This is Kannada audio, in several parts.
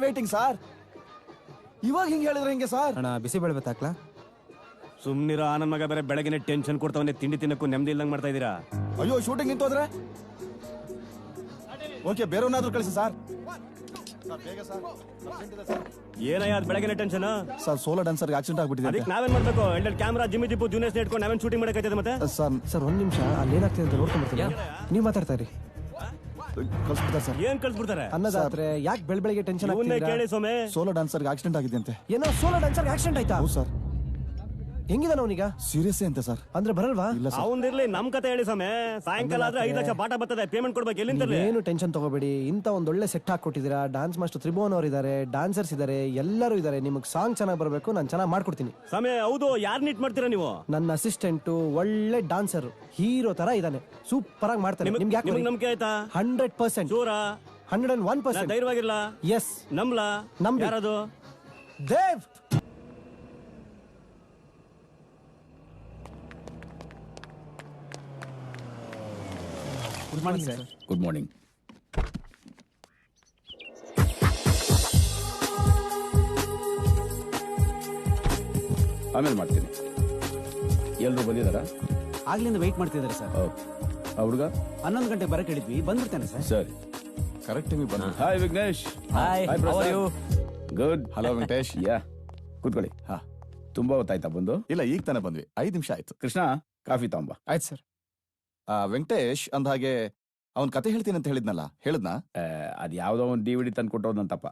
Waiting sir. ಇವಾಗ ಹಿಂಗೆ ಹೇಳಿದ್ರೆ ಹೆಂಗೆ ಸರ್? ಅಣ್ಣ ಬಿಸಿ ಬೇಳೆ ಬತ್ತಾಕ್ಲಾ? ಸುಮ್ನಿರ ನನ್ನ ಮಗ ಬೇರೆ ಬೆಳಗ್ಗೆ ಟೆನ್ಷನ್ ಕೊಡ್ತಾವನೆ, ತಿಂಡಿ ತಿನ್ನಕ್ಕೂ ನೆಮ್ಮದಿ ಇಲ್ದಂಗ್ ಮಾಡ್ತಾ ಇದೀರಾ. ಅಯ್ಯೋ ಶೂಟಿಂಗ್ ನಿಂತೋದ್ರೆ ಓಕೆ, ಬೇರೆಯವನ್ನಾದ್ರೂ ಕಳಿಸಿ ಸರ್. ಏನಯ್ಯ ಅದ್ ಬೆಳಗ್ಗೆ ಟೆನ್ಷನ್? ಸರ್ ಸೋಲೋ ಡ್ಯಾನ್ಸರ್ಗೆ ಆಕ್ಸಿಡೆಂಟ್ ಆಗ್ಬಿಟ್ಟಿದೆ. ಅದಕ್ಕೆ ನಾವೇನ್ ಮಾಡ್ಬೇಕು? ಎರಡು ಕ್ಯಾಮ್ರಾ ಜಿಮ್ಮಿ ಜಿಪ್ಪು ಜೂನಿಯರ್ಸ್ ಇಟ್ಕೊಂಡು ನಾವೇನ್ ಶೂಟಿಂಗ್ ಮಾಡಕೈತದೆ ಮತ್ತೆ? ಸರ್ ಒಂದ್ ನಿಮಿಷ ಅಲ್ಲಿ ಏನಾಗ್ತದೆ ಅಂತ ನೋಡ್ಕೊಂಡ್ ಬರ್ತೀನಿ. ನೀವು ಮಾತಾಡ್ತಾ ಇರಿ. ಕಳ್ಸ್ಬಿಡ್ತಾರೆ ಸರ್. ಏನ್ ಕಳ್ಸ್ಬಿಡ್ತಾರೆ? ಅನ್ನದಾದ್ರೆ ಯಾಕೆ ಬೆಳಗ್ಗೆ ಟೆನ್ಷನ್ ಕೇಳಿ ಸೊಮೆ. ಸೋಲೋ ಡ್ಯಾನ್ಸರ್ಗೆ ಆಕ್ಸಿಡೆಂಟ್ ಆಗಿದೆ ಅಂತೆ. ಏನೋ ಸೋಲೋ ಡ್ಯಾನ್ಸರ್ಗೆ ಆಕ್ಸಿಡೆಂಟ್ ಆಯ್ತಾ? ಹೌದು ಸರ್. ಹೆಂಗಿದಾನ ಅವನೀಗ? ಸೀರಿಯಸ್ ಅಂತೆ ಸರ್. ಅಂದ್ರೆ ಬರಲ್ವಾ? ಇಲ್ಲ ಸರ್. ಅವಂದಿರ್ಲಿ ನಮ್ ಕತೆ ಹೇಳಿ ಸೊಮೆ. ಸಾಯಂಕಾಲ ಆದ್ರೆ 5 ಲಕ್ಷ ಬಾಟ ಬರ್ತದೆ, ಪೇಮೆಂಟ್ ಕೊಡ್ಬೇಕು. ಎಲ್ಲಿಂದ ಏನು ಟೆನ್ಷನ್ ತಗೋಬೇಡಿ. ಇಂತ ಒಂದೊಳ್ಳೆ ಸೆಟ್ ಹಾಕೊಟ್ಟಿದ್ದೀರಾ. ಡಾನ್ಸ್ ಮಾಸ್ಟರ್ ತ್ರಿಭುವನ್ ಅವರು ಇದಾರೆ, ಡಾನ್ಸರ್ಸ್ ಇದಾರೆ, ಎಲ್ಲರೂ ಇದಾರೆ. ನಿಮಗೆ ಸಾಂಗ್ ಚೆನ್ನಾಗಿ ಬರಬೇಕು, ನಾನು ಚೆನ್ನಾಗಿ ಮಾಡ್ಕೊಡ್ತೀನಿ. ಸಮಯ ಹೌದು. ಯಾರು ನೀಟ್ ಮಾಡ್ತೀರಾ ನೀವು? ನನ್ನ ಅಸಿಸ್ಟೆಂಟ್ ಒಳ್ಳೆ ಡಾನ್ಸರ್, ಹೀರೋ ತರ ಇದಾನೆ. ಸೂಪರ್ ಆಗಿ ಮಾಡ್ತಾನೆ. ನಿಮ್ಗೆ ಯಾಕೆ ನಂಬಿಕೆ ಆಯ್ತಾ? 100% ಚೂರ 101% ಧೈರ್ಯವಾಗಿರ್ಲ. ಎಸ್ ನಂಬ್ಲಾ? ನಂಬಿ. ಯಾರದು? Dev. Good morning sir. Good morning. ಆಮೇಲೆ ಮಾಡ್ತೀನಿ. ಎಲ್ಲರೂ ಬಂದಿದ್ದಾರಾ? ಆಗ್ಲಿಂದ ವೆಯ್ಟ್ ಮಾಡ್ತಿದ್ದಾರೆ ಸರ್. ಆ ಹುಡುಗ 11 ಗಂಟೆ ಬರಕ್ ಹೇಳಿದ್ವಿ, ಬಂದ್ಬಿಡ್ತಾನೆ ಸರ್. ಸರಿ, ಕರೆಕ್ಟ್ ಟೈಮಿಗೆ ಬಂದ. Hi Vignesh. Hi, how are you? Good. Hello Venkatesh. Yeah, ಕೂತ್ಕೊಳ್ಳಿ. ಹಾ, ತುಂಬಾ ಹೊತ್ತಾಯ್ತಾ ಬಂದು? ಇಲ್ಲ, ಈಗ ತಾನೇ ಬಂದ್ವಿ, 5 ನಿಮಿಷ ಆಯ್ತು. ಕೃಷ್ಣ, ಕಾಫಿ ತಗೊಂಬ. ಆಯ್ತು ಸರ್. ವೆಂಕಟೇಶ್ ಅಂದ್ಹಾಗೆ ಅವ್ನ್ ಕತೆ ಹೇಳ್ತೀನಿ ಅಂತ ಹೇಳಿದ್ನಲ್ಲ, ಹೇಳಿದ್ನಾ? ಅದ್ ಯಾವ್ದೋ ಒಂದು DVD ತಂದು ಕೊಟ್ಟೋದಂತಪ್ಪ.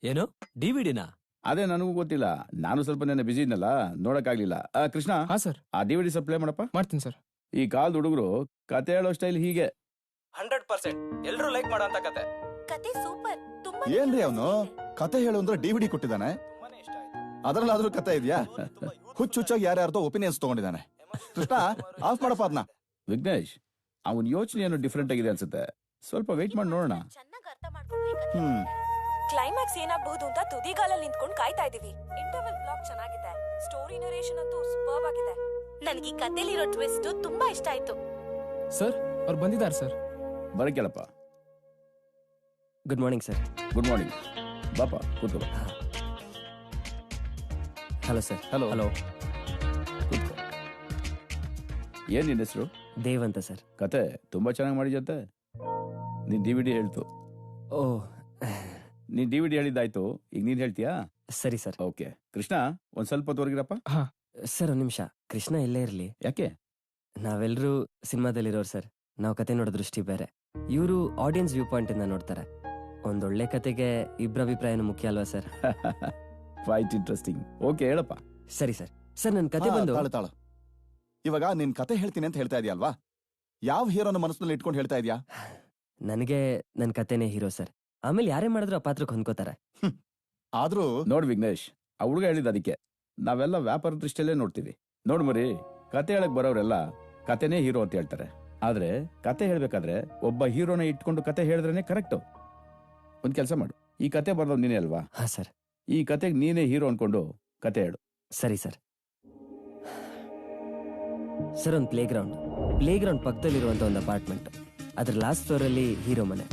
ಏನು DVD-ನಾ? ಅದೇ ನನಗೂ ಗೊತ್ತಿಲ್ಲ, ನಾನು ಸ್ವಲ್ಪ ನೆನ್ನೆ ಬಿಸಿ ಇದ್ನಲ್ಲ, ನೋಡಕ್ಕಾಗ್ಲಿಲ್ಲ. ಕೃಷ್ಣ, ಹಾ ಸರ್. ಆ DVD ಸ್ವಲ್ಪ ಪ್ಲೇ ಮಾಡಪ್ಪ. ಮಾಡ್ತೀನಿ ಸರ್. ಈ ಕಾಲದ ಹುಡುಗರು ಕತೆ ಹೇಳೋ ಸ್ಟೈಲ್ ಹೀಗೆ. 100% ಎಲ್ಲರೂ ಲೈಕ್ ಮಾಡೋಂತ ಕತೆ. ಕತೆ ಸೂಪರ್. ತುಂಬಾ ಏನ್ರಿ ಅವನು ಕತೆ ಹೇಳು ಅಂದ್ರೆ DVD ಕೊಟ್ಟಿದ್ದಾನೆ, ಅದರಲ್ಲಾದ್ರೂ ಕತೆ ಇದೆಯಾ? ಹುಚ್ಚುಚ್ಚಾಗಿ ಯಾರ್ಯಾರ್ದೋ ಒಪಿನಿಯನ್ಸ್ ತಗೊಂಡಿದ್ದಾನೆ. ಕೃಷ್ಣ, ಆಫ್ ಮಾಡಪ್ಪ ಅದನ್ನ. ವಿಘ್ನೇಶ್, ಅವನ್ ಯೋಚನೆ ಏನೋ ಡಿಫ್ರೆಂಟ್ ಆಗಿದೆ ಅನ್ಸುತ್ತೆ. ಸ್ವಲ್ಪ ವೇಟ್ ಮಾಡಿ ನೋಡೋಣ. ಚೆನ್ನಾಗಿ ಅರ್ಥ ಮಾಡ್ಕೊಂಡು ಕ್ಲೈಮ್ಯಾಕ್ಸ್ ಏನಾಗಬಹುದು ಅಂತ ತುದಿಗಾಲಲ್ಲಿ ನಿಂತ್ಕೊಂಡು ಕಾಯ್ತಾ ಇದೀವಿ. ಇಂಟರ್ವಲ್ ಬ್ಲಾಕ್ ಚೆನ್ನಾಗಿದೆ, ಸ್ಟೋರಿ ನರೇಷನ್ ಅಂತೂ ಸೂಪರ್ ಆಗಿದೆ. ನನಗೆ ಈ ಕಥೆಲಿರೋ ಟ್ವಿಸ್ಟ್ ತುಂಬಾ ಇಷ್ಟ ಆಯ್ತು. ಸರ್, ಅವ್ರು ಬಂದಿದ್ದಾರೆ ಸರ್. ಬರಕೇಳಪ್ಪ. Good morning sir. Good morning. ಬಾಪ, ಕೂತ್ಕೋ. Hello sir. ಹಲೋ. ಹಲೋ. ಕೂತ್ಕೋ. ಏನ್ ನಿನ್ನ ಹೆಸರು? ದೇವ್ ಅಂತ ಸರ್. ಕತೆ ತುಂಬಾ ಚೆನ್ನಾಗಿ ಮಾಡಿದ್ಯಂತೆ. ನೀನ್ DVD ಹೇಳ್ತು. ಓ, ನೀನ್ DVD ಹೇಳಿದ್ದಾಯ್ತು, ಈಗ ನೀನ್ ಹೇಳ್ತೀಯಾ? ಸರಿ ಸರ್. ಓಕೆ. ಕೃಷ್ಣ, ಒಂದ್ ಸ್ವಲ್ಪ ಹೊರಗಿರಪ್ಪ. ಸರ್ ಒಂದ್ ನಿಮಿಷ. ಕೃಷ್ಣ ಇಲ್ಲೇ ಇರ್ಲಿ. ಯಾಕೆ? ನಾವೆಲ್ಲರೂ ಸಿನಿಮಾದಲ್ಲಿರೋರು ಸರ್. ನಾವು ಕತೆ ನೋಡೋ ದೃಷ್ಟಿ ಬೇರೆ, ಇವರು ಆಡಿಯನ್ಸ್ ವ್ಯೂ ಪಾಯಿಂಟ್ ಇಂದ ನೋಡ್ತಾರೆ. ಒಂದೊಳ್ಳೆ ಕತೆಗೆ ಇಬ್ಬರ ಅಭಿಪ್ರಾಯನೂ ಮುಖ್ಯ ಅಲ್ವಾ ಸರ್? Quite interesting. ಓಕೆ, ಹೇಳಪ್ಪ. ಸರಿ ಸರ್. ಸರ್, ನನ್ನ ಕತೆ ಬಂದು ತಾಳು. ಇವಾಗ ನಿನ್ ಕತೆ ಹೇಳ್ತೀನಿ ಅಂತ ಹೇಳ್ತಾ ಇದೀಯಲ್ವಾ? ಯಾವ ಹೀರೋನ ಮನಸ್ಸಿನಲ್ಲಿ ಇಟ್ಕೊಂಡು ಹೇಳ್ತಾ ಇದೀಯಾ? ನನಗೆ ನನ್ನ ಕತೆನೇ ಹೀರೋ ಸರ್. ಆಮೇಲೆ ಯಾರೇ ಮಾಡಿದ್ರು ಆ ಪಾತ್ರಕ್ಕೆ ಹೊಂದ್ಕೋತಾರೆ. ಆದ್ರೂ ನೋಡ್ ವಿಘ್ನೇಶ್, ಆ ಹುಡುಗ ಹೇಳಿದ ಅದಕ್ಕೆ ನಾವೆಲ್ಲ ವ್ಯಾಪಾರ ದೃಷ್ಟಿಯಲ್ಲೇ ನೋಡ್ತೀವಿ. ನೋಡ್ ಮರಿ, ಕತೆ ಹೇಳಕ್ ಬರೋರೆಲ್ಲ ಕತೆನೇ ಹೀರೋ ಅಂತ ಹೇಳ್ತಾರೆ. ಆದ್ರೆ ಕತೆ ಹೇಳ್ಬೇಕಾದ್ರೆ ಒಬ್ಬ ಹೀರೋನ ಇಟ್ಕೊಂಡು ಕತೆ ಹೇಳಿದ್ರೇನೆ ಕರೆಕ್ಟ್. ಒಂದ್ ಕೆಲಸ ಮಾಡು, ಈ ಕತೆ ಬರ್ದವ್ ನೀನೇ ಅಲ್ವಾ? ಹಾ ಸರ್. ಈ ಕತೆಗೆ ನೀನೇ ಹೀರೋ ಅನ್ಕೊಂಡು ಕತೆ ಹೇಳು. ಸರಿ ಸರ್. ಸರ್, ಒಂದು ಪ್ಲೇ ಗ್ರೌಂಡ್ ಪಕ್ಕದಲ್ಲಿರುವಂತ ಒಂದು ಅಪಾರ್ಟ್ಮೆಂಟ್, ಅದ್ರ ಲಾಸ್ಟ್ ಫ್ಲೋರ್ ಅಲ್ಲಿ ಹೀರೋ ಮನೆ.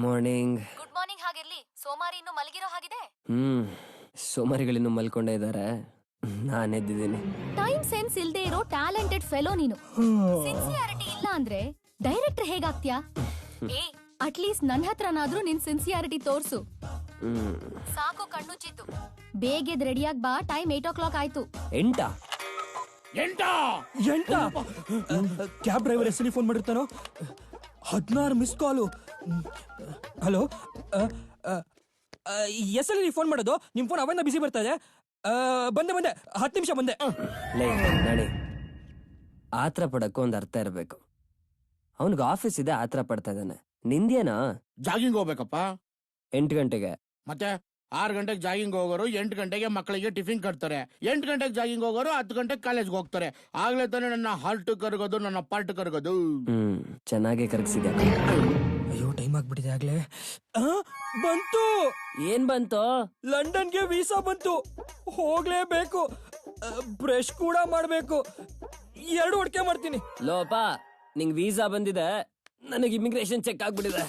ಮಾರ್ನಿಂಗ್. Good morning. ಹಾಗಿರ್ಲಿ, ಸೋಮಾರಿ ಇನ್ನು ಮಲಗಿರೋ ಹಾಗಿದೆ. ಸೋಮಾರಿಗಳಿನ್ನು ಮಲ್ಕೊಂಡೇ ಇದ್ದಾರೆ, ನಾನು ಎದ್ದಿದ್ದೀನಿ. ಟೈಮ್ ಸೆನ್ಸ್ ಇಲ್ದೇ ಇರೋ ಟ್ಯಾಲೆಂಟೆಡ್ ಫೆಲೋ ನೀನು. ಸಿನ್ಸಿಯಾರಿಟಿ ಇಲ್ಲ ಅಂದ್ರೆ ಡೈರೆಕ್ಟರ್ ಹೇಗಾಗ್ತ್ಯಾ? ಅಟ್ಲೀಸ್ಟ್ ನನ್ನ ಹತ್ರನಾದ್ರೂ ನಿನ್ ಸಿನ್ಸಿಯಾರಿಟಿ ತೋರ್ಸು. ಸಾಕು ಕಣ್ಣುಚ್ಚಿತ್ತು. ಬೇಗ ರೆಡಿಯಾಗಿ ಬಾ, ಟೈಮ್ 8 o'clock ಆಯ್ತು. ಎಂಟಾ ಕ್ಯಾಬ್ ಡ್ರೈವರ್ ಎಲ್ಲಿ ಫೋನ್ ಮಾಡಿರ್ತಾನೋ? 16 ಮಿಸ್ ಕಾಲು. ಹಲೋ, ಎಲ್ಲಿ ಫೋನ್ ಮಾಡೋದು? ನಿಮ್ ಫೋನ್ ಅವನ್ನ ಬಿಸಿ ಬರ್ತಾ ಇದೆ. ಬಂದೆ 10 ನಿಮಿಷ ಬಂದೆ. ನಡಿ, ಆತರ ಪಡಕ್ಕೂ ಒಂದು ಅರ್ಥ ಇರಬೇಕು. ಅವನಿಗೆ ಆಫೀಸ್ ಇದೆ, ಆತರ ಪಡ್ತಾ ಇದ್ದಾನೆ. ನಿಂದೇನಾ? ಜಾಗಿಂಗ್ ಹೋಗ್ಬೇಕಪ್ಪ. 8 ಗಂಟೆಗೆ. ಮತ್ತೆ 6 ಗಂಟೆಗೆ ಜಾಗಿಂಗ್ ಹೋಗೋರು 8 ಗಂಟೆಗೆ ಮಕ್ಕಳಿಗೆ ಟಿಫಿನ್ ಕಟ್ತಾರೆ. 8 ಗಂಟೆಗೆ ಜಾಗಿಂಗ್ ಹೋಗೋರು 10 ಗಂಟೆಗೆ ಕಾಲೇಜ್ಗೆ ಹೋಗ್ತಾರೆ. ಆಗ್ಲೇ ತಾನೇ ನನ್ನ ಹಾಲ್ಟ್ ಕರಗೋದು, ನನ್ನ ಪಾರ್ಟ್ ಕರಗೋದು. ಚೆನ್ನಾಗಿ ಕರಗಿಸಿದೆ. ಅಯ್ಯೋ ಟೈಮ್ ಆಗ್ಬಿಟ್ಟಿದೆ ಆಗ್ಲೇ. ಬಂತು. ಏನ್ ಬಂತು? ಲಂಡನ್ಗೆ ವೀಸಾ ಬಂತು, ಹೋಗ್ಲೇಬೇಕು. ಬ್ರಷ್ ಕೂಡ ಮಾಡ್ಬೇಕು. 2 ಒಡ್ಕೆ ಮಾಡ್ತೀನಿ. ಲೋಪ, ನಿಂಗ್ ವೀಸಾ ಬಂದಿದೆ, ನನಗೆ ಇಮಿಗ್ರೇಷನ್ ಚೆಕ್ ಆಗ್ಬಿಟ್ಟಿದೆ.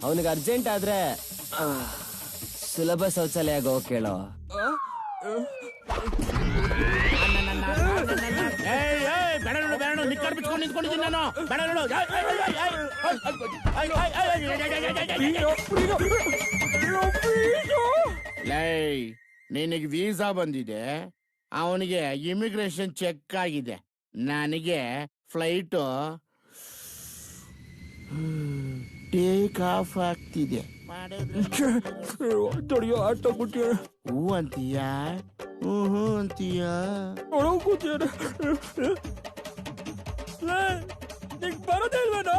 ಅವನಿಗೆ ಅರ್ಜೆಂಟ್ ಆದ್ರೆ ಸುಲಭ ಶೌಚಾಲಯ ಹೋಗ್ ಕೇಳೋ. ಬೇಡ ನಿಕ್ಕರ್ ಬಿಚ್ಕೊಂಡು ನಿಂತ್ಕೊಂಡಿದ್ದೀನಿ ನಾನು. ಲೈ, ನಿನಗೆ ವೀಸಾ ಬಂದಿದೆ, ಅವನಿಗೆ ಇಮಿಗ್ರೇಷನ್ ಚೆಕ್ ಆಗಿದೆ, ನನಗೆ ಫ್ಲೈಟ್ ಟೇಕ್ ಆಫ್ ಆಗ್ತಿದೆ. ತೊಡಿಯೋ ಆಟೋಗ್ಬಿಟ್ಟಿಯ. ಹೂ ಅಂತೀಯ? ಹ್ಞೂ ಅಂತೀಯ? ನಿಂಗ್ ಬರೋದೇ ಇಲ್ವೇನೋ?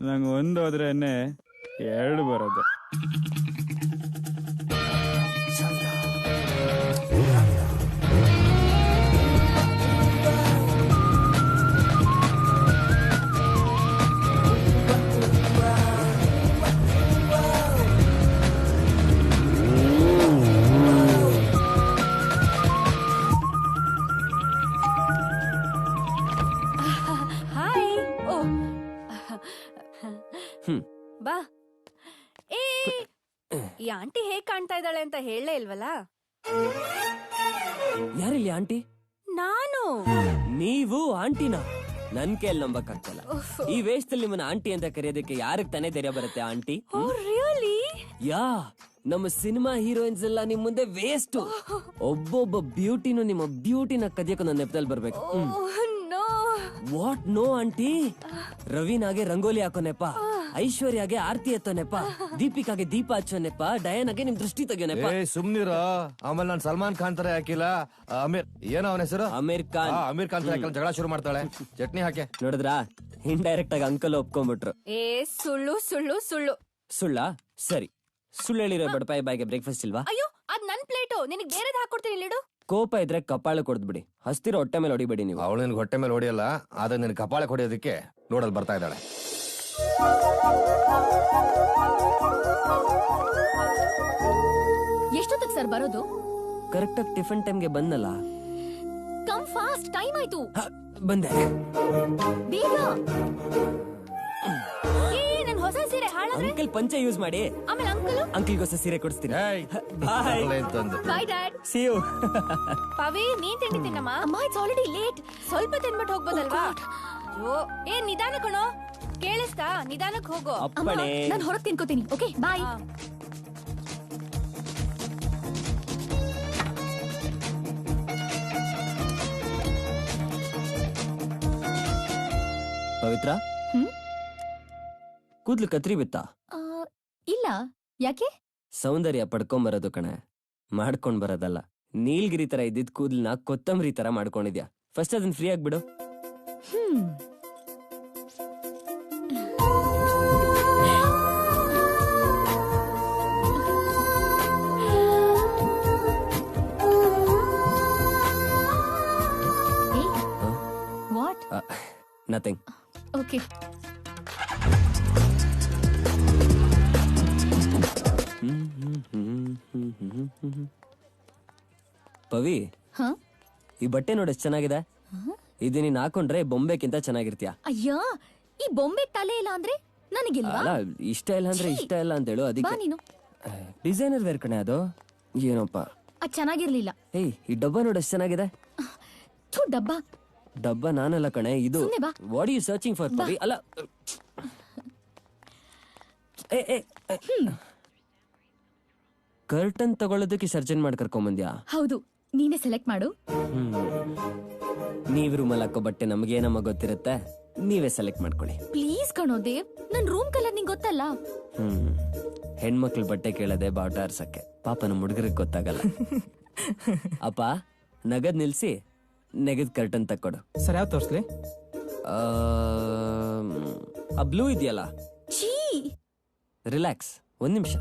ನಂಗೆ 1 ಹೋದ್ರೇನೆ 2 ಬರೋದು. ಬಾ. ಈ ಆಂಟಿ ಹೇಗ್ ಕಾಣ್ತಾ ಇದ್ದಾಳೆ ಅಂತ ಹೇಳಲೇ ಇಲ್ವಲ್ಲ? ಯಾರಿಲ್ಲಿ ಆಂಟಿ? ನಾನು. ನೀವು ಆಂಟಿನ? ನನ್ ಕೈಯಲ್ಲಿ ನಂಬಕ್ಕಾಗ್ತಲ್ಲ. ಈ ವೇಷದಲ್ಲಿ ನಿಮ್ಮನ್ನ ಆಂಟಿ ಅಂತ ಕರೆಯೋದಕ್ಕೆ ಯಾರಿಗೆ ತಾನೇ ಧೈರ್ಯ ಬರುತ್ತೆ ಆಂಟಿ? ರಿಯಲಿ? ಯಾ, ನಮ್ಮ ಸಿನಿಮಾ ಹೀರೋಯಿನ್ಸ್ ಎಲ್ಲ ನಿಮ್ ಮುಂದೆ ವೇಸ್ಟ್. ಒಬ್ಬೊಬ್ಬ ಬ್ಯೂಟಿನೂ ನಿಮ್ಮ ಬ್ಯೂಟಿನ ಕದಿಯಕ್ಕೂ ನನ್ನ ನೆಪದಲ್ಲಿ ಬರ್ಬೇಕು. What no aunty? ರವೀನಾಗೆ ರಂಗೋಲಿ ಹಾಕೋ ನೆಪ, ಐಶ್ವರ್ಯಾಗೆ ಆರ್ತಿ ಎತ್ತೋ ನೆಪ, ದೀಪಿಕಾಗೆ ದೀಪ ಹಚ್ಚೋ ನೆಪ, ಡಯಾನಾಗೆ ನಿಮ್ ದೃಷ್ಟಿ ತೆಗಿಯೋ ನೆಪ. ಸುಮ್ನಿರ. ಆಮೇಲೆ ನಾನು ಸಲ್ಮಾನ್ ಖಾನ್ ತರ ಹಾಕಿಲ್ಲ. ಅಮೀರ್ ಏನೋ ಅವನ ಹೆಸರು? ಅಮೀರ್ ಖಾನ್. ಅಮೀರ್ ಖಾನ್ ತರ ಜಗಳ ಶುರು ಮಾಡ್ತಾಳೆ. ಚಟ್ನಿ ಹಾಕೆ. ನೋಡಿದ್ರಾ, ಇಂಡೈರೆಕ್ಟ್ ಆಗಿ ಅಂಕಲ್ ಒಪ್ಕೊಂಡ್ಬಿಟ್ರು. ಸುಳ್ಳು ಸುಳ್ಳು ಸುಳ್ಳು. ಸುಳ್ಳ? ಸರಿ, ಸುಳ್ಳು ಹೇಳಿರೋ ಬಡಪಾಯಿ ಬಾಯಿಗೆ ಬ್ರೇಕ್ಫಾಸ್ಟ್ ಇಲ್ವಾ? ಅಯ್ಯೋ, ಅದ್ ನನ್ ಪ್ಲೇಟು, ನಿನಗೆ ಬೇರೆದ್ ಹಾಕೊಡ್ತೀನಿ ಇಲ್ಲಿಡು. ಕೋಪ ಇದ್ರೆ ಕಪಾಳ ಕೊಡ್ದ್ಬಿಡಿ, ಹಸ್ತಿರೋ ಹೊಟ್ಟೆ ಮೇಲೆ ಹೊಡಿಬೇಡಿ ನೀವು. ಅವಳು ನಿನ್ ಹೊಟ್ಟೆ ಮೇಲೆ ಹೊಡಿಯಲ್ಲ, ಆದ್ರೆ ನಿನ್ ಕಪಾಳ ಹೊಡಿಯೋದಕ್ಕೆ ನೋಡಲ್ ಬರ್ತಾ ಇದ್ದಾಳೆ. ಎಷ್ಟೊತ್ತಿಗೆ ಸರ್ ಬರೋದು? ಕರೆಕ್ಟ್ ಆಗಿ ಟಿಫನ್ ಟೈಮ್ಗೆ ಬಂದಲ್ಲ. ಕಮ್ ಫಾಸ್ಟ್, ಟೈಮ್ ಆಯ್ತು. ಬಂದೆ ಬೇಗ. ನನ್ ಹೊಸ ಸೀರೆ ಹಾಳಾದ್ರೆ ಅಂಕಲ್ ಪಂಚೆ ಯೂಸ್ ಮಾಡಿ. ಆಮೇಲೆ ಅಂಕಲ್ಗೋಸ್ಕರ ಸೀರೆ ಕೊಡಿಸ್ತೀನಿ. ಬಾಯ್ ಡ್ಯಾಡ್. See you. ಪವಿ, ನೀನ್ ತಿಂಡಿ ತಿನ್ನಮ್ಮ. ಅಮ್ಮ, ಇಟ್ಸ್ ಆಲ್ರೆಡಿ ಲೇಟ್. ಸ್ವಲ್ಪ ತಿನ್ಬಿಟ್ಟು ಹೋಗ್ಬೋದಲ್ವಾ? ಅಯ್ಯೋ, ನಿಧಾನ ಕಣೋ. ಕೇಳಿಸ್ತಾ? ನಿಧಾನಕ್ಕೆ ಹೋಗೋ. ಅಪ್ಪಣೆ. ನಾನು ಹೊರಗೆ ತಿನ್ಕೋತೀನಿ. ಓಕೆ, ಬಾಯ್. ಪವಿತ್ರ, ಕೂದ್ಲು ಕತ್ರಿ ಬಿತ್ತಾ? ಇಲ್ಲ, ಯಾಕೆ? ಸೌಂದರ್ಯ ಪಡ್ಕೊಂಬರೋದು ಕಣೆ, ಮಾಡ್ಕೊಂಡ್ ಬರೋದಲ್ಲ. ನೀಲ್ಗಿರಿ ತರ ಇದ್ದಿದ್ ಕೂದ್ಲನ್ನ ಕೊತ್ತಂಬರಿ ತರ ಮಾಡ್ಕೊಂಡಿದ್ಯಾ. ಫಸ್ಟ್ ಅದನ್ನ ಫ್ರೀ ಆಗ್ಬಿಡು. ವಾಟ್? ನಥಿಂಗ್. ಓಕೆ. ಪವಿ, ಈ ಬಟ್ಟೆ ನೋಡ್ ಎಷ್ಟ್ ಚೆನ್ನಾಗಿದೆ. ಇದು ನೀನ್ ಹಾಕೊಂಡ್ರೆ ಬೊಂಬೆಕ್ಕಿಂತ ಚೆನ್ನಾಗಿರ್ತೀಯ. ಅಯ್ಯೋ, ಈ ಬೊಂಬೆ ತಲೆ ಇಲ್ಲ ಅಂದ್ರೆ ನನಗಿಲ್ವಾ? ಅಲ್ಲ, ಇಷ್ಟ ಇಲ್ಲ ಅಂದ್ರೆ ಇಷ್ಟ ಇಲ್ಲ ಅಂತ ಹೇಳು. ಅದಕ್ಕೆ ನೀನು ಡಿಸೈನರ್ ವೇರ್ ಕಣೆ ಅದು. ಏನಪ್ಪ ಅದ್ ಚೆನ್ನಾಗಿರ್ಲಿಲ್ಲ. ಏಯ್, ಈ ಡಬ್ಬ ನೋಡ್ ಎಷ್ಟ್ ಚೆನ್ನಾಗಿದೆ. ಡಬ್ಬ ಡಬ್ಬ ನಾನಲ್ಲ ಕಣೆ, ಇದು. What you searching for Pavi? ಅಲ್ಲ, ಕರ್ಟನ್ ತಗೊಳ್ಳೋದಕ್ಕೆ ಸರ್ಜನ್ ಮಾಡಿ ಕರ್ಕೊಂಬಂದ್ಯಾ? ಹೌದು, ನೀನೇ ಸೆಲೆಕ್ಟ್ ಮಾಡು. ನೀವ್ ರೂಮಲ್ಲಿ ಹಾಕೋ ಬಟ್ಟೆ ನಮಗೇನಮ್ಮ ಗೊತ್ತಿರುತ್ತೆ, ನೀವೇ ಸೆಲೆಕ್ಟ್ ಮಾಡ್ಕೊಳ್ಳಿ ಪ್ಲೀಸ್ ಕಣೋ ದೇವ್, ನನ್ ರೂಮ್ ಕಲರ್ ನಿಂಗ್ ಗೊತ್ತಲ್ಲ. ಹೆಣ್ಮಕ್ಳು ಬಟ್ಟೆ ಕೇಳದೆ ಬಾವುಟ ಆರ್ಸಕ್ಕೆ. ಪಾಪ ನಮ್ಮ ಹುಡುಗರಿಗೆ ಗೊತ್ತಾಗಲ್ಲ. ಅಪ್ಪ ನಗದ್ ನಿಲ್ಸಿ ನೆಗದ್ ಕರ್ಟನ್ ತಕ್ಕೊಡು. ಸರ್ ಯಾವ ತೋರ್ಸ್ಲಿ? ಆ ಬ್ಲೂ ಇದೆಯಲ್ಲ, ಛೀ ರಿಲ್ಯಾಕ್ಸ್, ಒಂದ್ ನಿಮಿಷ.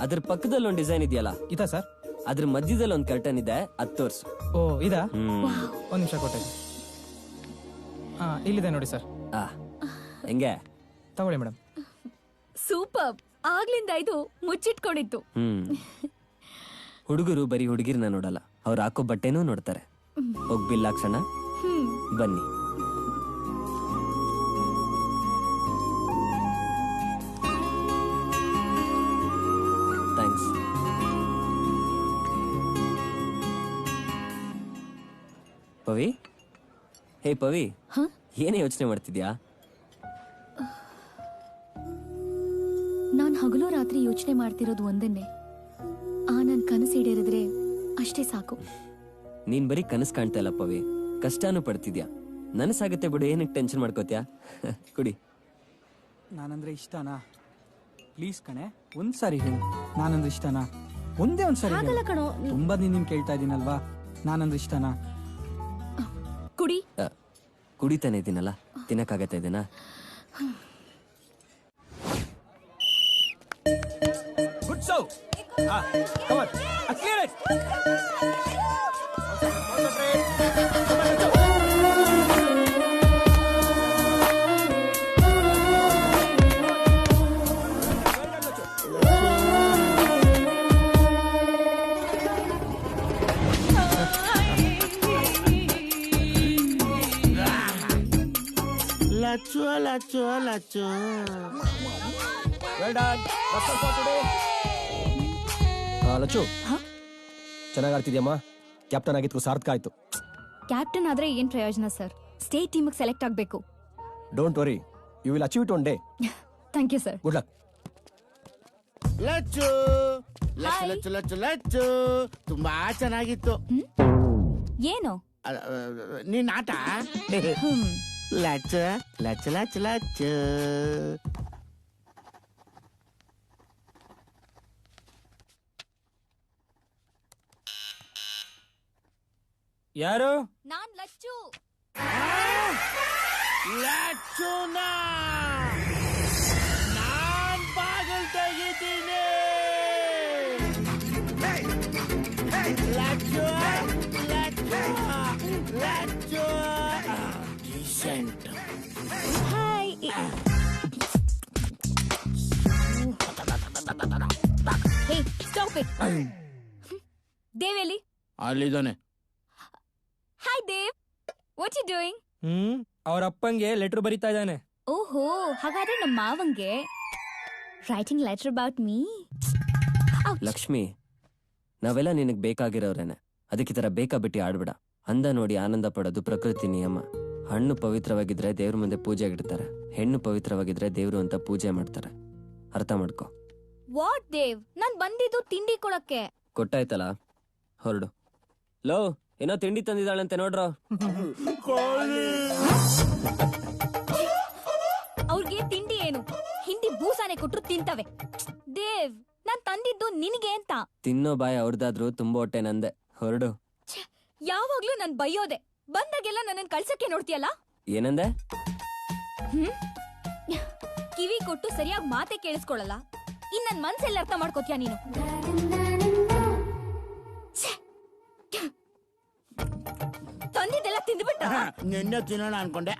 ಅದ್ರ ಪಕ್ಕದಲ್ಲಿ ಒಂದ್ ಡಿಸೈನ್ ಇದೆಯಲ್ಲ, ಇದಾ ಸರ್? ಅದ್ರ ಮಧ್ಯದಲ್ಲಿ ಒಂದ್ ಕರ್ಟನ್ ಇದೆ, ಅದ್ ತೋರ್ಸು. ಓ ಇದಾ? ಹ್ಮ್. ಒಂದ್ ನಿಮಿಷ ಕೊಟ್ಟೆ. ಹಾ ಇಲ್ಲಿದೆ ನೋಡಿ ಸರ್. ಆ ಹೆಂಗೆ? ತಗೊಳ್ಳಿ ಮೇಡಮ್. ಸೂಪರ್. ಆಗ್ಲಿಂದ ಇದು ಮುಚ್ಚಿಟ್ಕೊಂಡಿತ್ತು. ಹುಡುಗರು ಬರೀ ಹುಡುಗಿರ್ನ ನೋಡಲ್ಲ, ಅವ್ರು ಹಾಕೋ ಬಟ್ಟೆನೂ ನೋಡ್ತಾರೆ. ಹೋಗ್ ಬಿಲ್ ಹಾಕ್ಸೋಣ, ಬನ್ನಿ. ಥ್ಯಾಂಕ್ಸ್. ಪವಿ, ಹೇ ಪವಿ, ಏನೇ ಯೋಚನೆ ಮಾಡ್ತಿದ್ಯಾ? ನಾನ್ ಹಗಲು ರಾತ್ರಿ ಯೋಚನೆ ಮಾಡ್ತಿರೋದು ಒಂದನ್ನೇ, ಆ ನನ್ ಕನಸು ಈಡೇರಿದ್ರೆ ಅಷ್ಟೇ ಸಾಕು. ನೀನ್ ಬರೀ ಕನಸು ಕಾಣ್ತಾ ಇಲ್ಲ ಪವಿ, ಕಷ್ಟನೂ ಪಡ್ತಿದ್ಯಾ. ನನಸಾಗತ್ತೆ ಬಿಡು, ಏನಕ್ಕೆ ಟೆನ್ಷನ್ ಮಾಡ್ಕೋತ್ಯಾ? ಕುಡಿ. ನಾನಂದ್ರೆ ಇಷ್ಟನಾ? ಪ್ಲೀಸ್ ಕಣೆ, ಒಂದ್ಸಾರಿ ಹೇಳು ನಾನಂದ್ರೆ ಇಷ್ಟನಾ. ಒಂದೇ ಒಂದ್ಸಾರಿ ಹೇಳು. ಆಗಲ್ಲ ಕಣೋ. ತುಂಬಾ ದಿನ ಕೇಳ್ತಾ ಇದೀನಲ್ವಾ, ನಾನಂದ್ರೆ ಇಷ್ಟನಾ? ಕುಡಿ. ಕುಡಿತಾನೆ ಇದೀನಲ್ಲ, ತಿನ್ನಕ್ಕಾಗತ್ತಾ ಇದೀನಾ? Good so. Come on, clear it. Lachchu Lachchu Lachchu. Lachchu, ಚೆನ್ನಾಗಿ ಆಡ್ತಿದ್ಯಮ್ಮ. ಕ್ಯಾಪ್ಟನ್ ಆಗಿತ್ತು ಸಾರ್ಥಕ ಆಯ್ತು. ಕ್ಯಾಪ್ಟನ್ ಆದ್ರೆ ಏನ್ ಪ್ರಯೋಜನ ಸರ್? ಸ್ಟೇಟ್ ಟೀಮ್ ಸೆಲೆಕ್ಟ್ ಆಗ್ಬೇಕು. Don't worry, you will achieve it one day. Thank you sir. Good luck. Lachchu Lachchu Lachchu Lachchu Lachchu. ತುಂಬಾ ಚೆನ್ನಾಗಿತ್ತು. ಏನು ನಿನ್ ಆಟ? ಲಚ್ಚು ಲಚ್ಚು ಲಚ್ಚು ಲಚ್ಚು. ಯಾರು? ನಾನ್ ಲಚ್ಚು. ಲಚ್ಚುನಾ ನಾನ್ ಬಾಗಿಲು ತೆಗಿತೀನಿ. Lachchu Lachchu Lachchu. Decent. Hi. Hey stop it. ದೇವೇಲಿ ಅಲ್ಲಿದ್ದಾನೆ. Hi Dev, what you doing? ಅವ್ರ ಅಪ್ಪಂಗೆ ಲೆಟರ್ ಬರೀತಾ ಇದ್ದಾನೆ. ಓಹೋ, ಹಾಗಾದ್ರೆ ನಮ್ಮ ಮಾವಂಗೆ writing letter about me. Lakshmi, ನಾವೆಲ್ಲ ನಿನಗ್ ಬೇಕಾಗಿರೋರೇನೆ, ಅದಕ್ಕೆ ತರ ಬೇಕಾಬಿಟ್ಟಿ ಆಡ್ಬೇಡ. ಅಂದ ನೋಡಿ ಆನಂದ ಪಡೋದು ಪ್ರಕೃತಿ ನಿಯಮ. ಹಣ್ಣು ಪವಿತ್ರವಾಗಿದ್ರೆ ದೇವ್ರ ಮುಂದೆ ಪೂಜೆಗೆ ಇಡ್ತಾರೆ, ಹೆಣ್ಣು ಪವಿತ್ರವಾಗಿದ್ರೆ ದೇವ್ರು ಅಂತ ಪೂಜೆ ಮಾಡ್ತಾರೆ. ಅರ್ಥ ಮಾಡ್ಕೊ. ವಾಟ್ ದೇವ್, ನಾನ್ ಬಂದಿದ್ದು ತಿಂಡಿ ಕೊಡಕ್ಕೆ. ಕೊಟ್ಟಾಯ್ತಲ್ಲ, ಹೊರಡು. ಲೋ, ಏನೋ ತಿಂಡಿ ತಂದಿದ್ದಾಳಂತೆ ನೋಡ್ರೋ. ಅವ್ರಿಗೆ ತಿಂಡಿ ಏನು, ಹಿಂಡಿ ಬೂಸಾನೆ ಕೊಟ್ರು ತಿಂತವೆ. ದೇವ್, ನಾನ್ ತಂದಿದ್ದು ನಿನಗೆ ಅಂತ. ತಿನ್ನೋ ಬಾಯಿ ಅವ್ರದಾದ್ರು ತುಂಬಾ ಹೊಟ್ಟೆ ನಂದೆ. ಹೊರಡು. ಯಾವಾಗ್ಲೂ ನನ್ ಬೈಯೋದೆ, ಬಂದಾಗೆಲ್ಲ ನನ್ನನ್ ಕಳ್ಸಕ್ಕೆ ನೋಡ್ತೀಯಲ್ಲ. ಏನಂದೆ? ಕಿವಿ ಕೊಟ್ಟು ಸರಿಯಾಗಿ ಮಾತೆ ಕೇಳಿಸ್ಕೊಳಲ್ಲ. ಇನ್ ನನ್ ಮನ್ಸೆಲ್ಲ ಅರ್ಥ ಮಾಡ್ಕೋತೀಯ ನೀನು? ತಂದಿದ್ದೆಲ್ಲ ತಿಂದ್ಬಿಟ್ಟ. ನಿನ್ನೆ ತಿನ್ನೋಣ ಅನ್ಕೊಂಡೆ.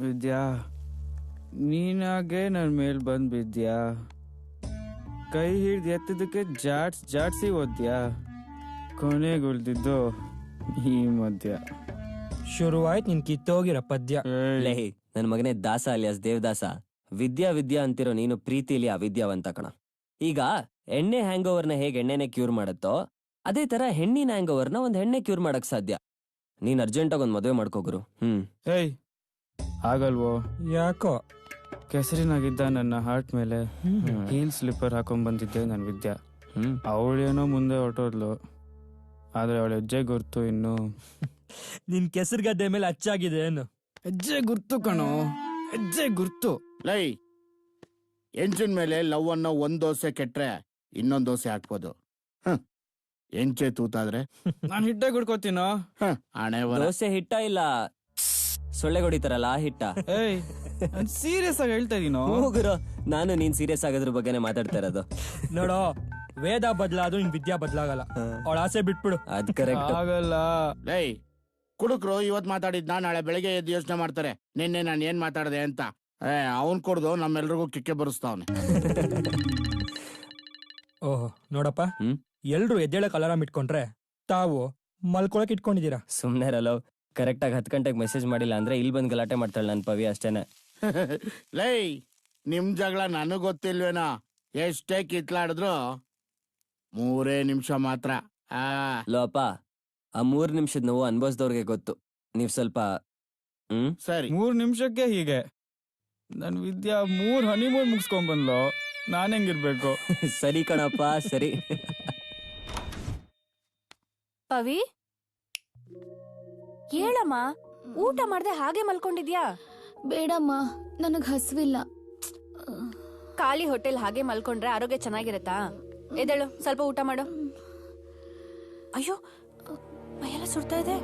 ವಿದ್ಯಾ, ನೀನಾಗೆ ನನ್ನ ಮೇಲ್ ಬಂದ್ ಬಿದ್ಯಾ. ಕೈ ಹಿಡ್ದು ಎತ್ತದಕ್ಕೆ ಜಾಡ್ಸಿ ಓದ್ಯಾ. ಕೊನೆಗೆ ಉಳ್ದಿದ್ದು ಈ ಮಧ್ಯ. ಶುರುವಾಯ್ತು ನಿನ್ ಕಿತ್ತೋಗಿರೋ ಪದ್ಯ. ಲೇ, ನನ್ ಮಗನೇ ದಾಸ ಅಲಿಯಾಸ್ ದೇವದಾಸ. ವಿದ್ಯಾ ವಿದ್ಯಾ ಅಂತಿರೋ ನೀನು ಪ್ರೀತಿಲಿ ಅವಿದ್ಯಾವಂತ ಕಣ. ಈಗ ಎಣ್ಣೆ ಹ್ಯಾಂಗ್ ಓವರ್ನ ಹೇಗೆ ಎಣ್ಣೆನೆ ಕ್ಯೂರ್ ಮಾಡುತ್ತೋ, ಅದೇ ತರ ಹೆಣ್ಣಿನ ಹ್ಯಾಂಗ್ ಓವರ್ನ ಒಂದ್ ಹೆಣ್ಣೆ ಕ್ಯೂರ್ ಮಾಡಕ್ ಸಾಧ್ಯ. ನೀನ್ ಅರ್ಜೆಂಟಾಗಿ ಒಂದ್ ಮದುವೆ ಮಾಡ್ಕೋಗುರು. ಏಯ್, ಆಗಲ್ವೋ? ಯಾಕೋ? ಕೆಸರಿನಾಗಿದ್ದ ನನ್ನ ಹಾರ್ಟ್ ಮೇಲೆ ಹೀಲ್ ಸ್ಲಿಪ್ಪರ್ ಹಾಕೊಂಡ್ ಬಂದಿದ್ದೆ ನನ್ ವಿದ್ಯಾ. ಅವಳೇನೋ ಮುಂದೆ ಹೊರಟೋದ್ಲು, ಆದ್ರೆ ಅವಳ ಹೆಜ್ಜೆ ಗುರ್ತು ಇನ್ನು ನಿನ್ ಕೆಸರು ಗದ್ದೆ ಮೇಲೆ ಅಚ್ಚಾಗಿದೆ ಏನು? ಹೆಜ್ಜೆ ಗುರ್ತು ಕಣೋ, ಹೆಜ್ಜೆ ಗುರ್ತು. ಲೈ, ಹೆಂಚಿನ ಮೇಲೆ ಲವ್ ಅನ್ನೋ ಒಂದ್ ದೋಸೆ ಕೆಟ್ರೆ ಇನ್ನೊಂದ್ ದೋಸೆ ಹಾಕ್ಬೋದು. ಹೆಂಚೆ ತೂತಾದ್ರೆ ನಾನ್ ಹಿಟ್ಟೆ ಗುಡ್ಕೋತೀನೋ. ಹಣೆ ದೋಸೆ ಹಿಟ್ಟ ಇಲ್ಲ ಸೊಳ್ಳೆ ಹೊಡಿತಾರಲ್ಲ ಆ ಹಿಟ್ಟ. ಏಯ್, ಸೀರಿಯಸ್ ಆಗಿ ಹೇಳ್ತಾ ಇದೀನೋ. ಹೋಗುರು, ನಾನು ನೀನ್ ಸೀರಿಯಸ್ ಆಗೋದ್ರ ಬಗ್ಗೆನೇ ಮಾತಾಡ್ತಾ ಇರೋದು. ನೋಡೋ, ವೇದ ಬದ್ಲಾದ್ರು ನಿನ್ ವಿದ್ಯಾ ಬದ್ಲಾಗಲ್ಲ. ಅವಳ ಆಸೆ ಬಿಟ್ಬಿಡು. ಅದ್ ಕರೆಕ್ಟ್. ಆಗಲ್ಲ. ಲೈ, ಕುಡುಕ್ರು ಇವತ್ ಮಾತಾಡಿದ್ನ ನಾಳೆ ಬೆಳಿಗ್ಗೆ ಎದ್ದು ಯೋಚನೆ ಮಾಡ್ತಾರೆ ನಿನ್ನೆ ನಾನು ಏನ್ ಮಾತಾಡ್ದೆ ಅಂತ. ಅವನ್ ಕೊಡ್ದು ನಮ್ಮೆಲ್ರಿಗೂ ಕಿಕ್ಕೆ ಬರೆಸ್ತಾವನೆ. ಓಹೋ, ನೋಡಪ್ಪ, ಎಲ್ರು ಎದ್ದೇಳಕ್ ಅಲಾರಾಮ್ ಇಟ್ಕೊಂಡ್ರೆ ತಾವು ಮಲ್ಕೊಳಕ್ ಇಟ್ಕೊಂಡಿದೀರಾ. ಸುಮ್ನೆ ಇರಲ್ಲ. ಕರೆಕ್ಟ್ ಆಗಿ 10 ಗಂಟೆಗೆ ಮೆಸೇಜ್ ಮಾಡಿಲ್ಲ ಅಂದ್ರೆ ಇಲ್ಲಿ ಬಂದ್ ಗಲಾಟೆ ಮಾಡ್ತಾಳೆ ನನ್ ಪವಿ ಅಷ್ಟೇನೆ. ಲೈ, ನಿಮ್ ಜಗಳ ನನಗ್ ಗೊತ್ತಿಲ್ವೇನೋ. ಎಷ್ಟೇ ಕಿತ್ಲಾಡಿದ್ರು 3 ನಿಮಿಷ ಮಾತ್ರ. ಲೋಪ, ಆ 3 ನಿಮಿಷದ ನೋವು ಅನ್ಭವಿಸ್ದವ್ರಿಗೆ ಗೊತ್ತು. ನೀವ್ ಸ್ವಲ್ಪ ಸರಿ. 3 ನಿಮಿಷಕ್ಕೆ ಹೀಗೆ ನನ್ ವಿದ್ಯಾ 3 ಹನಿಮೂನ್ ಮುಗಿಸ್ಕೊಂಡ್ ಬಂದ್ಲು. ನಾನ್ ಹೆಂಗಿರ್ಬೇಕು? ಸರಿ ಕಣಪ್ಪ, ಸರಿ. ಪವಿ, ಹೇಳಮ್ಮ, ಊಟ ಮಾಡ್ದೆ ಹಾಗೆ ಮಲ್ಕೊಂಡಿದ್ಯಾ? ಬೇಡಮ್ಮ, ನನಗ್ ಹಸ್ವಿಲ್ಲ. ಖಾಲಿ ಹೊಟ್ಟೆಲ್ ಹಾಗೆ ಮಲ್ಕೊಂಡ್ರೆ ಆರೋಗ್ಯ ಚೆನ್ನಾಗಿರತ್ತಾ? ಎದ್ದೇಳು, ಸ್ವಲ್ಪ ಊಟ ಮಾಡು. ಅಯ್ಯೋ, ಮೈಯೆಲ್ಲ ಸುಡ್ತಾ ಇದೆ.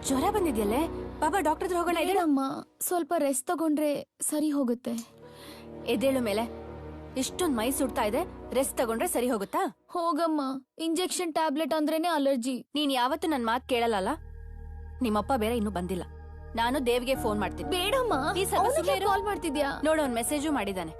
ಜ್ವರ ಬಂದಿದ್ಯಲ್ಲೇ? ಬಾಬಾ, ಡಾಕ್ಟರ್ ಹತ್ರ ಹೋಗೋಣ. ಬೇಡಮ್ಮ, ಸ್ವಲ್ಪ ರೆಸ್ಟ್ ತಗೊಂಡ್ರೆ ಸರಿ ಹೋಗುತ್ತೆ. ಎದ್ದೇಳು ಮೇಲೆ. ಇಷ್ಟೊಂದ್ ಮೈ ಸುಡ್ತಾ ಇದೆ, ರೆಸ್ಟ್ ತಗೊಂಡ್ರೆ ಸರಿ ಹೋಗುತ್ತಾ? ಹೋಗಮ್ಮ, ಇಂಜೆಕ್ಷನ್ ಟ್ಯಾಬ್ಲೆಟ್ ಅಂದ್ರೇನೆ ಅಲರ್ಜಿ. ನೀನ್ ಯಾವತ್ತೂ ನನ್ ಮಾತ್ ಕೇಳಲ್ಲ. ನಿಮ್ಮಪ್ಪ ಬೇರೆ ಇನ್ನೂ ಬಂದಿಲ್ಲ. ನಾನು ದೇವ್ಗೆ ಫೋನ್ ಮಾಡ್ತೀನಿ. ಬೇಡಮ್ಮ, ಕಾಲ್ ಮಾಡ್ತಿದ್ಯಾ? ನೋಡು, ಅವ್ನ್ ಮೆಸೇಜು ಮಾಡಿದಾನೆ.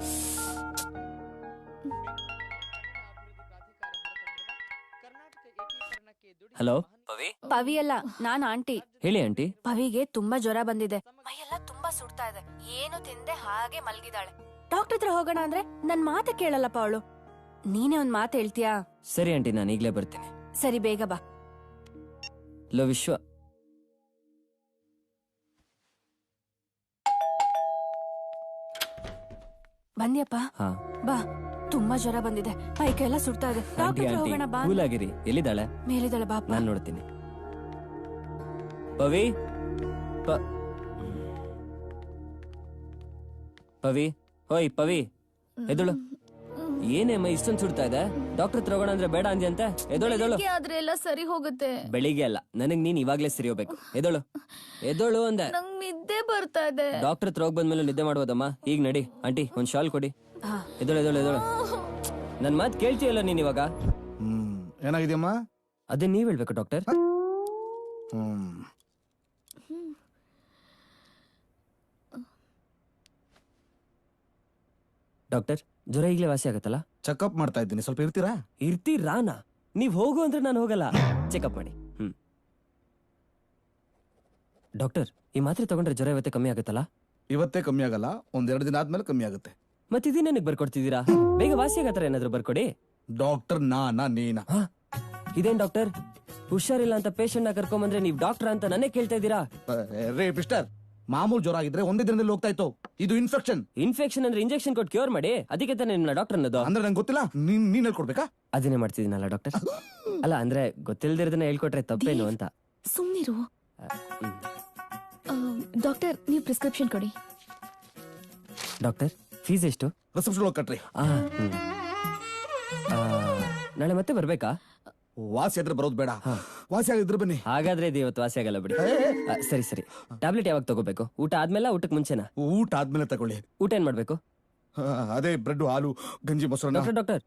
ಹಲೋ ಪವಿ. ಪವಿ ಅಲ್ಲ, ನಾನ್ ಆಂಟಿ. ಹೇಳಿ ಆಂಟಿ. ಪವಿಗೆ ತುಂಬಾ ಜ್ವರ ಬಂದಿದೆ, ಮೈಯೆಲ್ಲ ತುಂಬಾ ಸುಡ್ತಾ ಇದೆ. ಏನು ತಿಂದೆ ಹಾಗೆ ಮಲ್ಗಿದಾಳೆ. ಡಾಕ್ಟರ್ ಹತ್ರ ಹೋಗೋಣ ಅಂದ್ರೆ ನನ್ ಮಾತ ಕೇಳಲ್ಲಪ್ಪ ಅವಳು. ನೀನೇ ಒಂದ್ ಮಾತು ಹೇಳ್ತೀಯಾ? ಸರಿ ಆಂಟಿ, ನಾನು ಈಗ್ಲೇ ಬರ್ತೀನಿ. ಸರಿ, ಬೇಗ ಬಾ. ಲೋ ವಿಶ್ವ, ಬಂದ್ಯಪ್ಪ? ಹಾ ಬಾ. ತುಂಬಾ ಜ್ವರ ಬಂದಿದೆ, ಮೈ ಕೈಯೆಲ್ಲ ಸುಡ್ತಾ ಇದೆ. ಡಾಕ್ಟರ್ ಹತ್ರ ಹೋಗೋಣ ಬಾ. ಕೂಲ್ ಆಗಿರಿ. ಎಲ್ಲಿದ್ದಾಳೆ? ಮೇಲಿದ್ದಾಳೆ, ಬಾ. ನಾನ್ ನೋಡ್ತೀನಿ. ಪವಿ, ಪವಿ, ಹೋಯ್ ಪವಿ, ಎದಳು. ಏನೇಮ್ಮ ಇಷ್ಟೊಂದು ಸುಡ್ತಾ ಇದೆ? ಡಾಕ್ಟರ್ ಹತ್ರ ಹೋಗೋಣ ಅಂದ್ರೆ ಬೇಡ ಅಂದ್ಯಂತೆ. ಎದೋಳು. ಆದ್ರೆ ಎಲ್ಲ ಸರಿ ಹೋಗುತ್ತೆ. ಬೆಳಿಗ್ಗೆ ಅಲ್ಲ, ನನಗ್ ನೀನ್ ಇವಾಗ್ಲೇ ಸರಿ ಹೋಗ್ಬೇಕು. ಎದೋಳು ಅಂದೆ. ನಂಗ್ ನಿದ್ದೆ ಬರ್ತಾ ಇದೆ. ಡಾಕ್ಟರ್ ಹತ್ರ ಹೋಗ್ ಬಂದ್ಮೇಲೆ ನಿದ್ದೆ ಮಾಡ್ಬೋದಮ್ಮ. ಈಗ ನಡಿ ಆಂಟಿ, ಒಂದ್ ಶಾಲ್ ಕೊಡಿ. ಎದೋಳು. ನನ್ ಮಾತ್ ಕೇಳ್ತೀಯಲ್ಲ ನೀನ್ ಇವಾಗ? ಏನಾಗಿದೆಯಮ್ಮ? ಅದೇ ನೀವ್ ಹೇಳ್ಬೇಕು ಡಾಕ್ಟರ್. ಡಾಕ್ಟರ್, ಜ್ವರ ಈಗಲೇ ವಾಸಿ ಆಗತ್ತಲ್ಲ? ಚೆಕ್ಅಪ್ ಮಾಡ್ತಾ ಇದ್ದೀನಿ, ಸ್ವಲ್ಪ ಇರ್ತೀರಾ? ಇರ್ತೀರಾನಾ? ನೀವ್ ಹೋಗು ಅಂದ್ರೆ ನಾನು ಹೋಗಲ್ಲ. ಚೆಕಪ್ ಮಾಡಿ. ಡಾಕ್ಟರ್, ಈ ಮಾತ್ರೆ ತಗೊಂಡ್ರೆ ಜ್ವರ ಇವತ್ತೇ ಕಮ್ಮಿ ಆಗುತ್ತಲ್ಲ? ಇವತ್ತೇ ಕಮ್ಮಿ ಆಗಲ್ಲ, 1-2 ದಿನ ಆದ್ಮೇಲೆ ಕಮ್ಮಿ ಆಗುತ್ತೆ. ಮತ್ತಿದೇ ನನಗೆ ಬರ್ಕೊಡ್ತಿದ್ದೀರಾ? ಬೇಗ ವಾಸಿ ಆಗತ್ತರ ಏನಾದ್ರು ಬರ್ಕೊಡಿ. ಡಾಕ್ಟರ್ ನೀನಾ? ಇದೇನ್ ಡಾಕ್ಟರ್, ಹುಷಾರಿಲ್ಲ ಅಂತ ಪೇಷಂಟ್ ನ ಕರ್ಕೊಂಬಂದ್ರೆ ನೀವ್ ಡಾಕ್ಟರ್ ಅಂತ ನನ್ನೇ ಕೇಳ್ತಾ ಇದ್ದೀರಾ? ರೇ ಮಿಸ್ಟರ್, ಮಾಮೂಲು ಜ್ವರ ಆಗಿದ್ರೆ 1 ದಿನದಲ್ಲಿ ಹೋಗ್ತಾ ಇತ್ತು. ಇದು ಇನ್ಫೆಕ್ಷನ್ ಅಂದ್ರೆ ಇಂಜೆಕ್ಷನ್ ಕೊಟ್ಟು ಕ್ಯೂರ್ ಮಾಡಿ. ಅದಕ್ಕೆ ತಾನೇ ನಿನ್ನ ಡಾಕ್ಟರ್ ಅನ್ನೋದು. ಅಂದ್ರೆ ನಂಗೆ ಗೊತ್ತಿಲ್ಲ, ನೀನ್ ಹೇಳ್ಕೊಡ್ಬೇಕಾ? ಅದನ್ನೇ ಮಾಡ್ತಿದ್ದೀನಲ್ಲ ಡಾಕ್ಟರ್. ಅಲ್ಲ ಅಂದ್ರೆ ಗೊತ್ತಿಲ್ದಿರೋದನ್ನ ಹೇಳ್ಕೊಟ್ರೆ ತಪ್ಪೇನು ಅಂತ. ಸುಮ್ನಿರು. ಡಾಕ್ಟರ್, ನೀವು ಪ್ರಿಸ್ಕ್ರಿಪ್ಷನ್ ಕೊಡಿ. ಡಾಕ್ಟರ್, ಫೀಸ್ ಎಷ್ಟು? ರಿಸೆಪ್ಷನ್ ಹೋಗಿ ಕಟ್ರಿ. ನಾಳೆ ಮತ್ತೆ ಬರ್ಬೇಕಾ? ವಾಸಿ ಆದ್ರೆ ಬರೋದು ಬೇಡ, ವಾಸಿ ಆಗಿದ್ರೆ ಬನ್ನಿ. ಹಾಗಾದ್ರೆ ಇದು ಇವತ್ತು ವಾಸಿ ಆಗಲ್ಲ ಬಿಡಿ. ಸರಿ. ಟ್ಯಾಬ್ಲೆಟ್ ಯಾವಾಗ ತಗೋಬೇಕು? ಊಟ ಆದ್ಮೇಲೆ, ಊಟಕ್ಕೆ ಮುಂಚೆನಾ? ಊಟ ಆದ್ಮೇಲೆ ತಗೊಳ್ಳಿ. ಊಟ ಏನ್ ಮಾಡ್ಬೇಕು? ಅದೇ ಬ್ರೆಡ್, ಹಾಲು, ಗಂಜಿ, ಮೊಸರನ್ನ. ಡಾಕ್ಟರ್,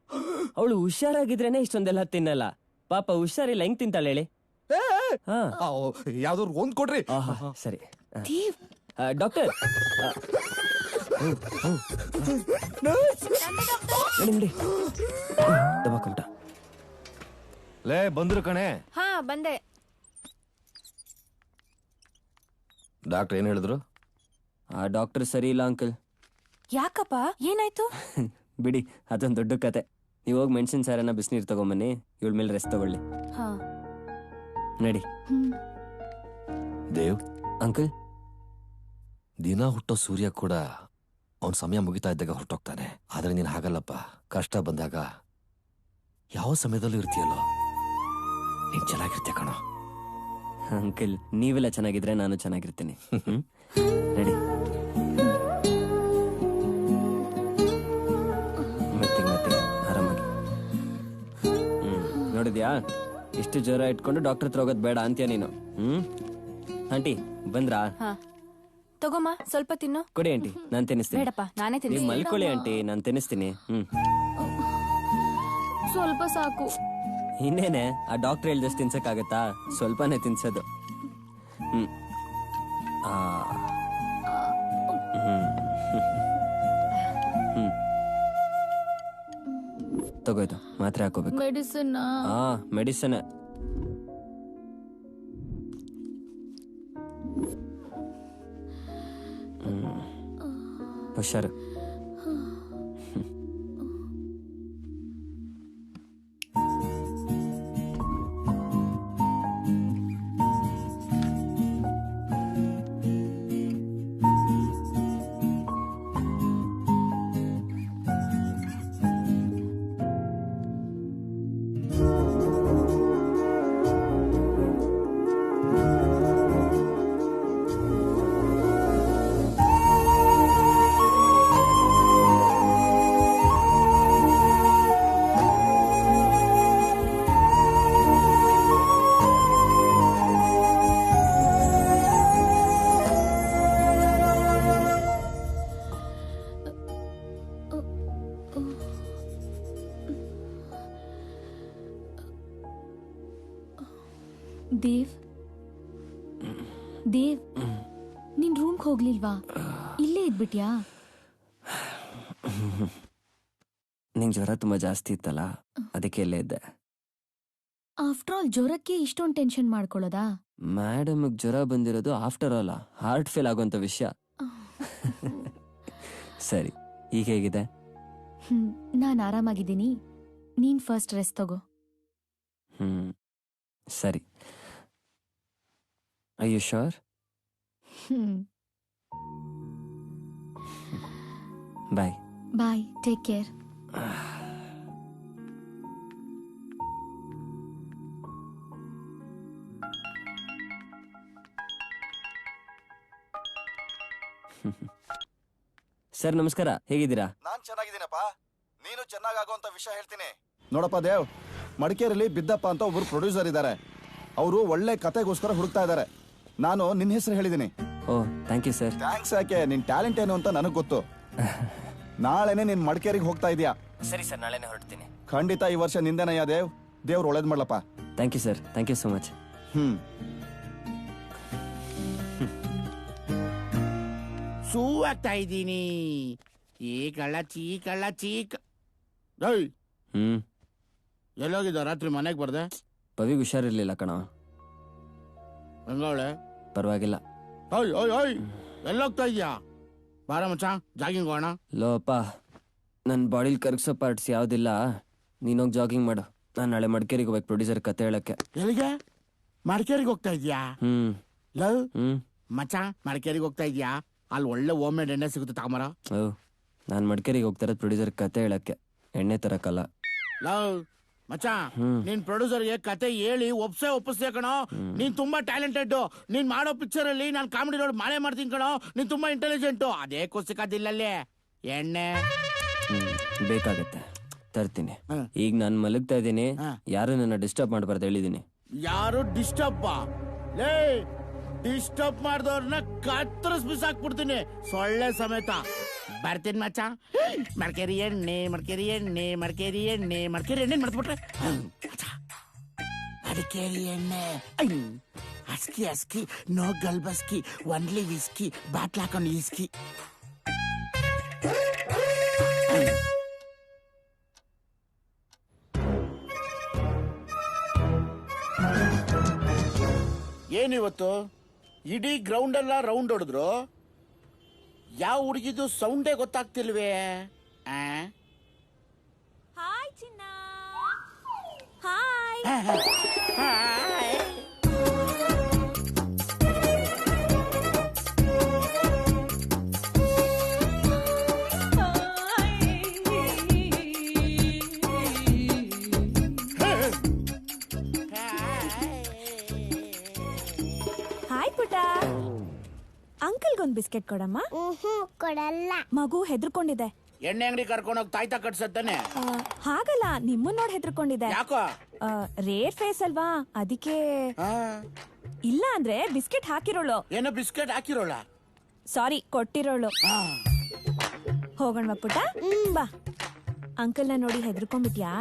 ಅವಳು ಹುಷಾರಾಗಿದ್ರೇನೆ ಇಷ್ಟೊಂದೆಲ್ಲ ತಿನ್ನಲ್ಲ. ಪಾಪ ಹುಷಾರಿಲ್ಲ, ಹೆಂಗ್ ತಿಂತಾಳೆ ಹೇಳಿ? ಯಾವ್ದಾದ್ರು ಒಂದ್ ಕೊಡ್ರಿ. ಸರಿ ಡಾಕ್ಟರ್. ದಬಾಕೊಂಡ. ಲೇ, ಬಂದ್ರು ಕಣೆ. ಹಾ, ಬಂದೆ. ಡಾಕ್ಟರ್ ಏನ್ ಹೇಳಿದ್ರು? ಆ ಡಾಕ್ಟರ್ ಸರಿ ಇಲ್ಲ ಅಂಕಲ್. ಯಾಕಪ್ಪ, ಏನಾಯ್ತು? ಬಿಡಿ, ಅದೊಂದು ದೊಡ್ಡ ಕತೆ. ನೀವ್ ಹೋಗಿ ಮೆಣಸಿನ ಸಾರನ್ನ ಬಿಸಿನೀರ್ ತಗೊಂಬನ್ನಿ. ಇವಳ ಮೇಲೆ ರೆಸ್ಟ್ ತಗೊಳ್ಳಿ. ನಡಿ. ದೇವ್ ಅಂಕಲ್, ದಿನ ಹುಟ್ಟೋ ಸೂರ್ಯ ಕೂಡ ಅವನ್ ಸಮಯ ಮುಗಿತಾ ಇದ್ದಾಗ ಹೊರಟೋಗ್ತಾನೆ. ಆದ್ರೆ ನೀನ್ ಹಾಗಲ್ಲಪ್ಪ. ಕಷ್ಟ ಬಂದಾಗ ಯಾವ ಸಮಯದಲ್ಲೂ ಇರ್ತೀಯಲ್ಲೋ, ನೀನ್ ಚೆನ್ನಾಗಿರ್ತೀಯ ಕಣೋ. ಅಂಕಲ್ ನೀವೆಲ್ಲ ಚೆನ್ನಾಗಿದ್ರೆ ನಾನು ಚೆನ್ನಾಗಿರ್ತೀನಿ. ರೆಡಿ? ಮತ್ತೆ ಆರಾಮಾಗಿ. ನೋಡಿದ್ಯಾ, ಇಷ್ಟು ಜ್ವರ ಇಟ್ಕೊಂಡು ಡಾಕ್ಟರ್ ಹತ್ರ ಹೋಗೋದ್ ಬೇಡ ಅಂತೀಯ ನೀನು. ಆಂಟಿ ಬಂದ್ರಾ? ತಗೋಮ್ಮ, ಸ್ವಲ್ಪ ತಿನ್ನು. ಕೊಡಿ ಆಂಟಿ, ನಾನ್ ತಿನ್ನಿಸ್ತೀನಿ. ಬೇಡಪ್ಪ, ನಾನೇ ನೀವು ತಿನ್ನಿಸ್ತೀನಿ. ಮಲ್ಕೊಳ್ಳಿ ಆಂಟಿ, ನಾನ್ ತಿನ್ನಿಸ್ತೀನಿ. ಸ್ವಲ್ಪ ಸಾಕು. ಇನ್ನೇನೆ, ಆ ಡಾಕ್ಟರ್ ಹೇಳ್ದಷ್ಟು ತಿನ್ಸಕ್ಕಾಗತ್ತಾ? ಸ್ವಲ್ಪನೇ ತಿನ್ಸೋದು. ತಗೋಯ್ತು, ಮಾತ್ರೆ ಹಾಕೋಬೇಕು. ಮೆಡಿಸಿನ್? ಮೆಡಿಸನ್. ಹುಷಾರು. ದೇವ್, ದೇವ್, ನಿನ್ ರೂಮ್ಗೆ ಹೋಗ್ಲಿಲ್ವಾ? ಇಲ್ಲೇ ಇದ್ಬಿಟ್ಯಾ? ನಿಂಗೆ ಜ್ವರ ತುಂಬಾ ಜಾಸ್ತಿ ಇತ್ತಲ್ಲ, ಅದಕ್ಕೆ ಇಲ್ಲೇ ಇದ್ದೆ. ಆಫ್ಟರ್ ಆಲ್ ಜ್ವರಕ್ಕೆ ಇಷ್ಟೊಂದು ಟೆನ್ಷನ್ ಮಾಡ್ಕೊಳ್ಳೋದಾ? ಮೇಡಮ್ ಜ್ವರ ಬಂದಿರೋದು ಆಫ್ಟರ್ ಆಲ್ ಹಾರ್ಟ್ ಫೇಲ್ ಆಗುವಂತ ವಿಷಯ. ಸರಿ, ಈಗ ಹೇಗಿದೆ? ನಾನ್ ಆರಾಮಾಗಿದ್ದೀನಿ. ನೀನ್ ಫಸ್ಟ್ ರೆಸ್ಟ್ ತಗೋ. ಸರಿ. Are you sure? Bye. Bye. Take care. Sir ನಮಸ್ಕಾರ, ಹೇಗಿದ್ದೀರಾ? ನಾನ್ ಚೆನ್ನಾಗಿದ್ದೀನಪ್ಪ. ನೀನು ಚೆನ್ನಾಗಾಗುವಂತ ವಿಷಯ ಹೇಳ್ತೀನಿ ನೋಡಪ್ಪ ದೇವ್. ಮಡಿಕೇರಿಯಲ್ಲಿ ಬಿದ್ದಪ್ಪ ಅಂತ ಒಬ್ರು ಪ್ರೊಡ್ಯೂಸರ್ ಇದ್ದಾರೆ. ಅವರು ಒಳ್ಳೆ ಕತೆಗೋಸ್ಕರ ಹುಡುಕ್ತಾ ಇದ್ದಾರೆ. ನಾನು ನಿನ್ನ ಹೆಸರು ಹೇಳಿದ್ದೀನಿ. ಓ, ಥ್ಯಾಂಕ್ ಯು ಸರ್. ಥ್ಯಾಂಕ್ಸ್ ಯಾಕೆ, ನಿನ್ ಟ್ಯಾಲೆಂಟ್ ಏನು ಅಂತ ನನಗ್ ಗೊತ್ತು. ನಾಳೆನೆ ನೀನ್ ಮಡಿಕೇರಿಗೆ ಹೋಗ್ತಾ ಇದೀಯಾ? ಸರಿ ಸರ್, ನಾಳೆನೆ ಹೊರಡ್ತೀನಿ. ಖಂಡಿತ ಈ ವರ್ಷ ನಿಂದೇನಯ್ಯ ದೇವ್. ದೇವ್ರು ಒಳ್ಳೇದ್ ಮಾಡ್ಲಪ್ಪ. Thank you sir, thank you so much. ಸೂ ಆಗ್ತಾ ಇದ್ದೀನಿ. ಈ ಕಳ್ಳ ಚೀಕ್. ಎಲ್ಲೋಗಿದ್ದ ರಾತ್ರಿ? ಮನೆಗೆ ಬರ್ದೆ? ಪವಿಗ್ ಹುಷಾರಿರ್ಲಿಲ್ಲ ಕಣ. ಹೆಂಗವಳೆ? ಪರವಾಗಿಲ್ಲ. ಎಲ್ಲೋಗ್ತಾ ಇದ್ಯಾ? ಬಾರ ಮಚ್ಚ, ಜಾಗಿಂಗ್ ಹೋಗೋಣ. ಲೋಪ, ನನ್ನ ಬಾಡಿಲಿ ಕರಗಿಸೋ ಪಾರ್ಟ್ಸ್ ಯಾವ್ದಿಲ್ಲ. ನೀನೋಗಿ ಜಾಗಿಂಗ್ ಮಾಡು. ನಾನು ನಾಳೆ ಮಡಿಕೇರಿಗೆ ಹೋಗ್ಬೇಕು ಪ್ರೊಡ್ಯೂಸರ್ ಕತೆ ಹೇಳಕ್ಕೆ. ಎಲ್ಲಿಗೆ? ಮಡಿಕೇರಿಗೆ ಹೋಗ್ತಾ ಇದ್ಯಾ? ಲವ್ ಮಚ್ಚ, ಮಡಿಕೇರಿಗೆ ಹೋಗ್ತಾ ಇದ್ಯಾ? ಅಲ್ಲಿ ಒಳ್ಳೆ ಹೋಮ್ ಮೇಡ್ ಎಣ್ಣೆ ಸಿಗುತ್ತೆ, ತಗೊಂಬರ. ನಾನು ಮಡಿಕೇರಿಗೆ ಹೋಗ್ತಾ ಇರೋದು ಪ್ರೊಡ್ಯೂಸರ್ ಕತೆ ಹೇಳಕ್ಕೆ, ಎಣ್ಣೆ ತರಕಲ್ಲ. ಲವ್ ಮಚ್ಚ, ನೀನ್ ಪ್ರೊಡ್ಯೂಸರ್ಗೆ ಕತೆ ಹೇಳಿ ಒಪ್ಪಿಸ್ದೆ ಕಣೋ. ನೀನ್ ತುಂಬಾ ಟ್ಯಾಲೆಂಟೆಡ್. ನೀನ್ ಮಾಡೋ ಪಿಕ್ಚರ್ ಅಲ್ಲಿ ನಾನು ಕಾಮಿಡಿ ರೋಡ್ ಮಾಡೇ ಮಾಡ್ತೀನಿ ಕಣೋ. ನೀನ್ ತುಂಬಾ ಇಂಟೆಲಿಜೆಂಟು. ಅದೇ ಕೊಸಿಕದಿಲ್ಲಲ್ಲಿ ಎಣ್ಣೆ ಬೇಕಾಗತ್ತೆ, ತರ್ತೀನಿ. ಈಗ ನಾನು ಮಲಗ್ತಾ ಇದ್ದೀನಿ, ಯಾರು ನನ್ನ ಡಿಸ್ಟರ್ಬ್ ಮಾಡಬಾರ್ದು ಹೇಳಿದೀನಿ. ಯಾರು ಡಿಸ್ಟರ್ಬ್? ಲೇ, ಡಿಸ್ಟರ್ಬ್ ಮಾಡಿದವ್ರನ್ನ ಕತ್ತರಿಸ್ ಬಿಸಾಕ್ಬಿಡ್ತೀನಿ, ಸೊಳ್ಳೆ ಸಮೇತ. ಬರ್ತೀನಿ ಮಚ್ಚ. ಮಡಿಕೇರಿ ಎಣ್ಣೆ ಮಾಡ್ಬಿಟ್ರೆ ಮಡಿಕೇರಿ ಎಣ್ಣೆ ಹಸ್ಕಿ ನೋ ಗಲ್ಬಸ್ಕಿ, ಒನ್ಲಿ ವಿಸ್ಕಿ, ಬಾಟ್ಲ್ ಹಾಕೊಂಡು ಇಸ್ಕಿ. ಏನಿವತ್ತು ಇಡೀ ಗ್ರೌಂಡ್ ಎಲ್ಲ ರೌಂಡ್ ಹೊಡೆದ್ರು, ಯಾವ ಹುಡುಗಿದು ಸೌಂಡೇ ಗೊತ್ತಾಗ್ತಿಲ್ವೇ? ಹಾಯ್ ಚಿನ್ನ. ಹಾಯ್. ಒಂದ್ ಬಿಸ್ಕೆಟ್ ಕೊಡಮ್ಮ. ಕೊಡಲ್ಲ. ಮಗು ಹೆದರ್ಕೊಂಡಿದೆ. ಎಣ್ಣೆ ಅಂಗಡಿ ಕರ್ಕೊಂಡೋಗಿ ತಾಯ್ತಾ ಕಟ್ಸತ್ತಾನೆ. ಹಾಗಲ್ಲ, ನಿಮ್ಮನ್ನ ನೋಡಿ ಹೆದರ್ಕೊಂಡಿದೆ. ಯಾಕೋ? ರೇರ್ ಫೇಸ್ ಅಲ್ವಾ, ಅದಕ್ಕೆ. ಇಲ್ಲ ಅಂದ್ರೆ ಬಿಸ್ಕೆಟ್ ಹಾಕಿರೋಳು. ಏನೋ ಬಿಸ್ಕೆಟ್ ಹಾಕಿರೋಳ? ಸಾರಿ, ಕೊಟ್ಟಿರೋಳು. ಹೋಗೋಣ ಪುಟ್ಟ, ಬಾ. ಅಂಕಲ್ ನ ನೋಡಿ ಹೆದರ್ಕೊಂಡ್ಬಿಟ್ಯಾ?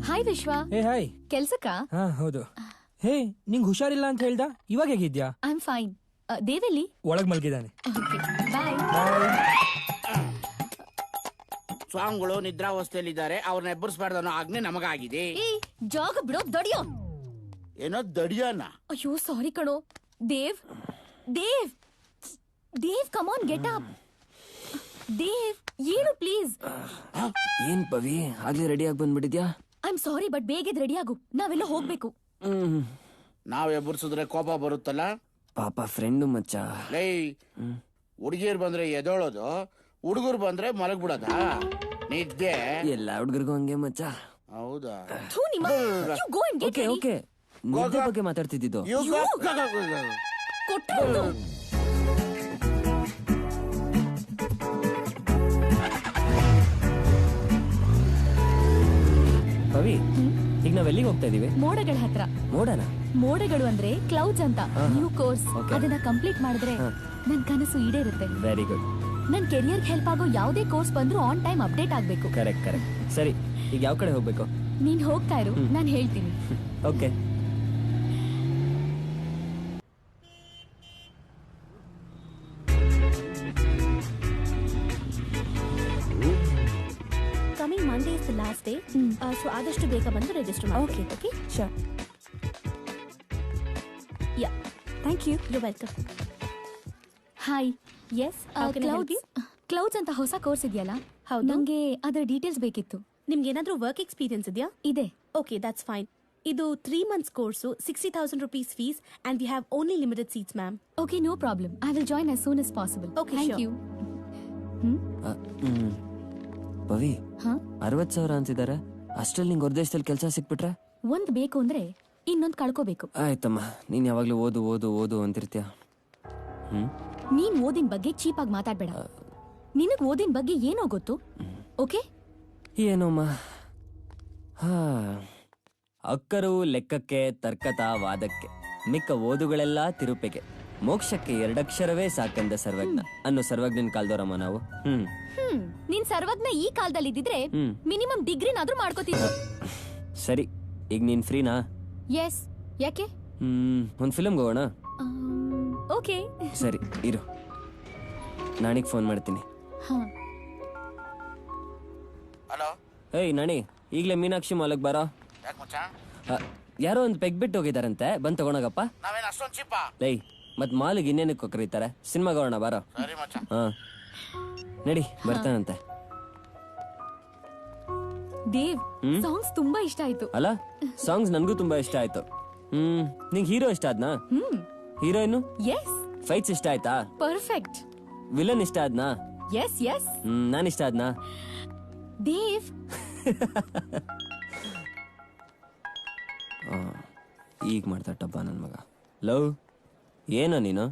ಹಾಯ್ ವಿಶ್ವ. Hey hi. ಕೆಲ್ಸಕ್ಕ? ಹಾ ಹೌದು. ಹೇ, ನಿಂಗ್ ಹುಷಾರಿಲ್ಲ ಅಂತ ಹೇಳ್ದ, ಇವಾಗ ಹೇಗಿದ್ಯಾ? I am fine. ದೇವೆಲ್ಲಿ? ಒಳಗ್ ಮಲ್ಗಿದಾನೆ. ಬಾಯ್. ಸ್ವಾಮಿಗಳು ನಿದ್ರಾವಸ್ಥೆಯಲ್ಲಿದ್ದಾರೆ, ಅವ್ರನ್ನ ಎಬ್ಬರಿಸಬಾರ್ದು ಅನ್ನೋ ಆಜ್ಞೆ ನಮಗಾಗಿದೆ. ಜಾಗ ಬಿಡೋ, ದಡಿಯೋ. ಏನೋ ದಡಿಯಾನ? ಅಯ್ಯೋ ಸಾರಿ ಕಣೋ. Dev Dev Dev, come on, get up. Dev, ಏನು ಪ್ಲೀಸ್. ಏನ್ ಪವಿ, ಆಗ್ಲೇ ರೆಡಿ ಆಗಿ ಬಂದ್ಬಿಟ್ಟಿದ್ಯಾ? ಐ ಆಮ್ ಸಾರಿ, ಬಟ್ ಬೇಗ ರೆಡಿ ಆಗು, ನಾವೆಲ್ಲ ಹೋಗ್ಬೇಕು. ನಾವ್ ಎಬ್ಬರಿಸಿದ್ರೆ ಕೋಪ ಬರುತ್ತಲ್ಲ. ಪಾಪ ಫ್ರೆಂಡು ಮಚ್ಚ. ಲೈ, ಹುಡುಗಿಯರ್ ಬಂದ್ರೆ ಎದೋಳೋದು, ಹುಡುಗರು ಬಂದ್ರೆ ಮಲಗ್ಬಿಡೋದ? ನಿದ್ದೆ ಎಲ್ಲ ಹುಡುಗರಿಗೂ ಹಂಗೆ ಮಚ್ಚ. ಹೌದಾ? ಓಕೆ ಓಕೆ, ನಿದ್ದೆ ಬಗ್ಗೆ ಮಾತಾಡ್ತಿದ್ದು. ಪವಿ, ಈಗ ನಾವೆಲ್ಲಿಗೆ ಹೋಗ್ತಾ ಇದೀವಿ? ಮೋಡಗಳ ಹತ್ರ. ಮೋಡನ? ಮೋಡಗಳು ಅಂದ್ರೆ ಕ್ಲೌಡ್ಸ್ ಅಂತ, ನ್ಯೂ ಕೋರ್ಸ್. ಅದನ್ನ ಕಂಪ್ಲೀಟ್ ಮಾಡಿದ್ರೆ ನನ್ ಕನಸು ಈಡೇರುತ್ತೆ. Very good. ನನ್ ಕೆರಿಯರ್ ಹೆಲ್ಪ್ ಆಗೋ ಯಾವುದೇ ಕೋರ್ಸ್ ಬಂದ್ರೂ ಆನ್ ಟೈಮ್ ಅಪ್ಡೇಟ್ ಆಗ್ಬೇಕು. Correct correct. ಸರಿ, ಈಗ ಯಾವ ಕಡೆ ಹೋಗ್ಬೇಕು? ನೀನ್ ಹೋಗ್ತಾ ಇರು, ನಾನು ಹೇಳ್ತೀನಿ. Okay. Coming Monday is the last day, so ಆದಷ್ಟು ಬೇಗ ಬಂದು ರಿಜಿಸ್ಟರ್ ಮಾಡಿ. Okay okay, sure. Yeah, thank you. You welcome. Hi. Yes, clouds ಅಂತ ಹೊಸ ಕೋರ್ಸ್ ಇದೆಯಲ್ಲ? ಹೌದು. ನಂಗೆ ಅದರ ಡೀಟೇಲ್ಸ್ ಬೇಕಿತ್ತು. ನಿಮ್ಗೆ ಏನಾದ್ರೂ ವರ್ಕ್ ಎಕ್ಸ್ಪೀರಿಯನ್ಸ್ ಇದೆಯಾ? ಇದೆ. Okay, that's fine. ಇದು 3 months course, 60,000 rupees fees, and we have only limited seats ma'am. Okay, no problem. I will join as soon as possible. Okay, thank sure. You. Pavi, ಹಾ? 60,000 ಅಂತಿದ್ದಾರೆ. ಅಷ್ಟ್ರಲ್ಲಿ ನಿಂಗೆ ಹೊರದೇಶದಲ್ಲಿ ಕೆಲಸ ಸಿಕ್ಬಿಟ್ರೆ? ಒಂದ್ ಬೇಕು ಅಂದ್ರೆ ಇನ್ನೊಂದ್ ಕಳ್ಕೋಬೇಕು. ಆಯ್ತಮ್ಮ, ನೀನ್ ಯಾವಾಗ್ಲೂ ಓದು ಓದು ಓದು ಅಂತಿರ್ತೀಯ. ನೀನ್ ಓದಿನ ಬಗ್ಗೆ ಚೀಪಾಗಿ ಮಾತಾಡ್ಬೇಡ. ನಿನಗ್ ಓದಿನ ಬಗ್ಗೆ ಏನೋ ಗೊತ್ತು, ಓಕೆ? ಏನೋಮ್ಮ, ಅಕ್ಕರು ಲೆಕ್ಕಕ್ಕೆ, ತರ್ಕತ ವಾದಕ್ಕೆ, ಮಿಕ್ಕ ಓದುಗಳೆಲ್ಲ ತಿರುಪೆಗೆ, ಮೋಕ್ಷಕ್ಕೆ 2 ಅಕ್ಷರವೇ ಸಾಕೆಂದ ಸರ್ವಜ್ಞ ಅನ್ನೋ ಸರ್ವಜ್ಞನ ಕಾಲ್ದವರಮ್ಮ ನಾವು. ನೀನ್ ಸರ್ವಜ್ಞ ಈ ಕಾಲದಲ್ಲಿ ಇದ್ದಿದ್ರೆ ಮಿನಿಮಮ್ ಡಿಗ್ರಿನಾದ್ರೂ ಮಾಡ್ಕೋತಿದ್ರು. ಸರಿ, ಈಗ ನೀನ್ ಫ್ರೀನಾ? ಎಸ್. ಯಾಕೆ? ಒಂದ್ ಫಿಲ್ಮ್ಗೆ ಹೋಗೋಣ? ಓಕೆ. ಸರಿ ಇರು, ನಾಣಿಗ್ ಫೋನ್ ಮಾಡ್ತೀನಿ. ಹಲೋ. ಏಯ್ ನಾಣಿ, ಈಗ್ಲೇ ಮೀನಾಕ್ಷಿ ಮಾಲಕ್ ಬಾರೋ. ಯಾಕೆ ಮಚ್ಚ? ಯಾರೋ ಒಂದ್ ಪೆಗ್ ಬಿಟ್ಟು ಹೋಗಿದಾರಂತೆ, ಬಂದ್ ತಗೊಂಡೋಗಪ್ಪ. ನಾವೇನ್ ಅಷ್ಟೊಂದು ಚೀಪಾ? ಲೈ, ಮತ್ ಮಾಲಿಗೆ ಇನ್ನೇನಕ್ಕೆ ಕರೀತಾರೆ? ಸಿನಿಮಾಗೆ ಹೋಗೋಣ ಬಾರೋ. ಸರಿ ಮಚ್ಚ. ಹಾ ನಡಿ, ಬರ್ತಾನಂತೆ. ದೇವ್, ಸಾಂಗ್ಸ್ ತುಂಬಾ ಇಷ್ಟ ಆಯ್ತು. ಅಲ್ಲ, ಸಾಂಗ್ಸ್ ನನ್ಗೂ ತುಂಬಾ ಇಷ್ಟ ಆಯ್ತು. ನಿಂಗ್ ಹೀರೋ ಇಷ್ಟ ಆದ್ನಾ? ಹೀರೋಯಿನ್? ಎಸ್. ಫೈಟ್ಸ್ ಇಷ್ಟ ಆಯ್ತಾ? ಪರ್ಫೆಕ್ಟ್. ವಿಲನ್ ಇಷ್ಟ ಆದ್ನಾ? S S. ನಾನ್ ಇಷ್ಟ ಆದ್ನಾ? ದೇವ್, ಈಗ ಮಾಡ್ತಾಟಪ್ಪ ನನ್ ಮಗ. ಲವ್, ಏನೋ ನೀನು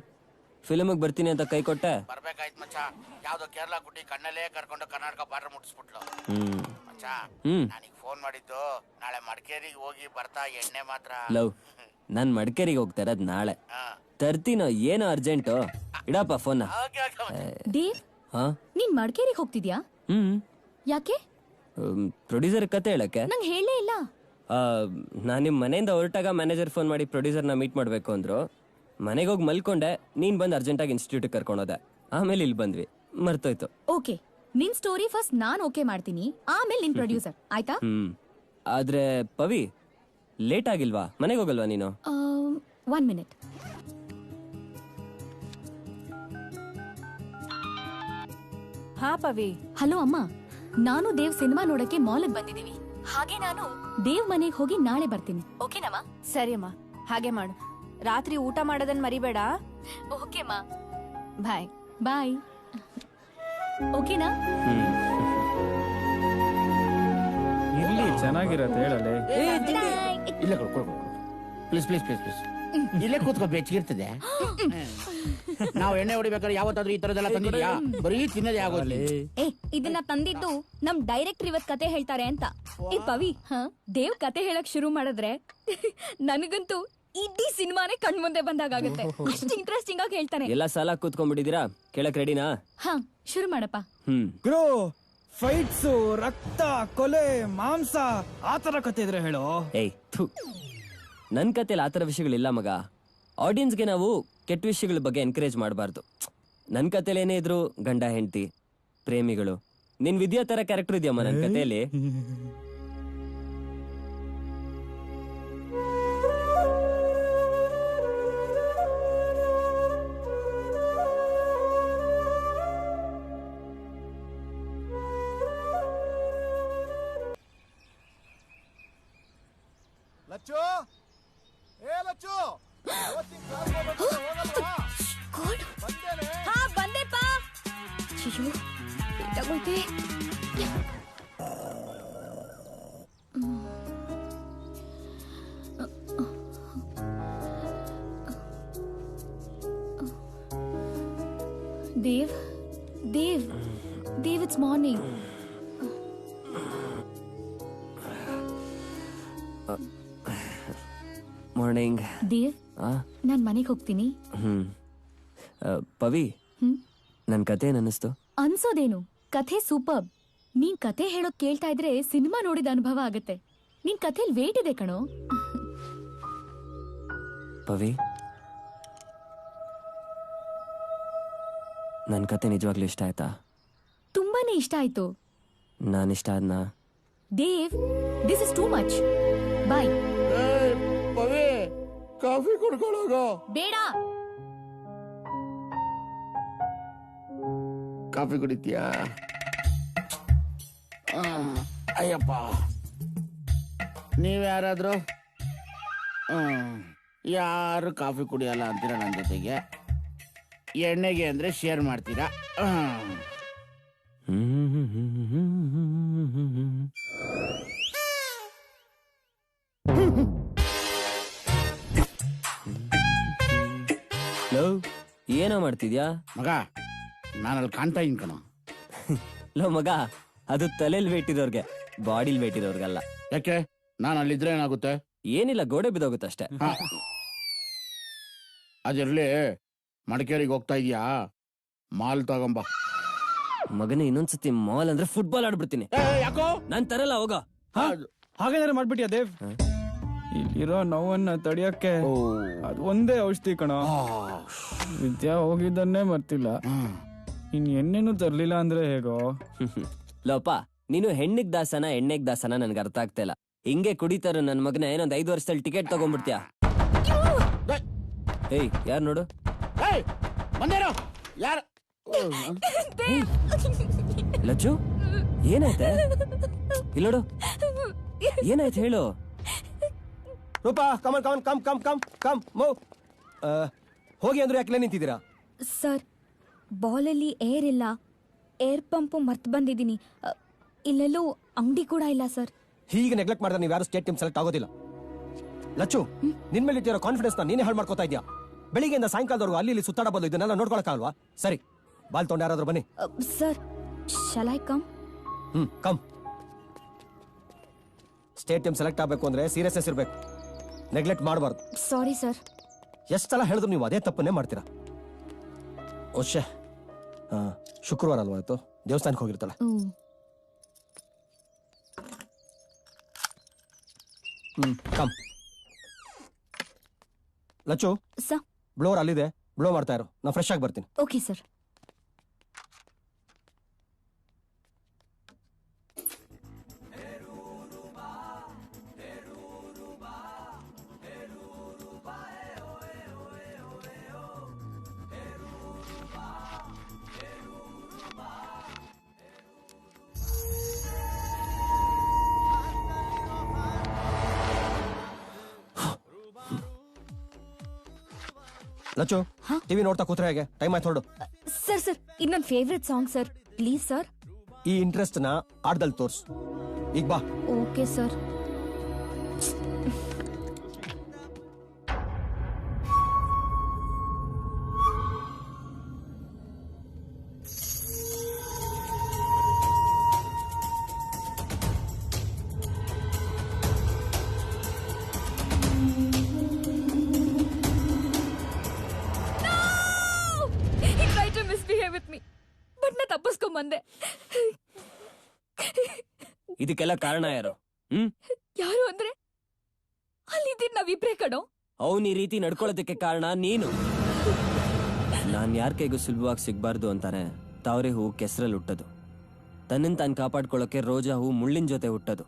ಫಿಲ್ಮಿಗೆ ಬರ್ತೀನಿ ಅಂತ ಕೈ ಕೊಟ್ಟೆ. ಬರ್ಬೇಕಾಯ್ತು ಮಚ್ಚ. ಯಾವ್ದೋ ಕೇರಳ ಗುಡ್ಡಿ ಕಣ್ಣಲ್ಲೇ ಕರ್ಕೊಂಡು ಕರ್ನಾಟಕ ಬಾರ್ಡರ್ ಮುಟ್ಟಿಸ್ಬಿಟ್ಲು ಮಚ್ಚ. ನಾನೀಗ ಫೋನ್ ಮಾಡಿದ್ದು, ನಾಳೆ ಮಡಿಕೇರಿಗೆ ಹೋಗಿ ಬರ್ತಾ ಎಣ್ಣೆ ಮಾತ್ರ. ಲವ್, ನಾನ್ ಮಡಿಕೇರಿಗೆ ಹೋಗ್ತಾ ಇರೋದ್ ನಾಳೆ. ತರ್ತೀನೋ ಏನೋ ಅರ್ಜೆಂಟು, ಇಡಪ್ಪ ಫೋನ್. ದೇವ್, ನೀನ್ ಮಡಿಕೇರಿಗೆ ಹೋಗ್ತಿದ್ಯಾ? ಯಾಕೆ? ಪ್ರೊಡ್ಯೂಸರ್ ಕತೆ ಹೇಳಕ್ಕೆ. ನಂಗೆ ಹೇಳಲೇ ಇಲ್ಲ. ನಾನ್ ನಿಮ್ ಮನೆಯಿಂದ ಹೊರಟಾಗ ಮ್ಯಾನೇಜರ್ ಫೋನ್ ಮಾಡಿ ಪ್ರೊಡ್ಯೂಸರ್ನ ಮೀಟ್ ಮಾಡ್ಬೇಕು ಅಂದ್ರು. ಮನೆಗೆ ಹೋಗಿ ಮಲ್ಕೊಂಡೆ, ನೀನ್ ಬಂದ್ ಅರ್ಜೆಂಟಾಗಿ ಇನ್ಸ್ಟಿಟ್ಯೂಟ್ ಕರ್ಕೊಂಡೋದೆ. ಆಮೇಲೆ ಇಲ್ಲಿ ಬಂದ್ವಿ, ಮರ್ತೋಯ್ತು. ಓಕೆ, ನಿನ್ ಸ್ಟೋರಿ ಫಸ್ಟ್ ನಾನ್ ಓಕೆ ಮಾಡ್ತೀನಿ, ಆಮೇಲೆ ನಿನ್ ಪ್ರೊಡ್ಯೂಸರ್, ಆಯ್ತಾ? ಆದ್ರೆ ಪವಿ, ಲೇಟ್ ಆಗಿಲ್ವಾ? ಮನೆಗೆ ಹೋಗಲ್ವಾ ನೀನು? 1 minute. ಹಾ ಪವಿ. ಹಲೋ ಅಮ್ಮ, ನಾನು ದೇವ್ ಸಿನಿಮಾ ನೋಡಕ್ಕೆ ಮಾಲ್ಗೆ ಬಂದಿದೀವಿ. ಹಾಗೆ ನಾನು ದೇವ್ ಮನೆಗೆ ಹೋಗಿ ನಾಳೆ ಬರ್ತೀನಿ. ಓಕೆನಮ್ಮ? ಸರಿ ಅಮ್ಮ, ಹಾಗೆ ಮಾಡು. ರಾತ್ರಿ ಊಟ ಮಾಡೋದನ್ನ ಮರಿಬೇಡ. ಓಕೆಮ್ಮ, ಬಾಯ್ ಬಾಯ್. ಓಕೆನಾ? ಇರ್ಲಿ ಚೆನ್ನಾಗಿರತ್ತೆ ಹೇಳಲೆ. ಇಲ್ಲ ಪ್ಲೀಸ್ ಪ್ಲೀಸ್ ಪ್ಲೀಸ್ ಪ್ಲೀಸ್ ಇಲ್ಲೇ ಕೂತ್ಕೋ, ಬೆಚ್ಚಗಿರ್ತದೆ. ನಾವು ಎಣ್ಣೆ ಹೊಡಿಬೇಕಾದ್ರೆ ಯಾವತ್ತಾದ್ರೂ ಈ ತರದೆಲ್ಲ ತಂದಿದ್ಯಾ? ಬರೀ ತಿನ್ನದೇ ಆಗೋದ್ಲಿ. ಇದನ್ನ ತಂದಿದ್ದು ನಮ್ ಡೈರೆಕ್ಟರ್ ಇವತ್ ಕತೆ ಹೇಳ್ತಾರೆ ಅಂತ. ಏ ಪವಿ, ದೇವ್ ಕತೆ ಹೇಳಕ್ ಶುರು ಮಾಡಿದ್ರೆ ನನಗಂತೂ ಇಡೀ ಸಿನಿಮಾನೇ ಕಣ್ಮುಂದೆ ಬಂದಾಗುತ್ತೆ. ಅಷ್ಟು ಇಂಟ್ರೆಸ್ಟಿಂಗ್ ಆಗಿ ಹೇಳ್ತಾನೆ. ಎಲ್ಲ ಸಾಲ ಕೂತ್ಕೊಂಡ್ಬಿಟ್ಟಿದೀರಾ? ಕೇಳಕ್ ರೆಡಿನಾ? ಹಾ, ಶುರು ಮಾಡಪ್ಪ. ಗ್ರೋ ಫೈಟ್ಸ್, ರಕ್ತ, ಕೊಲೆ, ಮಾಂಸ ಆತರ ಕತೆ ಇದ್ರೆ ಹೇಳೋ. ಏಯ್ ಥು, ನನ್ ಕತೆಲಿ ಆತರ ವಿಷಯಗಳಿಲ್ಲ ಮಗ. ಆಡಿಯನ್ಸ್ಗೆ ನಾವು ಕೆಟ್ಟ ವಿಷಯಗಳ ಬಗ್ಗೆ ಎನ್ಕರೇಜ್ ಮಾಡಬಾರ್ದು. ನನ್ ಕತೆಲಿ ಏನೇ ಇದ್ರು ಗಂಡ ಹೆಂಡತಿ, ಪ್ರೇಮಿಗಳು. ನಿನ್ ವಿದ್ಯಾ ತರ ಕ್ಯಾರೆಕ್ಟರ್ ಇದೆಯಮ್ಮ ನನ್ ಕತೆಯಲ್ಲಿ. ಲಚ್ಚು, ಏ ಲಚ್ಚು, ಹಾ ಬಂದೆಪ್ಪ. ಅಯ್ಯೋ ಲೇಟಾಗೋಯ್ತೆ. Dev Dev Dev, it's morning. Morning Dev, ನಾನ್ ಮನೆಗೆ ಹೋಗ್ತೀನಿ. ಪವಿ, ನನ್ ಕತೆ ಏನ್ ಅನ್ನಿಸ್ತು? ಅನ್ಸೋದೇನು, ಕಥೆ ಸೂಪರ್. ನೀನ್ ಕಥೆ ಹೇಳೋದ್ ಕೇಳ್ತಾ ಇದ್ರೆ ಸಿನಿಮಾ ನೋಡಿದ ಅನುಭವ ಆಗತ್ತೆ. ನಿನ್ ಕಥೆಲ್ ವೇಟ್ ಇದೆ ಕಣೋ. ಪವಿ, ನನ್ ಕತೆ ನಿಜವಾಗ್ಲೂ ಇಷ್ಟ ಆಯ್ತಾ? ತುಂಬಾನೇ ಇಷ್ಟ ಆಯ್ತು. ನಾನ್ ಇಷ್ಟ ಆದ್ನಾ? Dev, this is too much. Bye. Pavi, coffee ಕುಡ್ಕೊಳ್ಳೋಗ. ಬೇಡ. ಕಾಫಿ ಕುಡಿತೀಯಾ? ಅಯ್ಯಪ್ಪ, ನೀವ್ಯಾರಾದ್ರೂ ಯಾರು ಕಾಫಿ ಕುಡಿಯಲ್ಲ ಅಂತೀರಾ ನನ್ನ ಜೊತೆಗೆ? ಎಣ್ಣೆಗೆ ಅಂದ್ರೆ ಶೇರ್ ಮಾಡ್ತೀರಾ? ಏನೋ ಮಾಡ್ತಿದ್ಯಾ ಮಗ? ನಾನಲ್ಲಿ ಕಾಣ್ತಾ ಇನ್ ಕಣ. ಲೋ ಮಗ, ಅದು ತಲೆಲ್ ವೇಟ್ ಇರೋರ್ಗೆ, ಬಾಡಿಲ್ ವೇಟ್ ಇರೋರ್ಗಲ್ಲ. ಯಾಕೆ? ನಾನು ಅಲ್ಲಿದ್ರೆ ಏನಾಗುತ್ತೆ? ಏನಿಲ್ಲ, ಗೋಡೆ ಬಿದ್ದೋಗುತ್ತಷ್ಟೇ. ಅದಿರ್ಲಿ, ಮಡಿಕೇರಿಗೆ ಹೋಗ್ತಾ ಇದೀಯಾ? ಮಾಲ್ ತಗೊಂಬ. ಮಗನೇ, ಇನ್ನೊಂದ್ಸತಿ ಮಾಲ್ ಅಂದ್ರೆ ಫುಟ್ಬಾಲ್ ಆಡ್ಬಿಡ್ತೀನಿ. ಯಾಕೋ? ನಾನ್ ತರಲ್ಲ, ಹೋಗ. ಹಾಗೇನಾರು ಮಾಡ್ಬಿಟ್ಟಿಯಾ ದೇವ್? ಇಲ್ಲಿರೋ ನೋವನ್ನ ತಡಿಯಕ್ಕೆ ಅದು ಒಂದೇ ಔಷಧಿ ಕಣ. ವಿದ್ಯಾ ಹೋಗಿದ್ದನ್ನೇ ಮರ್ತಿಲ್ಲ. ಇನ್ ಎಣ್ಣೆನೂ ತರ್ಲಿಲ್ಲ ಅಂದ್ರೆ ಹೇಗೋ? ಲೋಪ, ನೀನು ಹೆಣ್ಣಿಗ್ ದಾಸನ ಎಣ್ಣೆಗ್ ದಾಸನ ನನ್ಗೆ ಅರ್ಥ ಆಗ್ತಾ ಇಲ್ಲ. ಹಿಂಗೆ ಕುಡಿತಾರ ನನ್ ಮಗನ ಏನೊಂದ್ 5 ವರ್ಷದಲ್ಲಿ ಟಿಕೆಟ್ ತಗೊಂಡ್ಬಿಡ್ತೀಯ. ಏಯ್, ಯಾರು ನೋಡು. ಲಚ್ಚು, ಏನಾಯ್ತೆ? ಇಲ್ಲೋಡು, ಏನಾಯ್ತು ಹೇಳು. Rupa, come on come on come come come come move. ಹೋಗಿ ಅಂದ್ರೆ ಯಾಕೆ ನಿಂತಿದ್ದೀರಾ? ಸರ್, ಬಾಲಲ್ಲಿ ಏರ್ ಇಲ್ಲ. ಏರ್ ಪಂಪ್ ಮರ್ತ್ ಬಂದಿದ್ದೀನಿ. ಇಲ್ಲೆಲ್ಲೂ ಅಂಗಡಿ ಕೂಡ ಇಲ್ಲ ಸರ್. ಹೀಗೆ ನೆಗ್ಲೆಕ್ಟ್ ಮಾಡಿದ್ರೆ ನೀವು ಯಾರು ಸ್ಟೇಟ್ ಟೀಮ್ ಸೆಲೆಕ್ಟ್ ಆಗೋದಿಲ್ಲ. ಲಚ್ಚು, ನಿನ್ ಮೇಲೆ ಇಟ್ಟಿರೋ ಕಾನ್ಫಿಡೆನ್ಸ್ ನೀನೇ ಹಾಳು ಮಾಡ್ಕೋತಾ ಇದೆಯಾ? ಬೆಳಿಗ್ಗೆಯಿಂದ ಸಾಯಂಕಾಲದವರೆಗೂ ಅಲ್ಲಿ ಇಲ್ಲಿ ಸುತ್ತಾಡ ಬದಲು ಇದನ್ನೆಲ್ಲ ನೋಡ್ಕೊಳಕ್ಕಾಗಲ್ವಾ? ಸರಿ, ಬಾಲ್ ತೊಗೊಂಡು ಯಾರಾದ್ರೂ ಬನ್ನಿ. Sir, shall I come? Come. State team select ಆಗಬೇಕು ಅಂದ್ರೆ ಸೀರಿಯಸ್ನೆಸ್ ಇರಬೇಕು, ನೆಗ್ಲೆಕ್ಟ್ ಮಾಡಬಾರ್ದು. Sorry sir. ಎಷ್ಟು ಸಲ ಹೇಳಿದ್ರು ನೀವು ಅದೇ ತಪ್ಪನ್ನೇ ಮಾಡ್ತೀರಾ. ಓಶೆ, ಶುಕ್ರವಾರ ಅಲ್ವಾ ಇವತ್ತು? ದೇವಸ್ಥಾನಕ್ಕೆ ಹೋಗಿರ್ತಾಳೆ. ಕಮ್. ಲಚ್ಚು, ಬ್ಲೋರ್ ಅಲ್ಲಿದೆ, ಬ್ಲೋ ಮಾಡ್ತಾ ಇರು. ನಾ ಫ್ರೆಶ್ ಆಗಿ ಬರ್ತೀನಿ. Okay sir. ಲಚ್ಚು, ಟಿವಿ ನೋಡ್ತಾ ಕೂತ್ರೆ ಹೇಗೆ? ಟೈಮ್ ಆಯ್ತು, ಹೊರಡು. ಸರ್ ಸರ್, ಇನ್ನೊಂದು favourite song sir, please sir. ಈ ಇಂಟ್ರೆಸ್ಟ್ ನ ಆಡ್ದಲ್ಲಿ ತೋರ್ಸು. ಈಗ ಬಾ. Okay sir. ಬಂದೆ. ಇದಕ್ಕೆಲ್ಲ ಕಾರಣ ಯಾರು? ಯಾರು ಅಂದ್ರೆ ಅಲ್ಲಿದ್ದೀರ್ ನಾವಿಬ್ರೇ ಕಣೋ. ಅವನ್ ಈ ರೀತಿ ನಡ್ಕೊಳ್ಳೋದಕ್ಕೆ ಕಾರಣ ನೀನು. ನಾನ್ ಯಾರ ಕೈಗೂ ಸುಲಭವಾಗಿ ಸಿಗ್ಬಾರ್ದು ಅಂತಾನೆ ತಾವ್ರೆ ಹೂ ಕೆಸರಲ್ಲಿ ಹುಟ್ಟದು. ತನ್ನನ್ ತಾನು ಕಾಪಾಡ್ಕೊಳ್ಳೋಕೆ ರೋಜಾ ಹೂ ಮುಳ್ಳಿನ ಜೊತೆ ಹುಟ್ಟದು.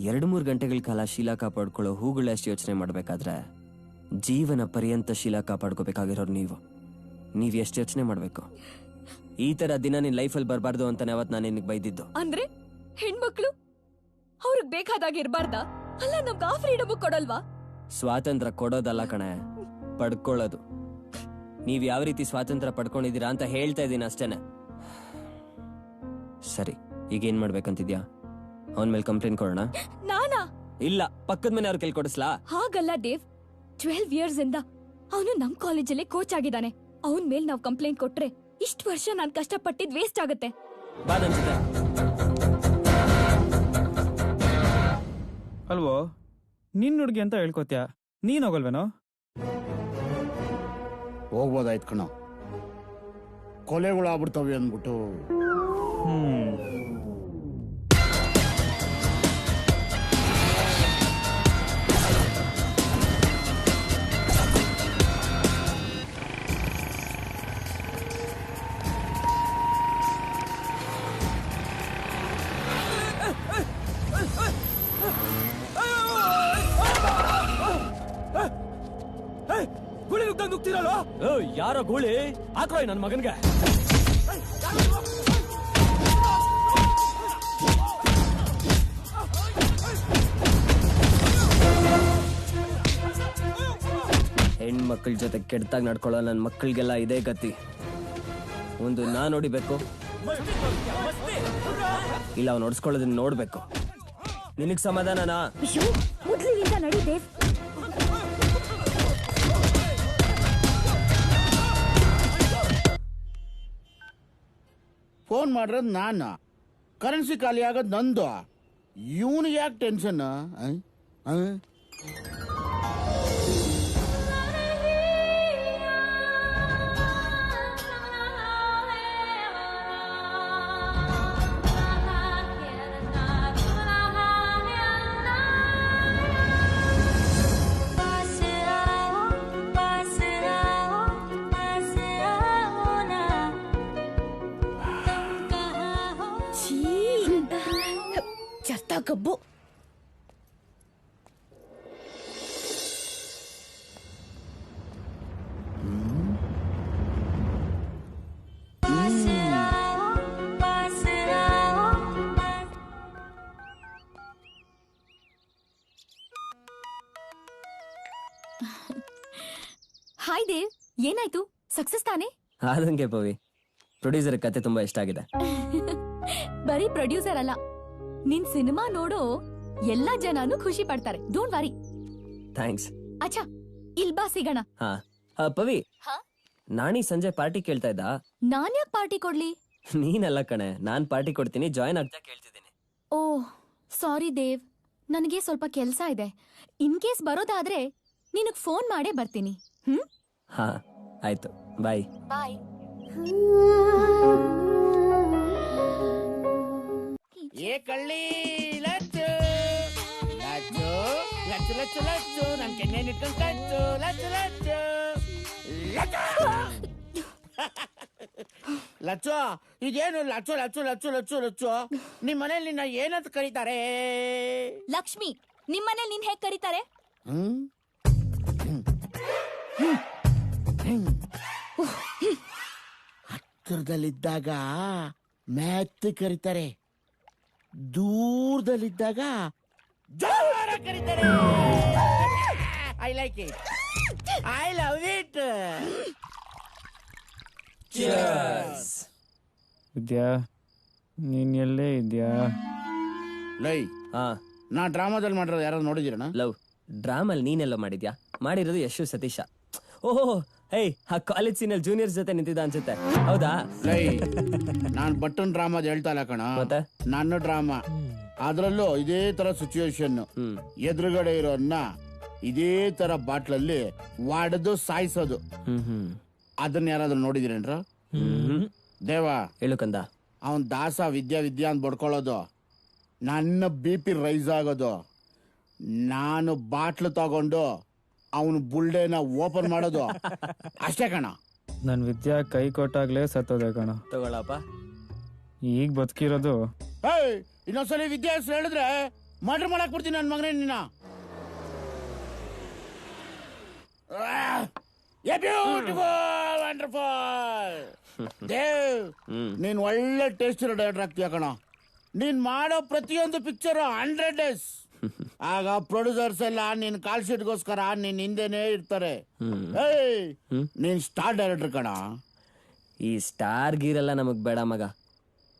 2-3 ಗಂಟೆಗಳ ಕಾಲ ಶೀಲ ಕಾಪಾಡ್ಕೊಳ್ಳೋ ಹೂಗಳಷ್ಟು ಯೋಚನೆ ಮಾಡ್ಬೇಕಾದ್ರೆ ಜೀವನ ಪರ್ಯಂತ ಶೀಲ ಕಾಪಾಡ್ಕೋಬೇಕಾಗಿರೋರು ನೀವ್ ಎಷ್ಟು ಯೋಚನೆ ಮಾಡ್ಬೇಕು? ಈ ತರ ದಿನ ನಿನ್ ಲೈಫಲ್ಲಿ ಬರಬಾರ್ದು ಅಂತಾನೆ ಅವತ್ ನಾನು ನಿನಗೆ ಬೈದಿದ್ದು. ಅಂದ್ರೆ ಹೆಣ್ಮಕ್ಳು ಅವ್ರಿಗೆ ಬೇಕಾದಾಗ ಇರ್ಬಾರ್ದ? ಅಲ್ಲ, ನಮ್ಗೆ ಆ ಫ್ರೀಡಮ್ ಕೊಡಲ್ವಾ? ಸ್ವಾತಂತ್ರ್ಯ ಕೊಡೋದಲ್ಲ ಕಣೆ, ಪಡ್ಕೊಳ್ಳೋದು. ನೀವ್ ಯಾವ ರೀತಿ ಸ್ವಾತಂತ್ರ್ಯ ಪಡ್ಕೊಂಡಿದ್ದೀರಾ ಅಂತ ಹೇಳ್ತಾ ಇದೀನಿ ಅಷ್ಟೇನೆ. ಸರಿ, ಈಗ ಏನ್ ಮಾಡ್ಬೇಕಂತಿದ್ಯಾ? ಅವನ್ ಮೇಲೆ ಕಂಪ್ಲೇಂಟ್ ಕೊಡೋಣ? ನಾನಾ? ಇಲ್ಲ, ಪಕ್ಕದ ಮನೆ ಅವ್ರ ಕೈಲಿ ಕೊಡಿಸ್ಲಾ? ಹಾಗಲ್ಲ ದೇವ್, 12 ಇಯರ್ಸ್ ಇಂದ ಅವನು ನಮ್ ಕಾಲೇಜಲ್ಲೇ ಕೋಚ್ ಆಗಿದ್ದಾನೆ. ಅವನ್ ಮೇಲ್ ನಾವ್ ಕಂಪ್ಲೇಂಟ್ ಕೊಟ್ರೆ ಇಷ್ಟು ವರ್ಷ ನಾನ್ ಕಷ್ಟಪಟ್ಟಿದ್ ವೇಸ್ಟ್ ಆಗುತ್ತೆ. ಬಾ ನನ್ ಜೊತೆ. ಅಲ್ವೋ, ನಿನ್ ಹುಡ್ಗಿ ಅಂತ ಹೇಳ್ಕೊತ್ಯಾ, ನೀನ್ ಹೋಗಲ್ವೇನೋ? ಹೋಗ್ಬೋದಾಯ್ತು ಕಣ, ಕೊಲೆಗಳು ಆಗ್ಬಿಡ್ತವೆ ಅಂದ್ಬಿಟ್ಟು. ಗುಳಿ ನುಗ್ದಂಗ್ ನುಗ್ತಿರಲ್ಲ? ಯಾರ ಗುಳಿ ಹಾಕ್ರೋ ನನ್ ಮಗನ್ಗೆ. ಹೆಣ್ಮಕ್ಳ ಜೊತೆ ಕೆಡ್ತಾಗ ನಡ್ಕೊಳ್ಳೋ ನನ್ ಮಕ್ಕಳಿಗೆಲ್ಲ ಇದೇ ಗತಿ. ಒಂದು ನಾನ್ ನೋಡಿಬೇಕು, ಇಲ್ಲ ಅವ್ನು ನೋಡ್ಸ್ಕೊಳ್ಳೋದನ್ನ ನೋಡ್ಬೇಕು. ನಿನಗ್ ಸಮಾಧಾನನಾ? ಮೊದ್ಲಿನಿಂದ ನಡಿ ದೇವ್. ಫೋನ್ ಮಾಡಿರೋದು ನಾನು, ಕರೆನ್ಸಿ ಖಾಲಿ ಆಗೋದು ನಂದು. ಇವನಿಗೆ ಯಾಕೆ ಟೆನ್ಷನ್? ಗಬ್ಬು. ಹಾಯ್ ದೇವ್, ಏನಾಯ್ತು? ಸಕ್ಸಸ್ ತಾನೆ? ಆದಂಗೆ ಪವಿ, ಪ್ರೊಡ್ಯೂಸರ್ ಕತೆ ತುಂಬಾ ಇಷ್ಟ ಆಗಿದೆ. ಬರೀ ಪ್ರೊಡ್ಯೂಸರ್ ಅಲ್ಲ, ನಿನ್ ಸಿನಿಮಾ ನೋಡೋ ಎಲ್ಲಾ ಜನನು ಖುಷಿ ಪಡ್ತಾರೆ. Don't worry. ಥ್ಯಾಂಕ್ಸ್. ಅಚ್ಚಾ, ಇಲ್ಬಾ ಸಿಗೋಣ. ಹಾ ಪವಿ, ನಾಣಿ ಸಂಜೆ ಪಾರ್ಟಿ ಕೇಳ್ತಾ ಇದ್ದ. ನಾನ್ ಯಾಕೆ ಪಾರ್ಟಿ ಕೊಡ್ಲಿ? ನೀನಲ್ಲ ಕಣೆ, ನಾನ್ ಪಾರ್ಟಿ ಕೊಡ್ತೀನಿ, ಜಾಯ್ನ್ ಆಗ್ತಾ ಕೇಳ್ತಿದ್ದೀನಿ. ಓಹ್ ಸಾರಿ ದೇವ್, ನನಗೆ ಸ್ವಲ್ಪ ಕೆಲ್ಸ ಇದೆ. ಇನ್ ಕೇಸ್ ಬರೋದಾದ್ರೆ ನಿನಗ್ ಫೋನ್ ಮಾಡೇ ಬರ್ತೀನಿ. ಹಾ ಆಯ್ತು, ಬಾಯ್. ಬಾಯ್. ಏ ಕಳ್ಳಿ ಲಚ್ಚು ಲಚ್ಚು ಲಚ್ಚು ಲಚ್ಚು ಲಚ್ಚು, ನನ್ ಕೆನ್ನೆ ಇಟ್ಕೊಂಡ್ ಕಚ್ಚು ಲಚ್ಚು ಲಚ್ಚು ಲಚ್ಚು. ಇದೇನು ಲಚ್ಚು ಲಚ್ಚು ಲಚ್ಚು ಲಚ್ಚು ಲಚ್ಚು? ನಿಮ್ ಮನೇಲಿ ನಿನ್ನ ಏನಂತ ಕರೀತಾರೆ? ಲಕ್ಷ್ಮಿ. ನಿಮ್ಮನೇಲಿ ನಿನ್ ಹೇಗ್ ಕರೀತಾರೆ? ಹತ್ತಿರದಲ್ಲಿದ್ದಾಗ ಮ್ಯಾತ್ ಕರೀತಾರೆ, ದೂರದಲ್ಲಿದ್ದಾಗ ಜೋರ ಕರೀತಾರೆ. I like it, I love it. Vidya, ನೀನ್ ಎಲ್ಲೇ ಇದ್ಯಾ? ಲೈ ಹಾ ನಾ ಡ್ರಾಮಾದಲ್ಲಿ ಮಾಡಿರೋದು ಯಾರಾದ್ರು ನೋಡಿದಿರಣ? ಲವ್ ಡ್ರಾಮಲ್ಲಿ ನೀನೆಲ್ಲ ಮಾಡಿದ್ಯಾ? ಮಾಡಿರೋದು ಯಶು ಸತೀಶ. ಓಹೋ ಹೇಯ್, ಆ ಕಾಲೇಜ್ ಸೀನಲ್ಲಿ ಜೂನಿಯರ್ಸ್ ಜೊತೆ ನಿಂತಿದ್ದ ಅನ್ಸುತ್ತೆ, ಹೌದಾ? ಲೈ ನಾನ್ ಬಟ್ಟನ್ ಡ್ರಾಮಾದ ಹೇಳ್ತಾ ಇಲ್ಲ ಕಣ, ಮತ್ತೆ ನನ್ನ ಡ್ರಾಮಾ. ಅದ್ರಲ್ಲೂ ಇದೇ ತರ ಸಿಚುವೇಶನ್. ಎದುರುಗಡೆ ಇರೋನ್ನ ಇದೇ ತರ ಬಾಟ್ಲಲ್ಲಿ ವಾಡದು ಸಾಯಿಸೋದು. ಅದನ್ನ ಯಾರಾದ್ರೂ ನೋಡಿದಿರೇನ್ರ? ದೇವ ಹೇಳು ಕಂದ. ಅವನ್ ದಾಸ ವಿದ್ಯಾ ವಿದ್ಯಾ ಅಂತ ಬಡ್ಕೊಳ್ಳೋದು, ನನ್ನ BP ರೈಸ್ ಆಗೋದು, ನಾನು ಬಾಟ್ಲು ತಗೊಂಡು ಅವನು ಬುಲ್ಡೆನ ಓಪನ್ ಮಾಡೋದು, ಅಷ್ಟೇ ಕಣ. ನನ್ ವಿದ್ಯಾ ಕೈ ಕೊಟ್ಟಾಗ್ಲೇ ಸತ್ತೋದೆ ಕಣ. ತಗೊಳಪ್ಪ. ಈಗ ಬದುಕಿರೋದು. ಇನ್ನೊಂದ್ಸಲಿ ವಿದ್ಯಾ ಹೆಸರು ಹೇಳಿದ್ರೆ ಮರ್ಡರ್ ಮಾಡಕ್ ಬಿಡ್ತೀನಿ ನನ್ ಮಗನೇ ನಿನ್ನ. ವಂಡರ್ಫುಲ್ ದೇವ್, ನೀನ್ ಒಳ್ಳೆ ಟೇಸ್ಟ್ ಇರೋ ಡೈರೆಕ್ಟರ್ ಆಗ್ತೀಯ ಕಣ. ನೀನ್ ಮಾಡೋ ಪ್ರತಿಯೊಂದು ಪಿಕ್ಚರ್ 100 days. ಆಗ ಪ್ರೊಡ್ಯೂಸರ್ಸ್ ಎಲ್ಲ ನಿನ್ ಕಾಲ್ ಶೀಟ್ಗೋಸ್ಕರ ನಿನ್ ಹಿಂದೆನೆ ಇರ್ತಾರೆ. ನೀನ್ ಸ್ಟಾರ್ ಡೈರೆಕ್ಟರ್ ಕಣ. ಈ ಸ್ಟಾರ್ ಗೀರೆಲ್ಲ ನಮಗ್ ಬೇಡ ಮಗ,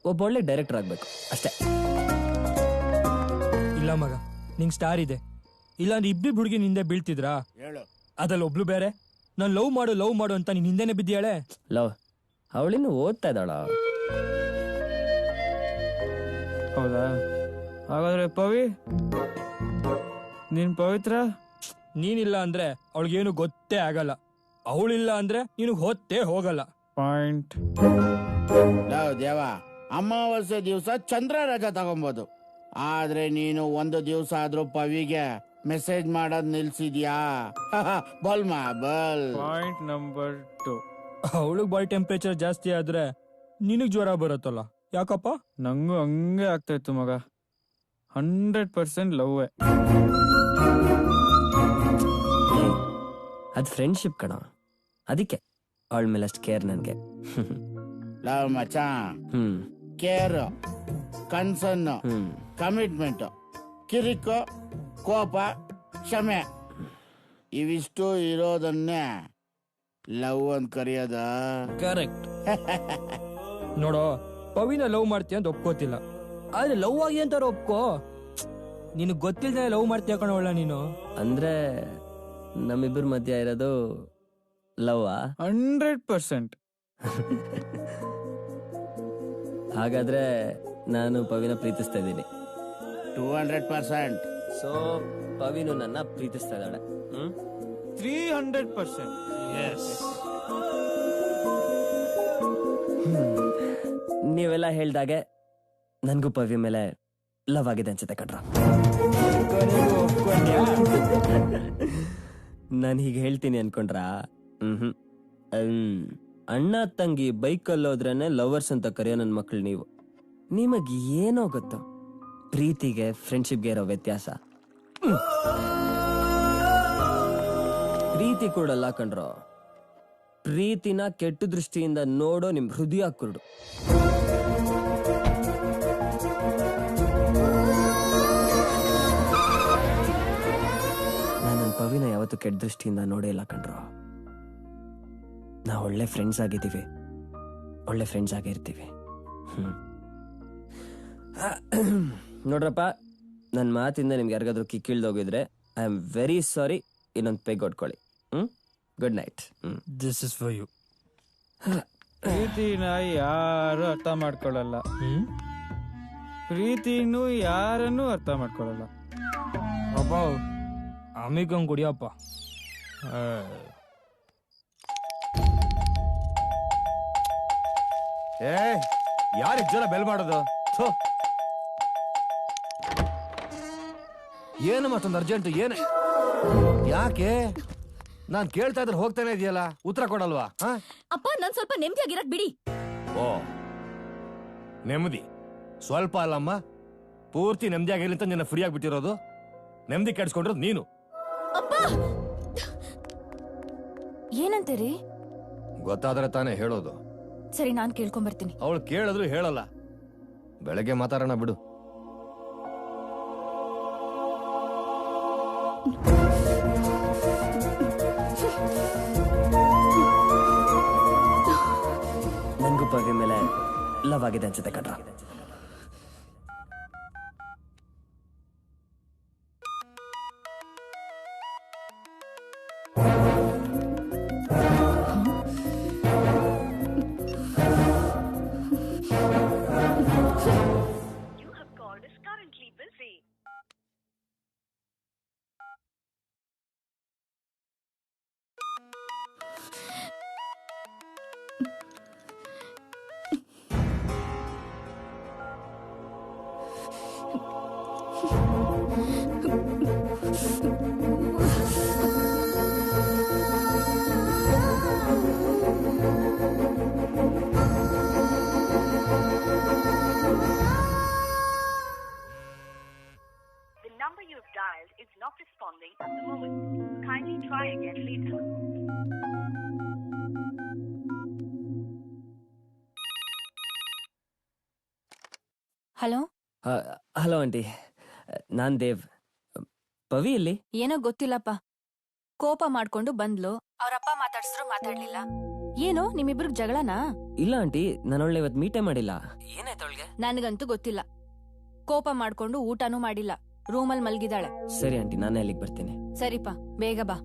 ಒಬ್ಬ ಒಳ್ಳೆ ಡೈರೆಕ್ಟರ್ ಆಗ್ಬೇಕು ಅಷ್ಟೇ. ಇಲ್ಲ ಮಗ, ನಿಂಗ್ ಸ್ಟಾರ್ ಇದೆ, ಇಲ್ಲಾಂದ್ರೆ ಇಬ್ಬರು ಹುಡುಗಿ ನಿಂದೆ ಬೀಳ್ತಿದ್ರಾ? ಅದ್ರಲ್ಲಿ ಒಬ್ಳು ಬೇರೆ ನಾನ್ ಲವ್ ಮಾಡು ಅಂತ ನೀನ್ ಹಿಂದೆನೆ ಬಿದ್ದಾಳೆ. ಲವ್ ಅವಳಿನ್ನು ಓದ್ತಾ ಇದ್ದಾಳ. ಹೌದಾ? ಹಾಗಾದ್ರೆ ಪವಿ, ನೀನ್ ಪವಿತ್ರ? ನೀನಿಲ್ಲ ಅಂದ್ರೆ ಅವಳಿಗೇನು ಗೊತ್ತೇ ಆಗಲ್ಲ, ಅವಳಿಲ್ಲ ಅಂದ್ರೆ ನೀನು ಹೊತ್ತೇ ಹೋಗಲ್ಲ. ಪಾಯಿಂಟ್. ದೇವ, ಅಮಾವಾಸ್ಯೆ ದಿವಸ ಚಂದ್ರ ರಜಾ ತಗೊಬೋದು, ಆದ್ರೆ ನೀನು ಒಂದು ದಿವಸ ಆದ್ರೂ ಪವಿಗೆ ಮೆಸೇಜ್ ಮಾಡೋದ್ ನಿಲ್ಸಿದ್ಯಾ? ಬಲ್ಮಾ ಬಲ್. Point number 2. ಅವಳಿಗೆ ಬಾಡಿ ಟೆಂಪರೇಚರ್ ಜಾಸ್ತಿ ಆದ್ರೆ ನಿನಗ್ ಜ್ವರ ಬರುತ್ತಲ್ಲ, ಯಾಕಪ್ಪ? ನಂಗೂ ಹಂಗೆ ಆಗ್ತಾ ಇತ್ತು ಮಗ. 100% ಲವ್ವೇ. ಅದ್ ಫ್ರೆಂಡ್ಶಿಪ್ ಕಣ, ಅದಕ್ಕೆ ಅವಳ ಮೇಲೆ ಅಷ್ಟು ಕೇರ್ ನನ್ಗೆ. ಲವ್ ಮಚ, ಕೇರ್, ಕನ್ಸರ್ನ್, ಕಮಿಟ್ಮೆಂಟ್, ಕಿರಿಕು, ಕೋಪ, ಕ್ಷಮೆ, ಇವಿಷ್ಟು ಇರೋದನ್ನೇ ಲವ್ ಅಂತ ಕರೆಯೋದ? ಕರೆಕ್ಟ್. ನೋಡೋ, ಪವಿನ ಲವ್ ಮಾಡ್ತೀಯ ಅಂತ ಒಪ್ಕೋತಿಲ್ಲ, ಆದ್ರೆ ಲವ್ ಆಗಿ ಅಂತಾರ ಒಪ್ಕೋ. ನಿನಗ್ ಗೊತ್ತಿಲ್ದೆ ಲವ್ ಮಾಡ್ತೀಯ ಕಣವಳ ನೀನು. ಅಂದ್ರೆ ನಮ್ಮಿಬ್ಬರ ಮಧ್ಯ ಇರೋದು ಲವ್? 100%. ಹಾಗಾದ್ರೆ ನಾನು ಪವಿನ ಪ್ರೀತಿಸ್ತಾ ಇದ್ದೀನಿ. 200%. ಸೊ ಪವಿನು ನನ್ನ ಪ್ರೀತಿಸ್ತಾ ಇದ್ದಾಳೆ. 300%. ನೀವೆಲ್ಲ ಹೇಳ್ದಾಗೆ ನನ್ಗೂ ಪವಿ ಮೇಲೆ ಲವ್ ಆಗಿದೆ ಅನ್ಸುತ್ತೆ ಕಣ್ರ. ನಾನು ಹೀಗೆ ಹೇಳ್ತೀನಿ ಅನ್ಕೊಂಡ್ರ? ಅಣ್ಣ ತಂಗಿ ಬೈಕಲ್ಲಿ ಹೋದ್ರೇನೆ ಲವರ್ಸ್ ಅಂತ ಕರೆಯೋ ನನ್ನ ಮಕ್ಳು ನೀವು. ನಿಮಗ್ ಏನೋ ಗೊತ್ತು ಪ್ರೀತಿಗೆ ಫ್ರೆಂಡ್ಶಿಪ್ಗೆ ಇರೋ ವ್ಯತ್ಯಾಸ. ಪ್ರೀತಿ ಕೊಡಲ್ಲ ಕಣ್ರೋ, ಪ್ರೀತಿನ ಕೆಟ್ಟ ದೃಷ್ಟಿಯಿಂದ ನೋಡೋ ನಿಮ್ ಹೃದಯ ಕುರುಡು. ನಾನು ನನ್ನ ಪವಿನ ಯಾವತ್ತೂ ಕೆಟ್ಟ ದೃಷ್ಟಿಯಿಂದ ನೋಡೇ ಇಲ್ಲ ಕಣ್ರೋ. ನಾವು ಒಳ್ಳೆ ಫ್ರೆಂಡ್ಸ್ ಆಗಿದ್ದೀವಿ, ಒಳ್ಳೆ ಫ್ರೆಂಡ್ಸ್ ಆಗಿರ್ತೀವಿ. ನೋಡ್ರಪ್ಪ, ನನ್ನ ಮಾತಿಂದ ನಿಮ್ಗೆ ಯಾರಿಗಾದ್ರೂ ಕಿಕ್ಕಿಳ್ದೋಗಿದ್ರೆ ಐ ಆಮ್ ವೆರಿ ಸಾರಿ. ಇನ್ನೊಂದು ಪೆಗ್ ಹೊಡ್ಕೊಳ್ಳಿ. Good night. This is for you. ಪ್ರೀತಿನ ಯಾರು ಅರ್ಥ ಮಾಡ್ಕೊಳ್ಳಲ್ಲ, ಪ್ರೀತಿನೂ ಯಾರನ್ನೂ ಅರ್ಥ ಮಾಡ್ಕೊಳ್ಳಲ್ಲ. ಅಪ್ಪ ಅಮಿಕಂಗ್ ಕುಡಿಯಪ್ಪ. ಯಾರಿಗೆ ಜನ ಬೆಲ್ ಮಾಡೋದು? ಏನು ಮತ್ತೊಂದು ಅರ್ಜೆಂಟ್ ಏನು? ಯಾಕೆ ನಾನ್ ಕೇಳ್ತಾ ಇದ್ರೆ ಹೋಗ್ತಾನೆ ಇದೆಯಲ್ಲ, ಉತ್ತರ ಕೊಡಲ್ವಾ? ಅಪ್ಪ ನನ್ ಸ್ವಲ್ಪ ನೆಮ್ಮದಿಯಾಗಿರಕ್ ಬಿಡಿ. ಓ, ನೆಮ್ಮದಿ ಸ್ವಲ್ಪ ಅಲ್ಲಮ್ಮ, ಪೂರ್ತಿ ನೆಮ್ಮದಿ ಆಗಿರ್ಲಿ ಅಂತ ನಿನ್ನ ಫ್ರೀ ಆಗ್ಬಿಟ್ಟಿರೋದು. ನೆಮ್ಮದಿ ಕೆಡ್ಸ್ಕೊಂಡಿರೋದು ನೀನು. ಏನಂತೀರಿ? ಗೊತ್ತಾದ್ರೆ ತಾನೇ ಹೇಳೋದು. ಸರಿ, ನಾನ್ ಕೇಳ್ಕೊಂಬರ್ತೀನಿ. ಅವಳು ಕೇಳಿದ್ರು ಹೇಳಲ್ಲ. ಬೆಳಗ್ಗೆ ಮಾತಾಡೋಣ ಬಿಡು. ನನ್ಗೂ ಪವಿ ಮೇಲೆ ಲವ್ ಆಗಿದೆ ಅನ್ಸುತ್ತೆ ಕಣ್ರ. ಹಲೋ. ಹಲೋ ಆಂಟಿ, ನಾನ್ ದೇವ್. ಪವಿ ಇಲ್ಲಿ? ಏನೋ ಗೊತ್ತಿಲ್ಲಪ್ಪ, ಕೋಪ ಮಾಡ್ಕೊಂಡು ಬಂದ್ಲು. ಅವ್ರಪ್ಪ ಮಾತಾಡ್ಸಿದ್ರು ಮಾತಾಡ್ಲಿಲ್ಲ. ಏನೋ ನಿಮ್ಮಿಬ್ರಿಗೆ ಜಗಳನಾ? ಇಲ್ಲ ಆಂಟಿ, ನಾನೊಳ್ಳೆ ಇವತ್ತು ಮೀಟೇ ಮಾಡಿಲ್ಲ. ಏನಾಯ್ತು ಅವಳಿಗೆ? ನನಗಂತೂ ಗೊತ್ತಿಲ್ಲ. ಕೋಪ ಮಾಡ್ಕೊಂಡು ಊಟನೂ ಮಾಡಿಲ್ಲ, ರೂಮಲ್ಲಿ ಮಲ್ಗಿದಾಳೆ. ಸರಿ ಆಂಟಿ, ನಾನೇ ಅಲ್ಲಿಗೆ ಬರ್ತೀನಿ. ಸರಿಪಾ, ಬೇಗ ಬಾ.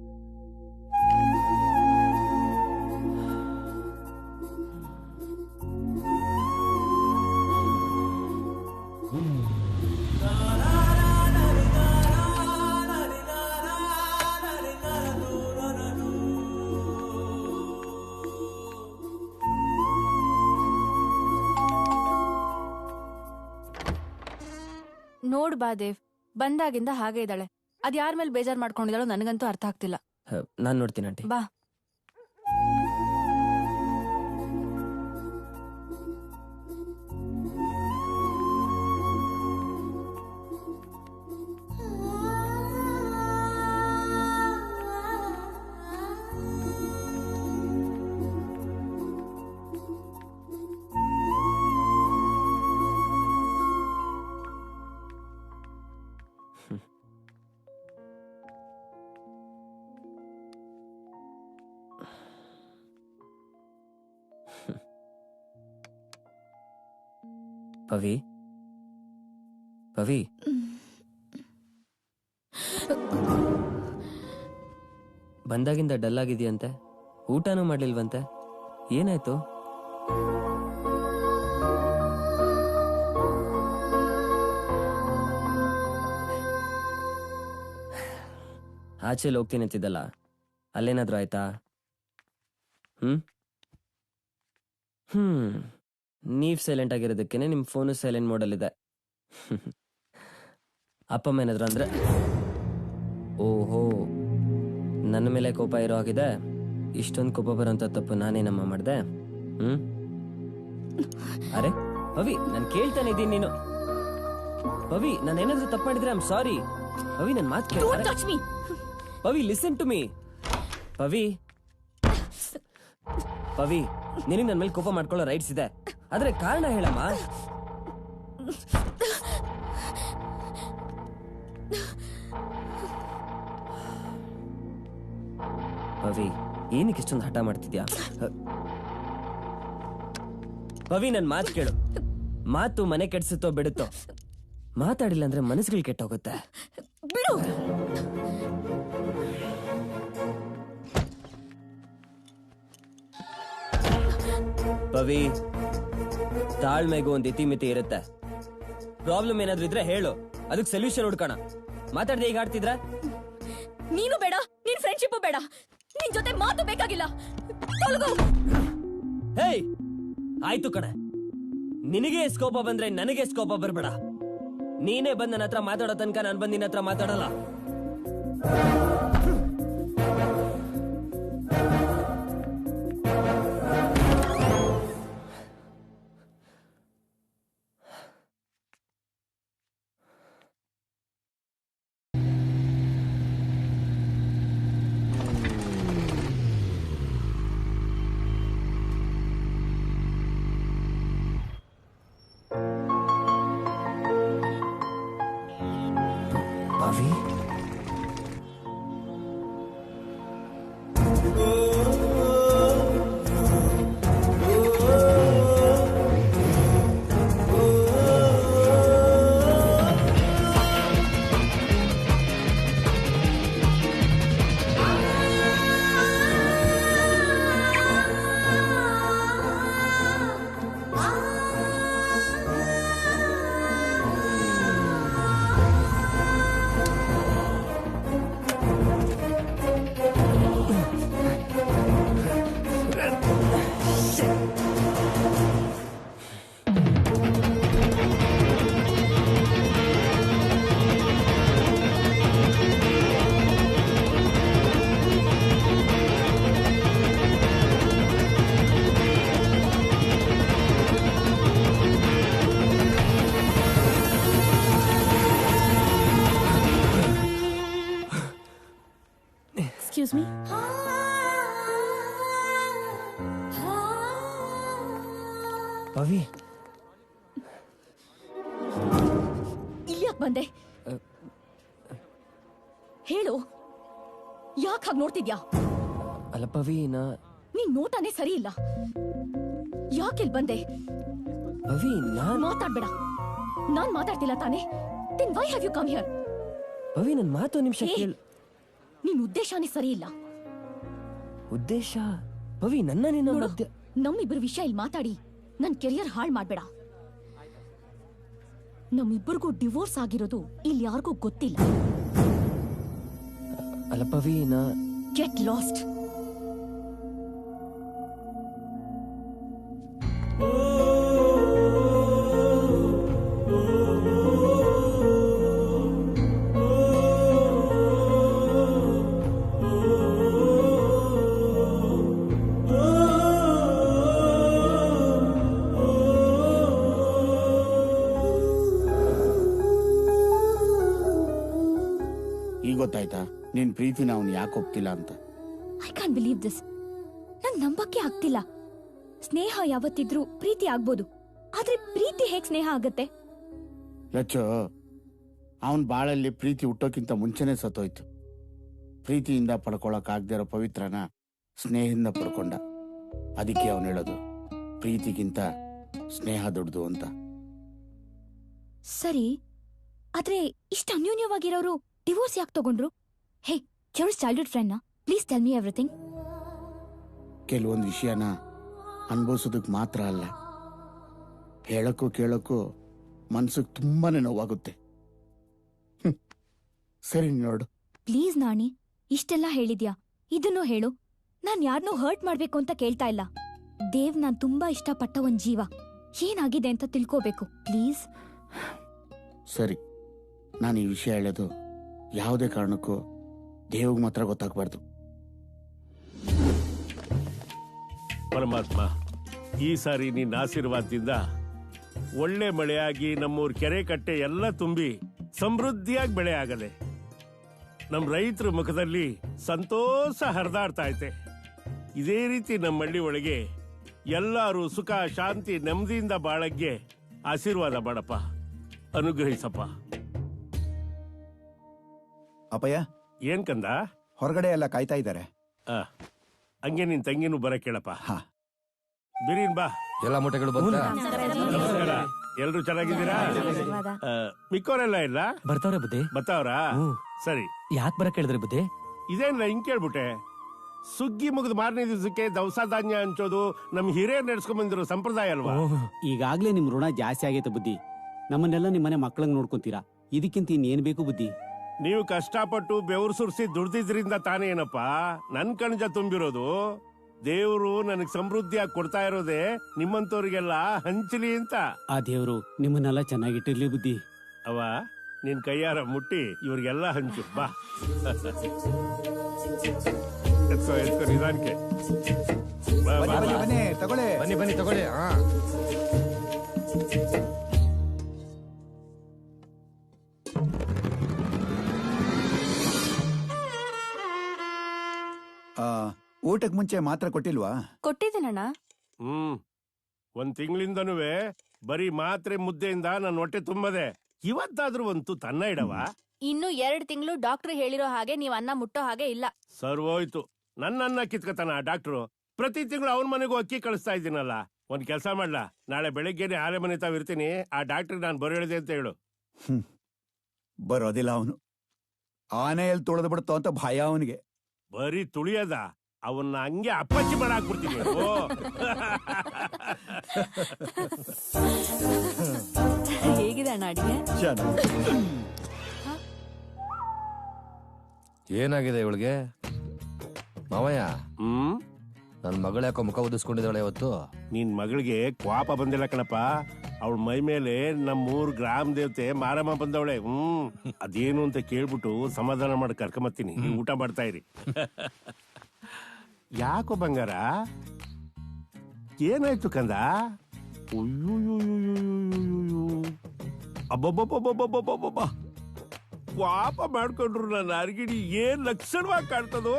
ನೋಡ್ ಬಾ ದೇವ್, ಬಂದಾಗಿಂದ ಹಾಗೆ ಇದ್ದಾಳೆ. ಅದ್ ಯಾರ ಮೇಲೆ ಬೇಜಾರ್ ಮಾಡ್ಕೊಂಡಿದ್ದಾಳೋ ನನಗಂತೂ ಅರ್ಥ ಆಗ್ತಿಲ್ಲ. ನಾನ್ ನೋಡ್ತೀನಿ ಆಂಟಿ. ಬಾ. ಪವಿ, ಪವಿ, ಬಂದಾಗಿಂದ ಡಲ್ ಆಗಿದೆಯಂತೆ, ಊಟನೂ ಮಾಡ್ಲಿಲ್ವಂತೆ, ಏನಾಯ್ತು? ಆಚೆಲಿ ಹೋಗ್ತೀನಿ ಅಂತಿದ್ದಲ್ಲ, ಅಲ್ಲೇನಾದ್ರೂ ಆಯ್ತಾ? ನೀವ್ ಸೈಲೆಂಟ್ ಆಗಿರೋದಕ್ಕೇನೆ ನಿಮ್ ಫೋನು ಸೈಲೆಂಟ್ ಮೋಡಲ್ಲಿದೆ. ಅಪ್ಪ ಅಮ್ಮ ಏನಾದ್ರು ಅಂದ್ರೆ? ಓಹೋ, ನನ್ನ ಮೇಲೆ ಕೋಪ ಇರೋ ಆಗಿದೆ. ಇಷ್ಟೊಂದು ಕೋಪ ಬರೋಂಥ ತಪ್ಪು ನಾನೇನಮ್ಮ ಮಾಡ್ದೆ? ಅರೆ ಪವಿ, ನಾನು ಕೇಳ್ತಾನೆ ಇದ್ದೀನಿ. ನೀನು ಪವಿ, ನಾನೇನಾದ್ರೂ ತಪ್ಪು ಮಾಡಿದ್ರೆ ಐಮ್ ಸಾರಿ. ಪವಿ, ನನ್ ಮಾತು ಕೇಳಿ. Pavi, listen to me. Pavi, Pavi, ನಿನಗೆ ನನ್ನ ಮೇಲೆ ಕೋಪ ಮಾಡ್ಕೊಳ್ಳೋ ರೈಟ್ಸ್ ಇದೆ, ಆದ್ರೆ ಕಾರಣ ಹೇಳಮ್ಮ. ಪವಿ, ಏನಕ್ಕೆ ಇಷ್ಟೊಂದು ಹಠ ಮಾಡ್ತಿದ್ಯಾ? ಪವಿ, ನನ್ ಮಾತು ಕೇಳು. ಮಾತು ಮನೆ ಕೆಡ್ಸುತ್ತೋ ಬಿಡುತ್ತೋ, ಮಾತಾಡಿಲ್ಲ ಅಂದ್ರೆ ಮನಸ್ಸುಗಳು ಕೆಟ್ಟೋಗುತ್ತೆ. ಬಿಡು. ಪವಿ, ತಾಳ್ಮೆಗೂ ಒಂದು ಇತಿಮಿತಿ ಇರುತ್ತೆ. ಪ್ರಾಬ್ಲಮ್ ಏನಾದ್ರೂ ಇದ್ರೆ ಹೇಳು, ಅದಕ್ಕೆ ಸೊಲ್ಯೂಷನ್ ಹುಡ್ಕೋಣ. ಮಾತಾಡ್ದೆ ಈಗ ಆಡ್ತಿದ್ರ? ನೀನು ಬೇಡ, ನಿನ್ ಫ್ರೆಂಡ್ಶಿಪ್ ಬೇಡ, ನಿನ್ ಜೊತೆ ಮಾತು ಬೇಕಾಗಿಲ್ಲ. ಹೇಯ್, ಆಯ್ತು ಕಣೆ, ನಿನಗೆ ಸ್ಕೋಪ ಬಂದ್ರೆ ನನಗೆ ಸ್ಕೋಪ ಬರ್ಬೇಡ. ನೀನೇ ಬಂದ್ ನನ್ನ ಹತ್ರ ಮಾತಾಡೋ ತನಕ ನಾನು ಬಂದ್ ನಿನ್ನ ಹತ್ರ ಮಾತಾಡಲ್ಲ. Excuse me? ಪವಿ, ಬಂದೆ ಹೇಳು, ಯಾಕೆ ಹಾಗೆ ನೋಡ್ತಿದ್ಯಾ? ಅಲ್ಲ ಪವಿ, ನೀನ್ ನೋಟನೇ ಸರಿ ಇಲ್ಲ. ಯಾಕೆಲ್ ಬಂದೆ? ಪವಿ, ಮಾತಾಡ್ಬೇಡ. ನಾನ್ ಮಾತಾಡ್ತಿಲ್ಲ ತಾನೇ? Then why have you come here? Pavi, ನನ್ ಮಾತು ನಿಮಿಷ ಕೇಳು. ನಿನ್ ಉದ್ದೇಶನೇ ಸರಿ ಇಲ್ಲ. ಉದ್ದೇಶ? ಪವಿ, ನಿನ್ನ ಮಧ್ಯ ನಮ್ಮಿಬ್ಬರ ವಿಷಯ ಇಲ್ಲಿ ಮಾತಾಡಿ ನನ್ ಕೆರಿಯರ್ ಹಾಳು ಮಾಡ್ಬೇಡ. ನಮ್ಮಿಬ್ಬರಿಗೂ ಡಿವೋರ್ಸ್ ಆಗಿರೋದು ಇಲ್ಲಿ ಯಾರಿಗೂ ಗೊತ್ತಿಲ್ಲ. ಅಲ್ಲ ಪವಿ, ಗೆಟ್ ಲಾಸ್ಟ್. ಈಗ ಗೊತ್ತಾಯ್ತಾ ನಿನ್ ಪ್ರೀತಿನ ಅವ್ನು ಯಾಕೆ ಒಪ್ತಿಲ್ಲ ಅಂತ? I can't believe this. ನಂಗ್ ನಂಬಕ್ಕೆ ಆಗ್ತಿಲ್ಲ. ಸ್ನೇಹ ಯಾವತ್ತಿದ್ರೂ ಪ್ರೀತಿ ಆಗ್ಬೋದು, ಆದ್ರೆ ಪ್ರೀತಿ ಹೇಗ್ ಸ್ನೇಹ ಆಗತ್ತೆ? ಲಚ್ಚು, ಅವನ್ ಬಾಳಲ್ಲಿ ಪ್ರೀತಿ ಹುಟ್ಟೋಕ್ಕಿಂತ ಮುಂಚೆನೆ ಸತ್ತೋಯ್ತು. ಪ್ರೀತಿಯಿಂದ ಪಡ್ಕೊಳಕ್ ಆಗದೆ ಇರೋ ಪವಿತ್ರನ ಸ್ನೇಹದಿಂದ ಪಡ್ಕೊಂಡ. ಅದಕ್ಕೆ ಅವನು ಹೇಳೋದು ಪ್ರೀತಿಗಿಂತ ಸ್ನೇಹ ದೊಡ್ಡದು ಅಂತ. ಸರಿ, ಆದ್ರೆ ಇಷ್ಟ ಅನ್ಯೋನ್ಯವಾಗಿರೋರು ಡಿವೋರ್ಸ್ ಯಾಕೆ ತಗೊಂಡ್ರು? ಹೇ, ಯುವರ್ ಚೈಲ್ಡ್ಹುಡ್ ಫ್ರೆಂಡ್ ನಾ? Please tell me everything. ಕೆಲವೊಂದು ವಿಷಯನ ಅನುಭವಿಸೋದಕ್ಕೆ ಮಾತ್ರ ಅಲ್ಲ, ಹೇಳಕ್ಕೂ ಕೇಳಕ್ಕೂ ಮನ್ಸಿಗೆ ತುಂಬಾನೇ ನೋವಾಗುತ್ತೆ. ಸರಿ ನೋಡು. ಪ್ಲೀಸ್ ನಾಣಿ, ಇಷ್ಟೆಲ್ಲ ಹೇಳಿದ್ಯಾ, ಇದನ್ನು ಹೇಳು. ನಾನ್ ಯಾರನ್ನೂ ಹರ್ಟ್ ಮಾಡ್ಬೇಕು ಅಂತ ಕೇಳ್ತಾ ಇಲ್ಲ. ದೇವ್ ನಾನ್ ತುಂಬಾ ಇಷ್ಟಪಟ್ಟ ಒಂದ್ ಜೀವ. ಏನಾಗಿದೆ ಅಂತ ತಿಳ್ಕೋಬೇಕು, ಪ್ಲೀಸ್. ಸರಿ, ನಾನು ಈ ವಿಷಯ ಹೇಳೋದು ಯಾವುದೇ ಕಾರಣಕ್ಕೂ ದೇವ್ಗೆ ಮಾತ್ರ ಗೊತ್ತಾಗಬಾರ್ದು. ಪರಮಾತ್ಮ, ಈ ಸಾರಿ ನಿನ್ನ ಆಶೀರ್ವಾದದಿಂದ ಒಳ್ಳೆ ಮಳೆಯಾಗಿ ನಮ್ಮೂರ್ ಕೆರೆ ಕಟ್ಟೆ ಎಲ್ಲ ತುಂಬಿ ಸಮೃದ್ಧಿಯಾಗಿ ಬೆಳೆ ಆಗದೆ. ನಮ್ಮ ರೈತರ ಮುಖದಲ್ಲಿ ಸಂತೋಷ ಹರಿದಾಡ್ತಾ ಐತೆ. ಇದೇ ರೀತಿ ನಮ್ಮ ಹಳ್ಳಿ ಒಳಗೆ ಎಲ್ಲರೂ ಸುಖ ಶಾಂತಿ ನೆಮ್ಮದಿಯಿಂದ ಬಾಳಗ್ಗೆ ಆಶೀರ್ವಾದ ಮಾಡಪ್ಪ, ಅನುಗ್ರಹಿಸಪ್ಪ. ಅಪ್ಪಯ್ಯ, ಏನ್ ಕಂದ? ಹೊರಗಡೆ ಎಲ್ಲ ಕಾಯ್ತಾ ಇದ್ದಾರೆ. ಹಂಗೆ ನಿನ್ ತಂಗಿನೂ ಬರ ಕೇಳಪ್ಪ. ಬಿರಿನ್ ಬಾ. ಎಲ್ಲ ಮೂಟೆಗಳು ಬಂದ. ನಮಸ್ಕಾರ. ಎಲ್ರು ಚೆನ್ನಾಗಿದ್ದೀರಾ? ಮಿಕ್ಕವರೆಲ್ಲ ಇಲ್ಲ ಬರ್ತಾವ್ರೆ ಬುದ್ಧಿ? ಬರ್ತಾವ್ರಾ? ಸರಿ. ಯಾಕೆ ಬರ ಕೇಳಿದ್ರಿ ಬುದ್ಧಿ? ಇದೇನಿಲ್ಲ, ಹಿಂಗ್ ಕೇಳ್ಬಿಟ್ಟೆ. ಸುಗ್ಗಿ ಮುಗಿದ ಮಾರನೇ ದಿವಸಕ್ಕೆ ದವಸ ಧಾನ್ಯ ಹಂಚೋದು ನಮ್ ಹಿರಿಯರ್ ನಡ್ಸ್ಕೊಂಡ್ ಬಂದಿರೋ ಸಂಪ್ರದಾಯ ಅಲ್ವಾ? ಈಗಾಗ್ಲೇ ನಿಮ್ ಋಣ ಜಾಸ್ತಿ ಆಗೈತೆ ಬುದ್ಧಿ. ನಮ್ಮನ್ನೆಲ್ಲ ನಿಮ್ಮನೆ ಮಕ್ಕಳಂಗ್ ನೋಡ್ಕೊಂತೀರಾ, ಇದಕ್ಕಿಂತ ಇನ್ನೇನ್ ಬೇಕು ಬುದ್ಧಿ? ನೀವು ಕಷ್ಟಪಟ್ಟು ಬೆವರು ಸುರಿಸಿ ದುಡ್ದಿದ್ರಿಂದ ತಾನೇ ಏನಪ್ಪ ನನ್ ಕಣಜ ತುಂಬಿರೋದು. ದೇವ್ರು ನನಗ್ ಸಮೃದ್ಧಿಯಾಗಿ ಕೊಡ್ತಾ ಇರೋದೇ ನಿಮ್ಮಂತವ್ರಿಗೆಲ್ಲ ಹಂಚಲಿ ಅಂತ. ಆ ದೇವ್ರು ನಿಮ್ಮನ್ನೆಲ್ಲ ಚೆನ್ನಾಗಿಟ್ಟಿರ್ಲಿ ಬುದ್ಧಿ. ಅವ ನಿನ್ ಕೈಯಾರ ಮುಟ್ಟಿ ಇವ್ರಿಗೆಲ್ಲ ಹಂಚು ಬಾ. ಎತ್ಕೊ ನಿಧಾನಕ್ಕೆ. ಬನ್ನಿ ತಗೊಳ್ಳಿ. ಊಟಕ್ ಮುಂಚೆ ಮಾತ್ರ ಕೊಟ್ಟಿಲ್ವಾ? ಕೊಟ್ಟಿದ್ದೀನಣ್ಣ. ಒಂದ್ ತಿಂಗಳಿಂದನೂ ಬರೀ ಮಾತ್ರೆ ಮುದ್ದೆಯಿಂದ ನನ್ನ ಹೊಟ್ಟೆ ತುಂಬದೆ. ಇವತ್ತಾದ್ರೂ ಒಂದು ತನ್ನ ಇಡವ. ಇನ್ನು 2 ತಿಂಗಳು ಡಾಕ್ಟರ್ ಹೇಳಿರೋ ಹಾಗೆ ನೀವ್ ಅನ್ನ ಮುಟ್ಟೋ ಹಾಗೆ ಇಲ್ಲ. ಸರ್ವೋಯ್ತು. ನನ್ನ ಕಿತ್ಕತಾನ ಡಾಕ್ಟ್ರು. ಪ್ರತಿ ತಿಂಗಳು ಅವನ ಮನೆಗೂ ಅಕ್ಕಿ ಕಳಿಸ್ತಾ ಇದ್ದೀನಲ್ಲ. ಒಂದ್ ಕೆಲಸ ಮಾಡ್ಲಾ, ನಾಳೆ ಬೆಳಗ್ಗೆನೆ ಆಲೆ ಮನೆ ತಾವಿರ್ತೀನಿ. ಆ ಡಾಕ್ಟರ್ ನಾನು ಬರೋ ಹೇಳಿದೆ ಅಂತ ಹೇಳು. ಬರೋದಿಲ್ಲ ಅವನು. ಆನೆ ಎಲ್ಲಿ ತುಳಿದು ಬಿಡ್ತೋ ಅಂತ ಭಯ ಅವನಿಗೆ. ಬರೀ ತುಳಿಯದ, ಅವನ್ನ ಹಂಗೆ ಅಪ್ಪಚ್ಚಿ ಮಾಡಾಕ್ಬಿಡ್ತೀನಿ. ಹೇಗಿದೆ ಅಣ್ಣ ಅಡಿಗೆ? ಏನಾಗಿದೆ ಇವಳಿಗೆ? ಮಾವಯ್ಯ, ನನ್ ಮಗಳ ಯಾಕೋ ಮುಖ ಉದಿಸ್ಕೊಂಡಿದ್ದಾಳೆ ಇವತ್ತು. ನಿನ್ ಮಗಳಿಗೆ ಕೋಪ ಬಂದಿಲ್ಲ ಕಣಪ್ಪ. ಅವಳ ಮೈ ಮೇಲೆ ನಮ್ಮೂರ್ ಗ್ರಾಮ ದೇವತೆ ಮಾರಮ್ಮ ಬಂದವಳೆ. ಅದೇನು ಅಂತ ಕೇಳ್ಬಿಟ್ಟು ಸಮಾಧಾನ ಮಾಡಿ ಕರ್ಕೊಂಬತ್ತೀನಿ. ನೀವು ಊಟ ಮಾಡ್ತಾ ಇರಿ. ಯಾಕೋ ಬಂಗಾರ, ಏನಾಯ್ತು ಕಂದ? ಅಬ್ಬಬ್ಬಬ್ಬಬ್ಬಬ್ಬಬ್ಬಬ್ಬ, ಪಾಪ ಮಾಡ್ಕೊಂಡ್ರು ನನ್ನ ಅರ್ಗಿಣಿ ಏನ್ ಲಕ್ಷಣವಾಗಿ ಕಾಣ್ತದೋ.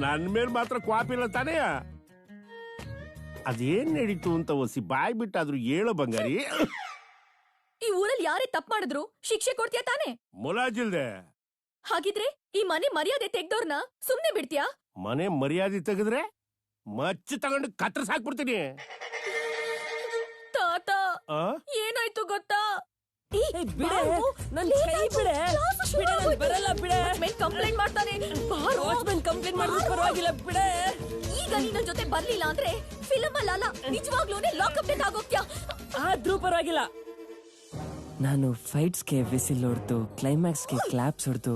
ನನ್ ಮೇಲ್ ಮಾತ್ರ ಕ್ವಾಪಿಲ್ಲ ತಾನೇ? ಅದೇನ್ ನಡೀತು ಅಂತ ಒಸಿ ಬಾಯ್ ಬಿಟ್ಟಾದ್ರು ಹೇಳೋ ಬಂಗಾರಿ. ಈ ಊರಲ್ಲಿ ಊರಲ್ಲಿ ಯಾರೇ ತಪ್ಪು ಮಾಡಿದ್ರು ಶಿಕ್ಷೆ ಕೊಡ್ತೀಯ ತಾನೆ? ಮುಲಾಜಿಲ್ದೆ ಹಾಗಿದ್ರೆ ಈ ಮನೆ ಮರ್ಯಾದೆ ತೆಗ್ದವ್ರನ್ನ ಸುಮ್ನೆ ಬಿಡ್ತೀಯಾ? ಮನೆ ಮರ್ಯಾದೆ ತೆಗೆದ್ರೆ ಮಚ್ಚು ತಗೊಂಡು ಕತ್ತರಿಸಾಕ್ಬಿಡ್ತೀನಿ. ತಾತ ಆ? ಏನಾಯ್ತು ಕಂಪ್ಲೇಂಟ್ ಮಾಡ್ತಾನೆ. ಕಂಪ್ಲೇಂಟ್ ಮಾಡಿದ್ರು ಪರವಾಗಿಲ್ಲ ಬಿಡೆ. ಈಗ ನಿನ್ನ ಜೊತೆ ಬರ್ಲಿಲ್ಲ ಅಂದ್ರೆ ಫಿಲಮ್ ಅಲ್ಲ ನಿಜವಾಗ್ಲೂ ಲಾಕಪ್ ಡೆತ್ ಆಗೋಗ್ತ್ಯಾ. ಆದ್ರೂ ಪರವಾಗಿಲ್ಲ. ನಾನು ಫೈಟ್ಸ್ಗೆ ವಿಸಿಲ್ ಹೊಡ್ದು ಕ್ಲೈಮ್ಯಾಕ್ಸ್ಗೆ ಕ್ಲಾಪ್ಸ್ ಹೊಡ್ದು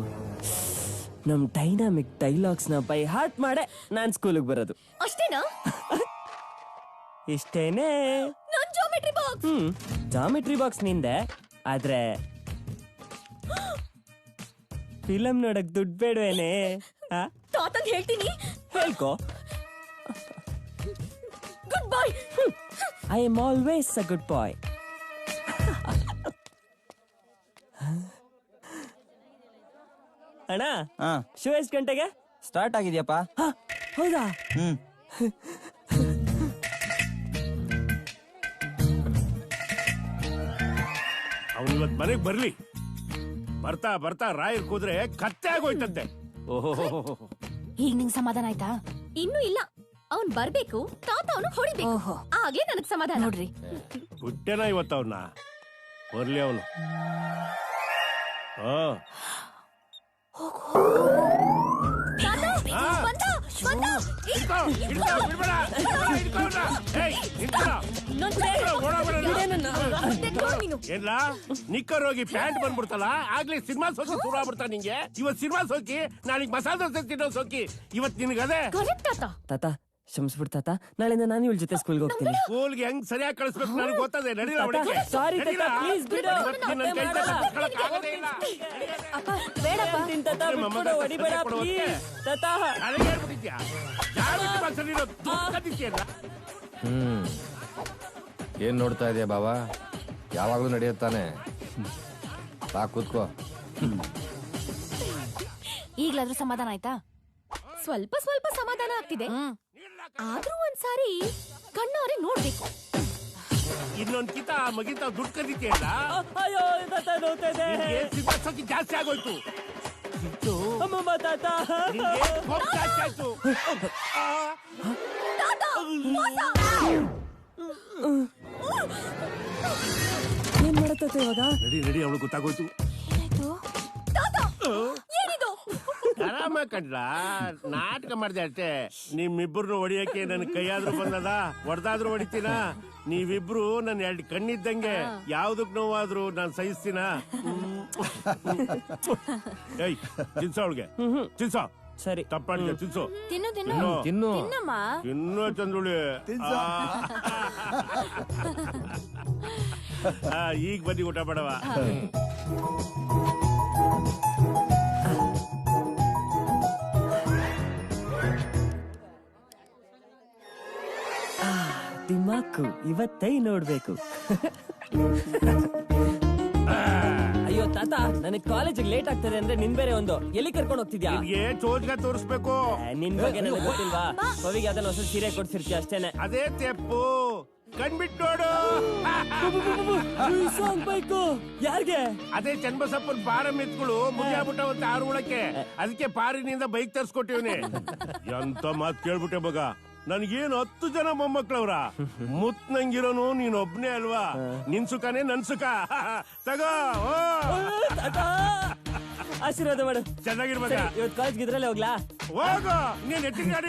ನಮ್ ಡೈನಾಮಿಕ್ ಡೈಲಾಗ್ಸ್ ನ ಬೈ ಹಾರ್ಟ್ ಮಾಡೆ ನಾನ್ ಸ್ಕೂಲಿಗೆ ಬರೋದು. ಅಷ್ಟೇನಾ? ಇಷ್ಟೇನೆ. ನನ್ ಜಾಮೆಟ್ರಿ ಬಾಕ್ಸ್. ಜಾಮೆಟ್ರಿ ಬಾಕ್ಸ್ ನಿಂದೆ, ಆದ್ರೆ ಫಿಲಮ್ ನೋಡಕ್ ದುಡ್ಡು ಬೇಡವೇನೆ? ತಾತಂಗ್ ಹೇಳ್ತೀನಿ. ಹೇಳ್ಕೋ. Good bye. I am always a good bye. ಅಣ್ಣ, ಶೋ ಎಷ್ಟು ಗಂಟೆಗೆ ಸ್ಟಾರ್ಟ್ ಆಗಿದ್ಯಪ್ಪ? ಹೌದಾ? ಅವನು ಇವತ್ ಮನೆಗ್ ಬರ್ಲಿ. ಬರ್ತಾ ಬರ್ತಾ ರಾಯರ್ ಕೂದ್ರೆ ಕತ್ತೆ ಆಗೋಯ್ತಂತೆ. ಓಹೋ, ಈಗ ನಿಂಗ್ ಸಮಾಧಾನ ಆಯ್ತಾ? ಇನ್ನೂ ಇಲ್ಲ, ಅವ್ನ್ ಬರ್ಬೇಕು, ತಾತ ಅವನು ಹೊಡಿಬೇಕು, ಆಗ್ಲೇ ನನಗ್ ಸಮಾಧಾನ. ನೋಡ್ರಿ ಹುಟ್ಟೆನ ಇವತ್ತು ಅವನ್ನ. ಬರ್ಲಿ ಅವನು. ಏನ್ಲಾ ನಿಕ್ಕರ್ ಹೋಗಿ ಪ್ಯಾಂಟ್ ಬಂದ್ಬಿಡ್ತಲ್ಲ, ಆಗ್ಲೇ ಸಿನಿಮಾ ಸೋಕಿ ಶುರು ಆಗ್ಬಿಡ್ತಾ ನಿಂಗೆ. ಇವತ್ ಸಿನಿಮಾ ಸೋಕಿ, ನಾಳೀಗ ಮಸಾಲ ದೋಸೆ ತಿನ್ನೋ ಸೋಕಿ. ಇವತ್ ನಿನ್ಗದೆ ತಾತ ಕ್ಷಮಿಸ್ಬಿಡ್ ತಾತ. ನಾಳೆಯಿಂದ ನಾನು ಇವಳ ಜೊತೆ ಸ್ಕೂಲ್ಗೆ ಹೋಗ್ತೀನಿ. ಸ್ಕೂಲ್ಗೆ ಹೆಂಗ್ ಸರಿಯಾಗಿ ಕಳಿಸ್ಬೇಕು ನನಗೆ ಗೊತ್ತದೆ. ನಡೀಲ ಅವಳಿಗೆ. ಸಾರಿ ತಾತ, ಪ್ಲೀಸ್ ಬಿಡು. ಅಪ್ಪ ಬೇಡಪ್ಪ. ತಾತ ಬಿಟ್ಬಿಡು, ಹೊಡಿಬೇಡ ಪ್ಲೀಸ್. ತಾತ ಹೇಳ್ಬಿಟ್ಟಿದ್ಯಾ? ಏನ್ ನೋಡ್ತಾ ಇದೆಯಾ ಬಾಬಾ? ಯಾವಾಗ್ಲೂ ನಡೆಯುತ್ತಾನೆ. ಬಾ ಕೂತ್ಕೋ. ಈಗ್ಲಾದ್ರೂ ಸಮಾಧಾನ ಆಯ್ತಾ? ಸ್ವಲ್ಪ ಸ್ವಲ್ಪ ಸಮಾಧಾನ ಆಗ್ತಿದೆ, ಆದ್ರೂ ಒಂದ್ಸಾರಿ ಕಣ್ಣಾರೆ ನೋಡ್ಬೇಕು. ಇನ್ನೊಂದ್ ಕಿತ ಮಗಿತ ದುಡ್ಡು ಕದಿತಿಯಲ್ಲ. ಅಯ್ಯೋ ತಾತ ನೋಡ್ತಾ ಇದೆ. ಸಿನಿಮಾ ಸೋಕಿ ಜಾಸ್ತಿ ಆಗೋಯ್ತು. ಅಮ್ಮಮ್ಮ ತಾತ ಜಾಸ್ತಿ ಆಯ್ತು. ಏನ್ ಮಾಡತ್ತ ಇವಾಗ? ನಡಿ ನಡಿ, ಅವಳು ಗೊತ್ತಾಗೋಯ್ತು. ಆರಾಮ ಕಂಡ್ಲಾ, ನಾಟಕ ಮಾಡ್ದೆ ಅಷ್ಟೇ. ನಿಮ್ಮಿಬ್ರು ಹೊಡಿಯಕ್ಕೆ ನನ್ ಕೈಯಾದ್ರೂ ಬಂದದ, ಹೊಡೆದಾದ್ರೂ ಹೊಡಿತೀನ. ನೀವಿಬ್ರು ನನ್ 2 ಕಣ್ಣಿದ್ದಂಗೆ, ಯಾವ್ದಕ್ ನೋವಾದ್ರೂ ನಾನ್ ಸಹಿಸ್ತೀನ. ಏಯ್ ತಿನ್ಸೋ ಅವಳಿಗೆ, ತಿನ್ಸೋ. ಸರಿ ತಪ್ಪಾಡಿಗೆ ತಿನ್ಸು. ತಿನ್ನು ತಿನ್ನು ತಿನ್ನು ತಿನ್ನಮ್ಮ. ತಿನ್ನು ಚಂದ್ರುಳಿ. ಈಗ ಬನ್ನಿ ಊಟ ಮಾಡವ. ದಿಮಾಕು ಇವತ್ತೈ ನೋಡ್ಬೇಕು. ಅಯ್ಯೋ ತಾತ, ನನಗ್ ಕಾಲೇಜಿಗೆ ಲೇಟ್ ಆಗ್ತದೆ ಅಂದ್ರೆ ನಿನ್ ಬೇರೆ ಒಂದು ಎಲ್ಲಿ ಕರ್ಕೊಂಡು ಹೋಗ್ತಿದ್ಯಾ? ಚೋಜ್ಗ ತೋರಿಸ್ಬೇಕು. ನಿನ್ ಬಗ್ಗೆ ನನಗೆ ಗೊತ್ತಿಲ್ವಾ? ಕವಿಗೆ ಅದನ್ನ ಹೊಸ ಸೀರೆ ಕೊಡ್ಸಿರ್ತೀಯ ಅಷ್ಟೇನೆ. ಅದೇ ತೆಪ್ಪು ಕಣ್ಬಿಟ್ಟು ನೋಡು. ಬೇಕು ಯಾರಿಗೆ? ಅದೇ ಚನ್ನಬಸಪ್ಪನ್ ಪಾರ ಮೆತ್ಗಳು ಮುಗಿಯಾಬಿಟ್ಟವಂತೆ 6 ಉಳಕ್ಕೆ. ಅದಕ್ಕೆ ಪಾರಿನಿಂದ ಬೈಕ್ ತರ್ಸ್ಕೊಟ್ಟಿವ್ನಿ. ಎಂತ ಮಾತ್ ಕೇಳ್ಬಿಟ್ಟೆ ಮಗ. ನನ್ಗೇನು 10 ಜನ ಮೊಮ್ಮಕ್ಳವ್ರ. ಮುತ್ ನಂಗಿರೋನು ನೀನ್ ಒಬ್ನೇ ಅಲ್ವಾ? ನಿನ್ ಸುಖನೇ ನನ್ ಸುಖ. ತಗೋ ಆಶೀರ್ವಾದ ಮಾಡು. ಚೆನ್ನಾಗಿರ್ಬೇಕ. ಇವತ್ತು ಕಾಲೇಜ್ಗೆ ಇದ್ರಲ್ಲೇ ಹೋಗ್ಲಾ? ಹೋಗು, ನೀನ್ ಎತ್ತಿನ ಗಾಡಿ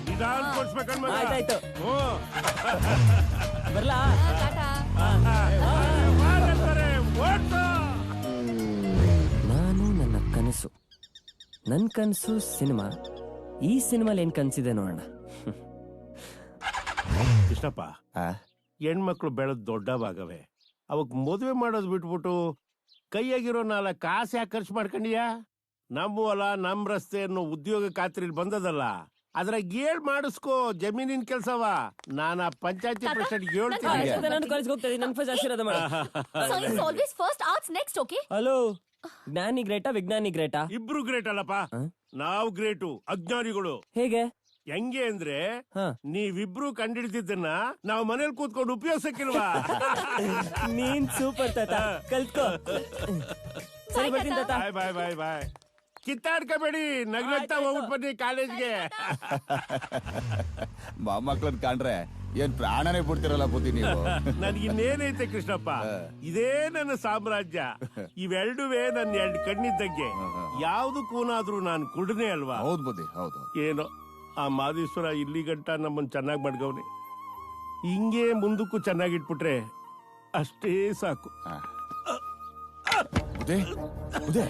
ನಿಧಾನ ಕೊಡ್ಸ್ಬೇಕನ್ ಮಗ. ಆಯ್ತಾಯ್ತು, ಬರ್ಲಾ? ನಾನು ನನ್ನ ಕನಸು, ನನ್ ಕನಸು ಸಿನಿಮಾ. ಈ ಸಿನಿಮಾಲ್ ಏನ್ ಕನ್ಸಿದೆ ನೋಡೋಣ. ಕೃಷ್ಣಪ್ಪ, ಹೆಣ್ಮಕ್ಳು ಬೆಳೆದ್ ದೊಡ್ಡವಾಗವೆ. ಅವಕ್ ಮದುವೆ ಮಾಡೋದ್ ಬಿಟ್ಬಿಟ್ಟು ಕೈಯಾಗಿರೋ 4 ಕಾಸು ಯಾಕೆ ಖರ್ಚು ಮಾಡ್ಕೊಂಡಿಯಾ? ನಮ್ಮ ಹೊಲ ನಮ್ ರಸ್ತೆ ಅನ್ನೋ ಉದ್ಯೋಗ ಖಾತ್ರಿಲಿ ಬಂದದಲ್ಲ, ಅದ್ರಾಗ 7 ಮಾಡಿಸ್ಕೋ. ಜಮೀನಿನ ಕೆಲ್ಸವ. ನಾನ ಪಂಚಾಯತಿ ಪ್ರೆಸಿಡೆಂಟ್ ಹೇಳ್ತೀನಿ. ನಾನು ಕಾಲೇಜ್ಗೆ ಹೋಗ್ತಾ ಇದ್ದೀನಿ, ನನ್ ಫಸ್ಟ್ ಆಶೀರ್ವಾದ ಮಾಡು. ಹಲೋ, ಜ್ಞಾನಿ ಗ್ರೇಟಾ ವಿಜ್ಞಾನಿ ಗ್ರೇಟಾ? ಇಬ್ರು ಗ್ರೇಟ್ ಅಲ್ಲಪ್ಪ. ನಾವು ಗ್ರೇಟು, ಅಜ್ಞಾನಿಗಳು. ಹೇಗೆ? ಹೆಂಗೆ ಅಂದ್ರೆ ನೀವಿಬ್ರು ಕಂಡಿಡ್ದಿದ್ದನ್ನ ನಾವು ಮನೇಲಿ ಕೂತ್ಕೊಂಡು ಉಪಯೋಗಿಸಕ್ಕಿಲ್ವಾ? ನೀನ್ ಸೂಪರ್ ತಾತ, ಕಲ್ತ್ಕೋ. ಸರಿ ಬರ್ತೀನಿ ತಾತ. ಬಾಯ್ ಬಾಯ್ ಬಾಯ್ ಬಾಯ್. ಕಿತ್ತಾಡ್ಕೋಬೇಡಿ, ನಗ್ನಗ್ತಾ ಹೋಗ್ಬಿಟ್ಟು ಬನ್ನಿ ಕಾಲೇಜ್ಗೆ. ಮೊಮ್ಮಕ್ಳನ್ ಕಾಣ್ರೆ ಏನ್ ಪ್ರಾಣನೇ ಬಿಡ್ತಿರಲ್ಲ ಬುದ್ಧಿ ನೀವು. ನನ್ಗಿನ್ನೇನೈತೆ ಕೃಷ್ಣಪ್ಪ, ಇದೇ ನನ್ನ ಸಾಮ್ರಾಜ್ಯ. ಇವೆರಡುವೇ ನನ್ನ 2 ಕಣ್ಣಿದ್ದಂಗೆ. ಯಾವ್ದಕ್ಕೂನಾದ್ರೂ ನಾನು ಕುಡ್ನೆ ಅಲ್ವಾ? ಹೌದು ಬುದ್ಧಿ, ಹೌದು. ಏನೋ ಆ ಮಾದೇಶ್ವರ ಇಲ್ಲಿ ಗಂಟ ನಮ್ಮನ್ ಚೆನ್ನಾಗಿ ಮಡ್ಗವ್ನೆ. ಹಿಂಗೆ ಮುಂದಕ್ಕೂ ಚೆನ್ನಾಗಿಟ್ಬಿಟ್ರೆ ಅಷ್ಟೇ ಸಾಕು. ಬುದ್ಧಿ ಬುದ್ಧಿ,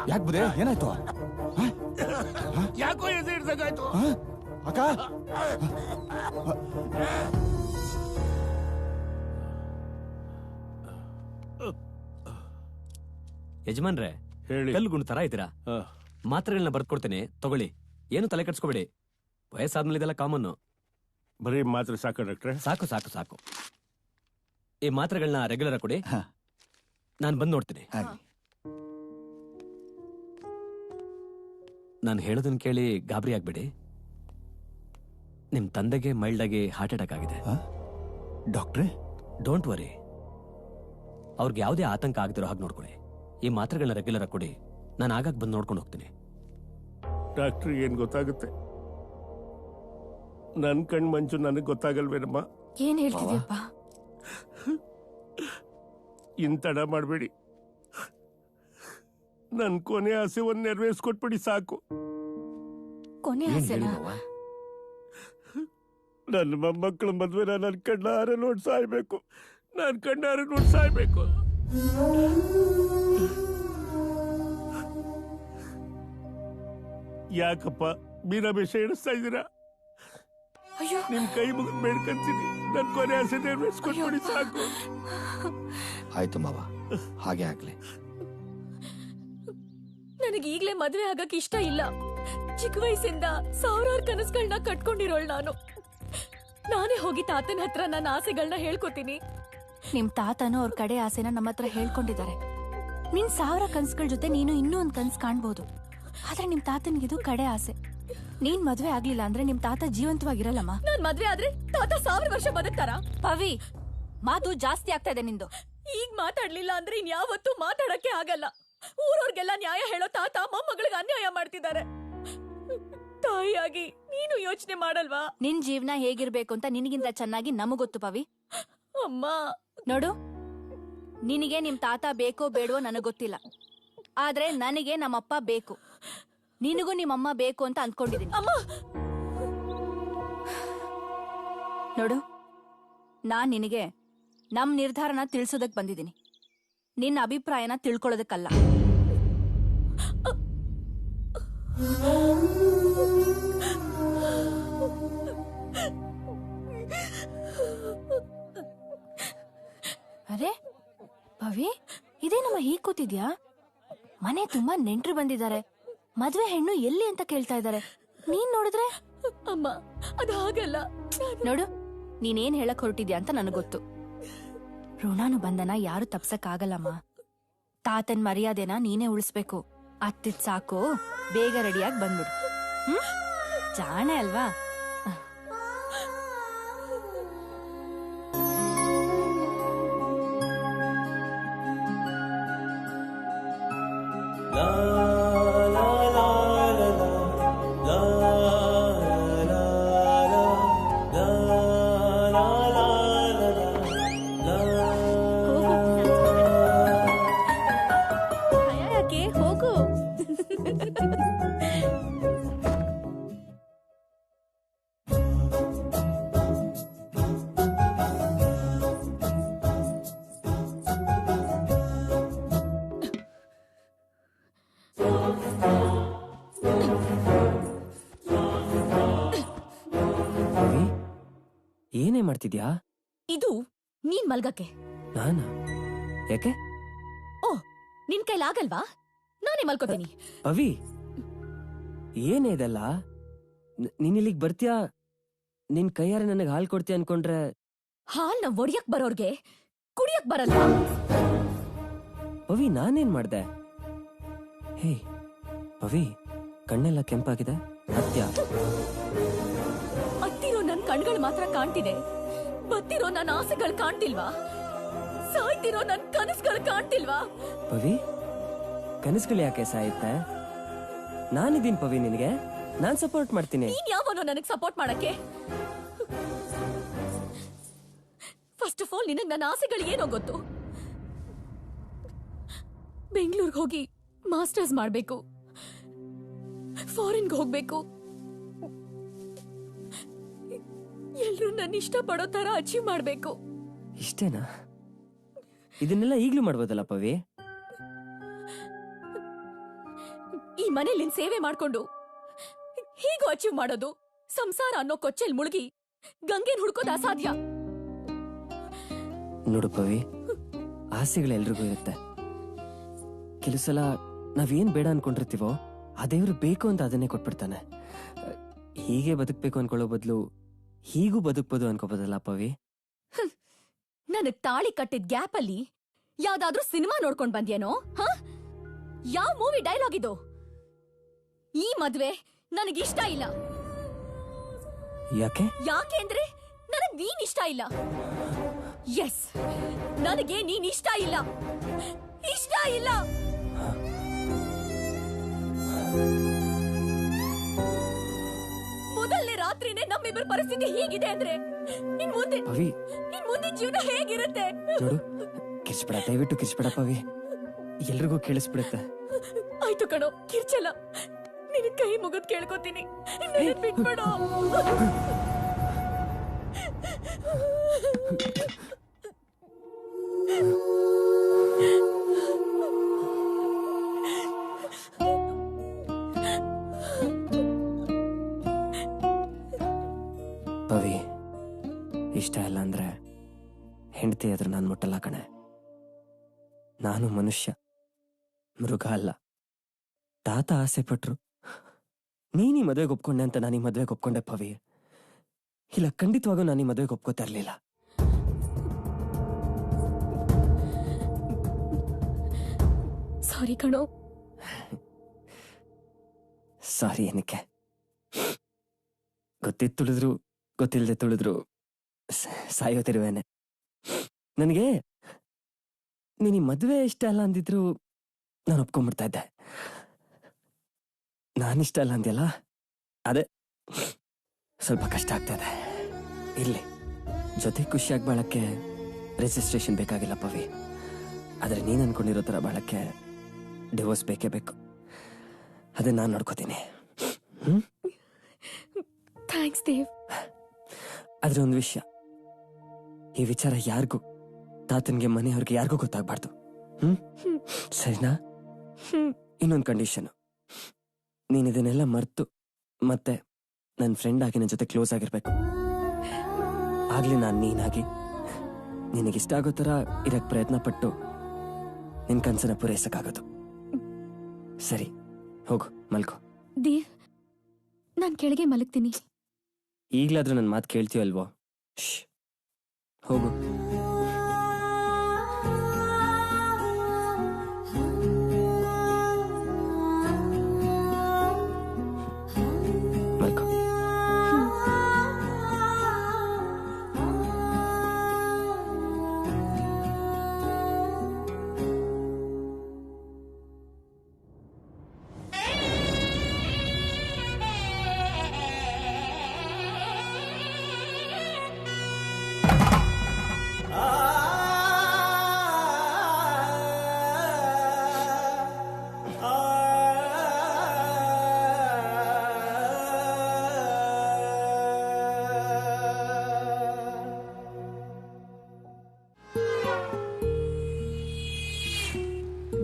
ಯಾಕೆ ಬುದ್ಧಿ, ಏನಾಯ್ತು? ಯಾಕೋ ಎದೆ ಹಿಡ್ದಾಗಾಯ್ತು ಅಕ್ಕ. ಯಜಮಾನ್ರೆ, ಹೇಳಿ. ಕಲ್ಲು ಗುಂಡು ತರ ಇದ್ದೀರಾ. ಮಾತ್ರೆಗಳನ್ನ ಬರ್ಕೊಡ್ತೇನೆ, ತಗೊಳ್ಳಿ. ಏನು ತಲೆ ಕೆಡ್ಸ್ಕೊಬೇಡಿ. ವಯಸ್ಸಾದ್ಮೇಲೆ ಇದೆಲ್ಲ ಕಾಮನ್ನು. ಬರೀ ಮಾತ್ರೆ ಸಾಕು ಡಾಕ್ಟ್ರೆ? ಸಾಕು ಸಾಕು ಸಾಕು. ಈ ಮಾತ್ರೆಗಳನ್ನ ರೆಗ್ಯುಲರ್ ಕೊಡಿ, ನಾನು ಬಂದು ನೋಡ್ತೀನಿ. ನಾನು ಹೇಳೋದನ್ನ ಕೇಳಿ ಗಾಬರಿ ಆಗ್ಬೇಡಿ. ನಿಮ್ ತಂದೆಗೆ ಮೈಲ್ಡ್ ಆಗಿ ಹಾರ್ಟ್ ಅಟ್ಯಾಕ್ ಆಗಿದೆ. ಡಾಕ್ಟ್ರೆ? ಡೋಂಟ್ ವರಿ, ಅವ್ರಿಗೆ ಯಾವುದೇ ಆತಂಕ ಆಗದಿರೋ ಹಾಗೆ ನೋಡ್ಕೊಳ್ಳಿ. ಈ ಮಾತ್ರೆಗಳನ್ನ ರೆಗ್ಯುಲರ್ ಕೊಡಿ, ನಾನು ಆಗಾಗ ಬಂದು ನೋಡ್ಕೊಂಡು ಹೋಗ್ತೀನಿ. ಡಾಕ್ಟ್ರ್ ಏನ್ ಗೊತ್ತಾಗುತ್ತೆ? ನನ್ ಕಣ್ ಮಂಚು ನನಗ್ ಗೊತ್ತಾಗಲ್ವೇನಮ್ಮ? ಏನ್ ಹೇಳ್ತಿದ್ಯಪ್ಪ? ತಡ ಮಾಡ್ಬೇಡಿ. ನನ್ ಕೊನೆ ಆಸೆ ಒಂದ್ ನೆರವೇರಿಸ್ಕೊಟ್ಬಿಡಿ ಸಾಕು. ಕೊನೆ ಆಸೆನಾ? ನನ್ನ ಮೊಮ್ಮಕ್ಕಳ ಮದ್ವೆನ ನನ್ ಕಣ್ಣಾರೆ ನೋಡಿ ಸಾಯ್ಬೇಕು. ನಾನ್ ಕಣ್ಣಾರೆ ನೋಡಿ ಸಾಯ್ಬೇಕು. ಯಾಕಪ್ಪ ಮೀನಾಮೇಷ ಎಣಿಸ್ತಾ ಇದ್ದೀರಾ? ನಿಮ್ ಕೈ ಮುಗಿದ್ ಬೇಡ್ಕಂತೀನಿ, ನನ್ ಕೊನೆ ಆಸೆ ನೆರವೇರಿಸ್ಕೊಟ್ಬಿಡಿ ಸಾಕು. ಆಯ್ತು ಮಾವ, ಹಾಗೆ ಆಗ್ಲಿ. ನನಗೆ ಈಗ್ಲೇ ಮದ್ವೆ ಆಗಕ್ ಇಷ್ಟ ಇಲ್ಲ. ಚಿಕ್ಕ ವಯಸ್ಸಿಂದ ಸಾವಿರಾರು ಕನಸುಗಳನ್ನ ಕಟ್ಕೊಂಡಿರೋಳ್ ನಾನು. ನಾನೇ ಹೋಗಿ ತಾತನ ಹತ್ರ ನನ್ನ ಆಸೆಗಳನ್ನ ಹೇಳ್ಕೊತೀನಿ. ನಿಮ್ ತಾತನು ಅವ್ರ ಕಡೆ ಆಸೆನ ನಮ್ಮ ಹತ್ರ ಹೇಳ್ಕೊಂಡಿದ್ದಾರೆ. ನಿನ್ 1000 ಕನ್ಸುಗಳ ಜೊತೆ ನೀನು ಇನ್ನೂ ಒಂದ್ ಕನ್ಸು ಕಾಣ್ಬೋದು. ಆದ್ರೆ ನಿಮ್ ತಾತನ್ಗಿದು ಕಡೆ ಆಸೆ. ನೀನ್ ಮದ್ವೆ ಆಗ್ಲಿಲ್ಲ ಅಂದ್ರೆ ನಿಮ್ ತಾತ ಜೀವಂತವಾಗಿರಲ್ಲಮ್ಮ. ನಾನ್ ಮದ್ವೆ ಆದ್ರೆ ತಾತ 1000 ವರ್ಷ ಬದುಕ್ತಾರ? ಪವಿ, ಮಾತು ಜಾಸ್ತಿ ಆಗ್ತಾ ಇದೆ ನಿಂದು. ಈಗ ಮಾತಾಡ್ಲಿಲ್ಲ ಅಂದ್ರೆ ಇನ್ ಯಾವತ್ತೂ ಮಾತಾಡಕ್ಕೆ ಆಗಲ್ಲ. ಊರವ್ರಿಗೆಲ್ಲ ನ್ಯಾಯ ಹೇಳೋ ತಾತ ಮೊಮ್ಮಗಳಿಗೆ ಅನ್ಯಾಯ ಮಾಡ್ತಿದ್ದಾರೆ. ತಾಯಿಯಾಗಿ ನೀನು ಯೋಚನೆ ಮಾಡಲ್ವಾ? ನಿನ್ ಜೀವನ ಹೇಗಿರ್ಬೇಕು ಅಂತ ನಿನಗಿಂತ ಚೆನ್ನಾಗಿ ನಮಗೊತ್ತು ಪವಿ. ಅಮ್ಮ ನೋಡು, ನಿನಗೆ ನಿಮ್ ತಾತ ಬೇಕೋ ಬೇಡವೋ ನನಗ್ ಗೊತ್ತಿಲ್ಲ. ಆದ್ರೆ ನನಗೆ ನಮ್ಮಪ್ಪ ಬೇಕು. ನಿನಗೂ ನಿಮ್ಮಮ್ಮ ಬೇಕು ಅಂತ ಅಂದ್ಕೊಂಡಿದ್ದೀನಿ. ನೋಡು, ನಾನ್ ನಿನಗೆ ನಮ್ ನಿರ್ಧಾರನ ತಿಳಿಸೋದಕ್ ಬಂದಿದ್ದೀನಿ, ನಿನ್ನ ಅಭಿಪ್ರಾಯನ ತಿಳ್ಕೊಳ್ಳೋದಕ್ಕಲ್ಲ. ಅರೆ ಪವಿ, ಇದೇನಮ್ಮ ಹೀಗ್ ಕೂತಿದ್ಯಾ? ಮನೆ ತುಂಬಾ ನೆಂಟ್ರು ಬಂದಿದ್ದಾರೆ. ಮದ್ವೆ ಹೆಣ್ಣು ಎಲ್ಲಿ ಅಂತ ಕೇಳ್ತಾ ಇದ್ದಾರೆ. ನೀನ್ ನೋಡಿದ್ರೆ ಅಮ್ಮ ಅದು ಹಾಗಲ್ಲ. ನೋಡು, ನೀನೇನ್ ಹೇಳಕ್ ಹೊರಟಿದ್ಯಾ ಅಂತ ನನಗ್ ಗೊತ್ತು. ಋಣಾನು ಬಂಧನ ಯಾರು ತಪ್ಸಕ್ ಆಗಲ್ಲಮ್ಮ. ತಾತನ್ ಮರ್ಯಾದೆನ ನೀನೇ ಉಳಿಸ್ಬೇಕು. ಅತ್ತಿದ್ ಸಾಕು, ಬೇಗ ರೆಡಿಯಾಗಿ ಬಂದ್ಬಿಡು. ಜಾಣೆ ಅಲ್ವಾ? ಹೋಗು. ಏನೇ ಮಾಡ್ತಿದ್ಯಾ? ಇದು ನೀನ್ ಮಲ್ಗಕ್ಕೆ. ನಾನಾ? ಯಾಕೆ? ಓ, ನಿನ್ ಕೈಲಾಗಲ್ವಾ? ನಾನೇ ಮಲ್ಕೋತೀನಿ. ಪವಿ, ಏನೇ ಇದೆಲ್ಲ? ನೀನ್ ಇಲ್ಲಿಗ್ ಬರ್ತೀಯಾ? ನಿನ್ ಕೈಯಾರೆ ನನಗೆ ಹಾಲ್ ಕೊಡ್ತೀಯ ಅನ್ಕೊಂಡ್ರೆ. ಹಾಲ್ನ ಒಡಿಯಕ್ ಬರೋರ್ಗೆ ಕುಡಿಯಕ್ ಬರಲ್ಲ. ಪವಿ, ನಾನೇನ್ ಮಾಡ್ದೆ? ಹೇ ಪವಿ, ಕಣ್ಣೆಲ್ಲ ಕೆಂಪಾಗಿದೆ. ಸತ್ಯ ಕಣ್ಗಳು ಮಾತ್ರ ಕಾಣ್ತಿದೆ, ಬತ್ತಿರೋ ನನ್ನ ಆಸೆಗಳು ಕಾಣ್ತಿಲ್ವಾ? ಸಾಯ್ತಿರೋ ನನ್ನ ಕನಸುಗಳು ಕಾಣ್ತಿಲ್ವಾ? ಪವಿ, ಕನಸುಗಳು ಯಾಕೆ ಸಾಯುತ್ತೆ? ನಾನಿದ್ದೀನಿ ಪವಿ, ನಿನಗೆ ನಾನ್ ಸಪೋರ್ಟ್ ಮಾಡ್ತೀನಿ. ನೀನ್ ಯಾವನೋ ನನಗ್ ಸಪೋರ್ಟ್ ಮಾಡಕ್ಕೆ? ಫಸ್ಟ್ ಆಫ್ ಆಲ್ ನಿನಗ್ ನನ್ನ ಆಸೆಗಳು ಏನೋ ಗೊತ್ತು. ಬೆಂಗಳೂರಿಗೆ ಹೋಗಿ ಮಾಸ್ಟರ್ಸ್ ಮಾಡ್ಬೇಕು, ಫಾರಿನ್ಗೆ ಹೋಗ್ಬೇಕು, ಎಲ್ರು ನನ್ನ ಇಷ್ಟ ಪಡೋ ತರ ಅಚೀವ್ ಮಾಡ್ಬೇಕು. ಇಷ್ಟೇನಾ? ಇದನ್ನೆಲ್ಲ ಈಗ್ಲೂ ಮಾಡ್ಬೋದಲ್ಲ ಪವಿ? ಈ ಮನೇಲಿ ನಿನ್ ಸೇವೆ ಮಾಡ್ಕೊಂಡು ಹೀಗೂ ಅಚೀವ್ ಮಾಡೋದು? ಸಂಸಾರ ಅನ್ನೋ ಕೊಚ್ಚೆಲ್ ಮುಳುಗಿ ಗಂಗೆನ್ ಹುಡ್ಕೋದು ಅಸಾಧ್ಯ. ನೋಡು ಪವಿ, ಆಸೆಗಳು ಎಲ್ರಿಗೂ ಇರುತ್ತೆ. ಕೆಲವು ಸಲ ನಾವೇನ್ ಬೇಡ ಅನ್ಕೊಂಡಿರ್ತೀವೋ ಆ ದೇವ್ರು ಬೇಕು ಅಂತ ಅದನ್ನೇ ಕೊಟ್ಬಿಡ್ತಾನೆ. ಹೀಗೆ ಬದುಕ್ಬೇಕು ಅನ್ಕೊಳ್ಳೋ ಬದಲು ಹೀಗೂ ಬದುಕ್ಬೋದು ಅನ್ಕೋಬೋದಲ್ಲ ಪವಿ? ನನಗ್ ತಾಳಿ ಕಟ್ಟಿದ್ ಗ್ಯಾಪ್ ಅಲ್ಲಿ ಯಾವ್ದಾದ್ರೂ ಸಿನಿಮಾ ನೋಡ್ಕೊಂಡ್ ಬಂದ್ಯೇನೋ? ಯಾವ ಮೂವಿ ಡೈಲಾಗ್ ಇದು? ಈ ಮದ್ವೆ ನನಗಿಷ್ಟ ಇಲ್ಲ. ಯಾಕೆ? ಯಾಕೆ ಅಂದ್ರೆ ನನಗ್ ನೀನ್ ಇಷ್ಟ ಇಲ್ಲ. ಎಸ್, ನನಗೆ ನೀನ್ ಇಷ್ಟ ಇಲ್ಲ. ಇಷ್ಟ ಇಲ್ಲ. ಮೊದಲನೇ ರಾತ್ರಿನೇ ನಮ್ಮಿಬ್ಬರ ಪರಿಸ್ಥಿತಿ ಹೀಗಿದೆ ಅಂದ್ರೆ ಇನ್ ಮುಂದೆ ಜೀವನ ಹೇಗಿರುತ್ತೆ? ನೋಡು, ಕಿರ್ಚ್ಬೇಡ, ದಯವಿಟ್ಟು ಕಿರ್ಚ್ಬೇಡ ಪವಿ, ಎಲ್ರಿಗೂ ಕೇಳಿಸ್ಬಿಡುತ್ತೆ. ಆಯ್ತು ಕಣೋ, ಕಿರ್ಚಲ್ಲ. ನಿನ್ ಕೈ ಮುಗಿದ್ ಕೇಳ್ಕೊತೀನಿ, ಬಿಟ್ಬಿಡೋ. ಪವಿ, ಇಷ್ಟ ಇಲ್ಲ ಅಂದ್ರೆ ಹೆಂಡತಿ ಆದ್ರೆ ನಾನು ಮುಟ್ಟಲ್ಲ ಕಣೆ. ನಾನು ಮನುಷ್ಯ, ಮೃಗ ಅಲ್ಲ. ತಾತ ಆಸೆ ಪಟ್ರು, ನೀನೀ ಮದುವೆಗೆ ಒಪ್ಕೊಂಡೆ ಅಂತ ನಾನು ಈ ಮದುವೆಗೆ ಒಪ್ಕೊಂಡೆ ಪವಿ. ಇಲ್ಲ, ಖಂಡಿತವಾಗೂ ನಾನು ಈ ಮದುವೆಗೆ ಒಪ್ಕೋತಾ ಇರ್ಲಿಲ್ಲ. ಸಾರಿ ಕಣೋ. ಸಾರಿ ಏನಕ್ಕೆ? ಗೊತ್ತಿದ್ದು ತುಳಿದ್ರು ಗೊತ್ತಿಲ್ಲದೆ ತುಳಿದ್ರು ಸಾಯೋತಿರುವೇನೆ. ನನಗೆ ನೀನ್ ಈ ಮದುವೆ ಇಷ್ಟ ಅಲ್ಲ ಅಂದಿದ್ರು ನಾನು ಒಪ್ಕೊಂಡ್ಬಿಡ್ತಾ ಇದ್ದೆ. ನಾನಿಷ್ಟ ಅಲ್ಲ ಅಂದ್ಯಲ್ಲ, ಅದೇ ಸ್ವಲ್ಪ ಕಷ್ಟ ಆಗ್ತದೆ. ಇರ್ಲಿ, ಜೊತೆ ಖುಷಿಯಾಗಿ ಬಾಳಕ್ಕೆ ರಿಜಿಸ್ಟ್ರೇಷನ್ ಬೇಕಾಗಿಲ್ಲ ಪವಿ. ಆದ್ರೆ ನೀನ್ ಅನ್ಕೊಂಡಿರೋ ತರ ಬಾಳಕ್ಕೆ ಡಿವೋರ್ಸ್ ಬೇಕೇ ಬೇಕು. ಅದನ್ನ ನಾನು ನೋಡ್ಕೋತೀನಿ. ಥ್ಯಾಂಕ್ಸ್ ದೇವ್. ಆದ್ರೆ ಒಂದು ವಿಷಯ, ಈ ವಿಚಾರ ಯಾರಿಗೂ, ತಾತನ್ಗೆ, ಮನೆಯವ್ರಿಗೆ ಯಾರಿಗೂ ಗೊತ್ತಾಗ್ಬಾರ್ದು. ಸರಿನಾ? ಇನ್ನೊಂದು ಕಂಡೀಷನ್, ನೀನ್ ಇದನ್ನೆಲ್ಲ ಮರ್ತು ಮತ್ತೆ ನನ್ನ ಫ್ರೆಂಡ್ ಆಗಿ ನನ್ನ ಜೊತೆ ಕ್ಲೋಸ್ ಆಗಿರ್ಬೇಕು. ಆಗ್ಲಿ ನಾನು ನೀನಾಗಿ ನಿನಗಿಷ್ಟ ಆಗೋ ತರ ಇರಕ್ ಪ್ರಯತ್ನ ಪಟ್ಟು ನಿನ್ ಕನ್ಸನ್ನ ಪೂರೈಸಕ್ಕಾಗೋದು. ಸರಿ, ಹೋಗು ಮಲ್ಕೋ. ದೇವ್, ನಾನ್ ಕೆಳಗೆ ಮಲಗ್ತೀನಿ. ಈಗ್ಲಾದ್ರೂ ನನ್ನ ಮಾತು ಕೇಳ್ತೀಯೋ ಅಲ್ವೋ? ಹೋಗು. ಮಲ್ಕೋ.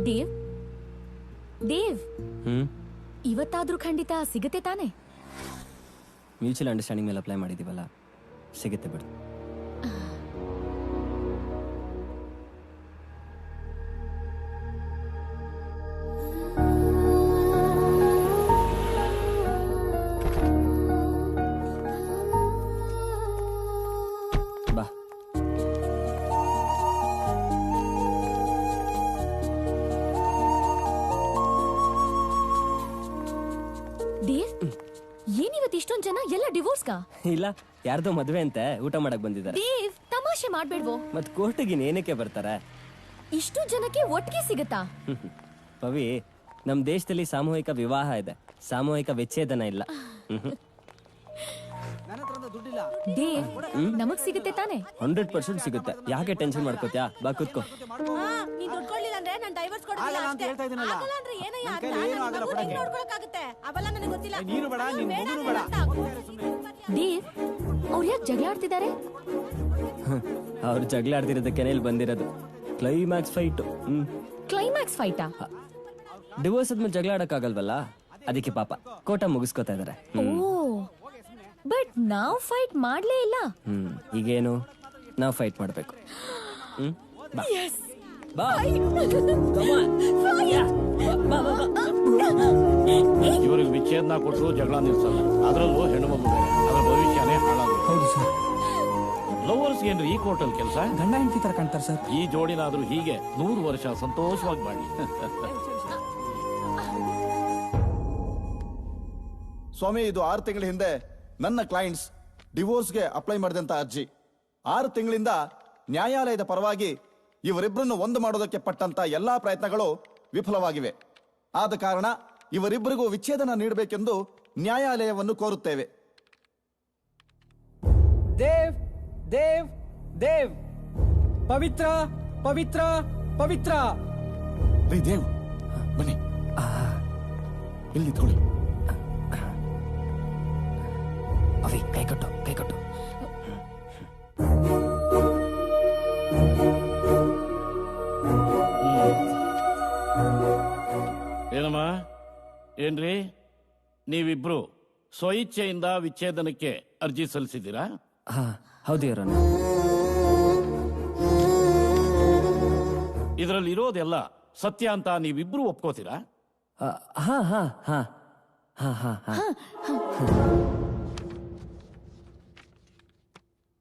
ದೇವ್, ದೇವ್, ಇವತ್ತಾದ್ರೂ ಖಂಡಿತ ಸಿಗತ್ತೆ ತಾನೆ? ಮ್ಯೂಚುವಲ್ ಅಂಡರ್ಸ್ಟ್ಯಾಂಡಿಂಗ್ ಮೇಲೆ ಅಪ್ಲೈ ಮಾಡಿದೀವಲ್ಲ, ಸಿಗುತ್ತೆ ಬಿಡು. ಬಾ. ದೇವ್, ಏನಿವತ್ತು ಇವತ್ ಇಷ್ಟೊಂದ್ ಜನ ಎಲ್ಲ ಡಿವೋರ್ಸ್ಗಾ? ಇಲ್ಲ, ಯಾರ್ದೋ ಮದ್ವೆ ಅಂತೆ, ಊಟ ಮಾಡಕ್ ಬಂದಿದ್ದಾರೆ. ದೇವ್, ತಮಾಷೆ ಮಾಡ್ಬೇಡ್ವೋ? ಮತ್ ಕೋರ್ಟಿಗೆ ಏನಕ್ಕೆ ಬರ್ತಾರೆ? ಇಷ್ಟು ಜನಕ್ಕೆ ಒಟ್ಟಿಗೆ ಸಿಗತ್ತಾ? ಪವಿ, ನಮ್ ದೇಶದಲ್ಲಿ ಸಾಮೂಹಿಕ ವಿವಾಹ ಇದೆ, ಸಾಮೂಹಿಕ ವಿಚ್ಛೇದನ ಇಲ್ಲ. ದೇವ್, ನಮಗ್ ಸಿಗುತ್ತೆ ತಾನೆ? 100% ಸಿಗುತ್ತೆ. ಯಾಕೆ ಟೆನ್ಷನ್ ಮಾಡ್ಕೋತ್ಯಾ? ಬಾ ಕೂತ್ಕೋ. ನೀನ್ ದುಡ್ಡು ಕೊಡ್ಲಿಲ್ಲ ಅಂದ್ರೆ ನಾನು ಡೈವರ್ಸ್ ಕೊಡ್ತೀನಿ ಅಷ್ಟೇ. ಆಗಲ್ಲ ಅಂದ್ರೆ ಏನಯ್ಯ? ನಾನು ನೋಡ್ಕೊಳಕ್ಕಾಗುತ್ತೆ? ಅವೆಲ್ಲ ನನಗೆ ಗೊತ್ತಿಲ್ಲ. ನೀನು ಬೇಡ, ನಿನ್ ಮಗುನು ಬೇಡ. ದೇವ್, ಅವ್ರು ಯಾಕೆ ಜಗಳ ಆಡ್ತಿದ್ದಾರೆ? ಅವ್ರು ಜಗಳ ಆಡ್ತಿರೋದಕ್ಕೆ ಇಲ್ಲಿ ಬಂದಿರೋದು. Climax fight. ಕ್ಲೈಮ್ಯಾಕ್ಸ್ ಫೈಟಾ? ಡಿವೋರ್ಸ್ ಆದ್ಮೇಲೆ ಜಗಳ ಆಡಕ್ಕಾಗಲ್ವಲ್ಲ, ಅದಕ್ಕೆ ಪಾಪ ಕೋಟ ಮುಗಿಸ್ಕೋತಾ ಇದಾರೆ. ಓ, ಬಟ್ ನಾವ್ ಫೈಟ್ ಮಾಡ್ಲೇ ಇಲ್ಲ. ಈಗೇನು, ನಾವ್ ಫೈಟ್ ಮಾಡ್ಬೇಕು. ಬಾ. ಬಾ. ಇವ್ರಿಗೆ ವಿಚ್ಛೇದನ ಕೊಟ್ಟರು ಜಗಳ ನಿಲ್ಸಲ್ಲ. ಅದರಲ್ಲೂ ಹೆಣ್ಣು ಮಗು ಬೇರೆ, ಅದರ ಭವಿಷ್ಯನೇ ಹಾಳಾಗುತ್ತೆ. ಹೌದು ಸರ್. ಲವರ್ಸ್ ಏನ್ರಿ ಈ ಕೋರ್ಟಲ್ ಕೆಲಸ? ಗಂಡ ಹೆಂಡತಿ ತರ ಕಾಣ್ತಾರೆ ಸರ್. ಈ ಜೋಡಿನಾದ್ರೂ ಹೀಗೆ 100 ವರ್ಷ ಸಂತೋಷವಾಗಿ ಮಾಡಿ. ಸ್ವಾಮಿ, ಇದು 6 ತಿಂಗಳ ಹಿಂದೆ ನನ್ನ ಕ್ಲೈಂಟ್ಸ್ ಡಿವೋರ್ಸ್ಗೆ ಅಪ್ಲೈ ಮಾಡಿದಂತ ಅರ್ಜಿ. 6 ತಿಂಗಳಿಂದ ನ್ಯಾಯಾಲಯದ ಪರವಾಗಿ ಇವರಿಬ್ಬರನ್ನು ಒಂದು ಮಾಡೋದಕ್ಕೆ ಪಟ್ಟಂತ ಎಲ್ಲಾ ಪ್ರಯತ್ನಗಳು ವಿಫಲವಾಗಿವೆ. ಆದ ಕಾರಣ ಇವರಿಬ್ಬರಿಗೂ ವಿಚ್ಛೇದನ ನೀಡಬೇಕೆಂದು ನ್ಯಾಯಾಲಯವನ್ನು ಕೋರುತ್ತೇವೆ. ದೇವ್, ದೇವ್, ದೇವ್, ಪವಿತ್ರ, ಪವಿತ್ರ, ಪವಿತ್ರ. ರೀ ದೇವ್, ಬನ್ನಿ ಇಲ್ಲಿ ನಿಂತ್ಕೊಳ್ಳಿ. ಅವಿ, ಕೈ ಕಟ್ಟು, ಕೈ ಕಟ್ಟು. ಏನಮ್ಮ, ಏನ್ರಿ ನೀವಿಬ್ರು ಸ್ವಇಚ್ಛೆಯಿಂದ ವಿಚ್ಛೇದನಕ್ಕೆ ಅರ್ಜಿ ಸಲ್ಲಿಸಿದ್ದೀರಾ? ಹೌದು ಇವರನ್ನ. ಇದರಲ್ಲಿ ಇರೋದೆಲ್ಲ ಸತ್ಯ ಅಂತ ನೀವಿಬ್ರು ಒಪ್ಕೋತೀರಾ? ಹಾ ಹಾ ಹಾ ಹಾ ಹಾ ಹಾ.